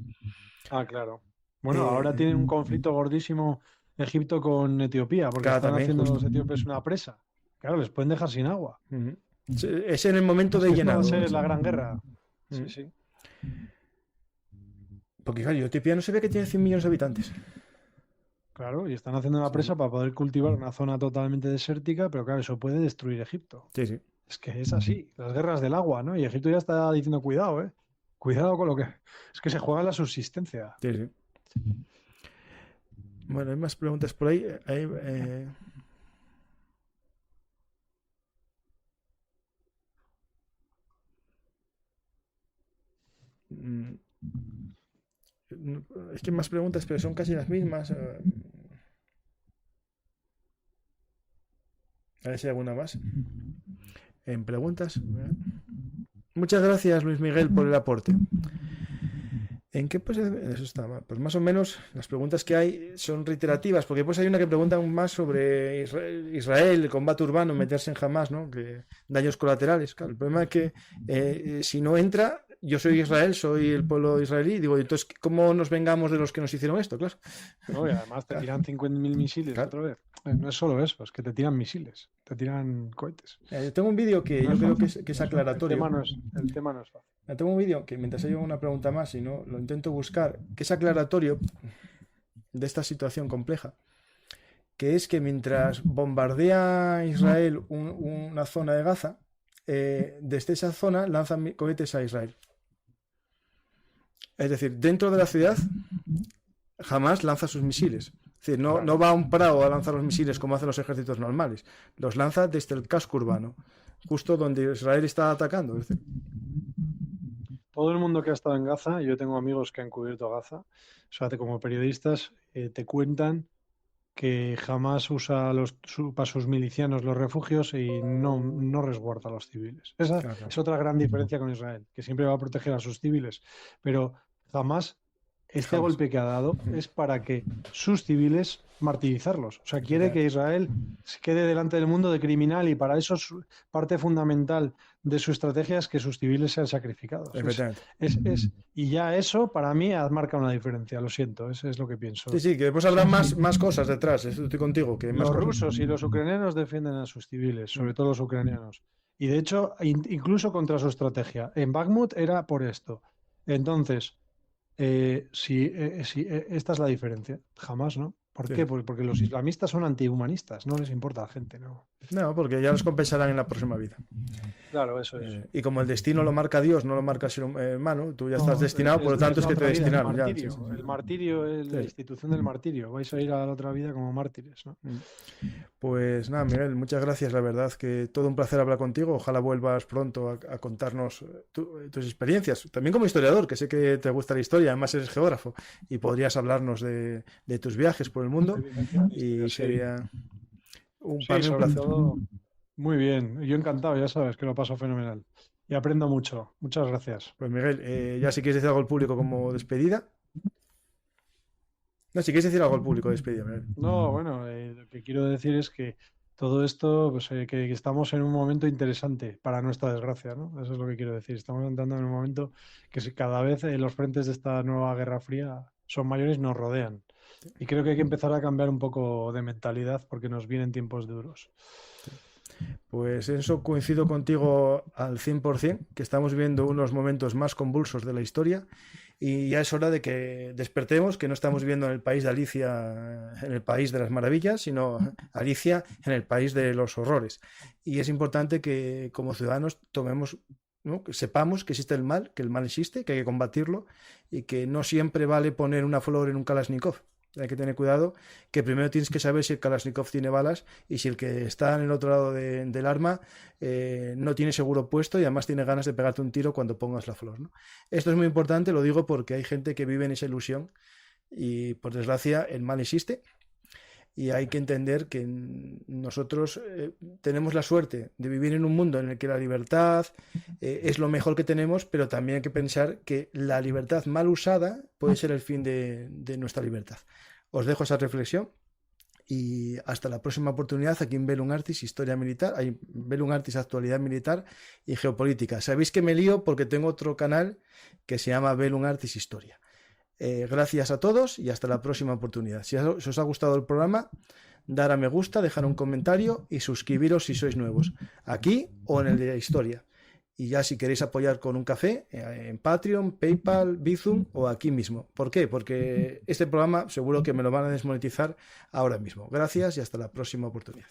B: Ah, claro. Bueno, ahora tienen un conflicto gordísimo Egipto con Etiopía, porque están haciendo los etíopes una presa. Claro, les pueden dejar sin agua.
A: Es en el momento de llenado.
B: Va a ser la gran guerra. Sí.
A: Porque, claro, Etiopía no se ve que tiene 100 millones de habitantes.
B: Claro, y están haciendo una presa para poder cultivar una zona totalmente desértica, pero claro, eso puede destruir Egipto.
A: Sí.
B: Es que es así, las guerras del agua, ¿no? Y Egipto ya está diciendo, cuidado, cuidado con lo que... Es que se juega la subsistencia.
A: Sí. Bueno, hay más preguntas por ahí. Es que hay más preguntas, pero son casi las mismas. A ver si hay alguna más. En preguntas. Muchas gracias, Luis Miguel, por el aporte. ¿En qué pues eso está? Pues más o menos las preguntas que hay son reiterativas, porque pues hay una que pregunta más sobre Israel, el combate urbano, meterse en Hamás, ¿no? Que daños colaterales. Claro, el problema es que si no entra, yo soy Israel, soy el pueblo israelí, digo, entonces, ¿cómo nos vengamos de los que nos hicieron esto? Claro.
B: No, y además te tiran 50.000 misiles otra vez. No es solo eso, es que te tiran misiles, te tiran cohetes.
A: Tengo un vídeo que yo creo que es aclaratorio.
B: El tema no es fácil.
A: Tengo un vídeo que mientras hay una pregunta más, si no, lo intento buscar, que es aclaratorio de esta situación compleja, que es que mientras bombardea Israel una zona de Gaza, desde esa zona lanzan cohetes a Israel. Es decir, dentro de la ciudad jamás lanza sus misiles. Es decir, no va a un prado a lanzar los misiles como hacen los ejércitos normales. Los lanza desde el casco urbano, justo donde Israel está atacando. Es decir,
B: todo el mundo que ha estado en Gaza, yo tengo amigos que han cubierto Gaza, o sea, como periodistas te cuentan que jamás usa para sus milicianos los refugios y no resguarda a los civiles. Esa es otra gran diferencia con Israel, que siempre va a proteger a sus civiles, pero jamás golpe que ha dado es para que sus civiles martirizarlos. O sea, quiere que Israel se quede delante del mundo de criminal y para eso parte fundamental de su estrategia es que sus civiles sean sacrificados. Y ya eso para mí marca una diferencia, lo siento, eso es lo que pienso.
A: Sí, que después habrá más cosas detrás, estoy contigo. Que
B: los rusos y los ucranianos defienden a sus civiles, sobre todo los ucranianos. Y de hecho, incluso contra su estrategia. En Bakhmut era por esto. Entonces, esta es la diferencia. Jamás, ¿no? ¿Por qué? Porque los islamistas son antihumanistas, no les importa a la gente, ¿no?
A: No, porque ya los compensarán en la próxima vida.
B: Claro, eso es.
A: Y como el destino lo marca Dios, no lo marca el ser humano, tú ya estás destinado, por lo tanto es que te destinaron.
B: El martirio es la institución del martirio. Vais a ir a la otra vida como mártires, ¿no?
A: Pues nada, Miguel, muchas gracias, la verdad que todo un placer hablar contigo. Ojalá vuelvas pronto a contarnos tus experiencias. También como historiador, que sé que te gusta la historia, además eres geógrafo y podrías hablarnos de tus viajes por el mundo y sería un placer.
B: Todo, muy bien, yo encantado, ya sabes que lo paso fenomenal y aprendo mucho. Muchas gracias.
A: Pues Miguel, ya si quieres decir algo al público como despedida. No, si quieres decir algo al público de despedida, Miguel.
B: No, bueno, lo que quiero decir es que todo esto, pues que estamos en un momento interesante para nuestra desgracia, ¿no? Eso es lo que quiero decir. Estamos entrando en un momento que cada vez los frentes de esta nueva Guerra Fría son mayores y nos rodean. Y creo que hay que empezar a cambiar un poco de mentalidad porque nos vienen tiempos duros.
A: Pues eso coincido contigo al 100%, que estamos viviendo unos momentos más convulsos de la historia y ya es hora de que despertemos, que no estamos viviendo en el país de Alicia, en el país de las maravillas, sino Alicia en el país de los horrores. Y es importante que como ciudadanos tomemos, ¿no? Que sepamos que existe el mal, que el mal existe, que hay que combatirlo y que no siempre vale poner una flor en un Kalashnikov. Hay que tener cuidado, que primero tienes que saber si el Kalashnikov tiene balas y si el que está en el otro lado del arma no tiene seguro puesto y además tiene ganas de pegarte un tiro cuando pongas la flor, ¿no? Esto es muy importante, lo digo porque hay gente que vive en esa ilusión y por desgracia el mal existe. y hay que entender que nosotros tenemos la suerte de vivir en un mundo en el que la libertad es lo mejor que tenemos, pero también hay que pensar que la libertad mal usada puede ser el fin de nuestra libertad. Os dejo esa reflexión y hasta la próxima oportunidad aquí en Bellum Artis, Historia Militar, Bellum Artis, Actualidad Militar y Geopolítica. Sabéis que me lío porque tengo otro canal que se llama Bellum Artis Historia. Gracias a todos y hasta la próxima oportunidad. Si os ha gustado el programa, dar a me gusta, dejar un comentario y suscribiros si sois nuevos, aquí o en el de Historia. Y ya si queréis apoyar con un café, en Patreon, PayPal, Bizum o aquí mismo. ¿Por qué? Porque este programa seguro que me lo van a desmonetizar ahora mismo. Gracias y hasta la próxima oportunidad.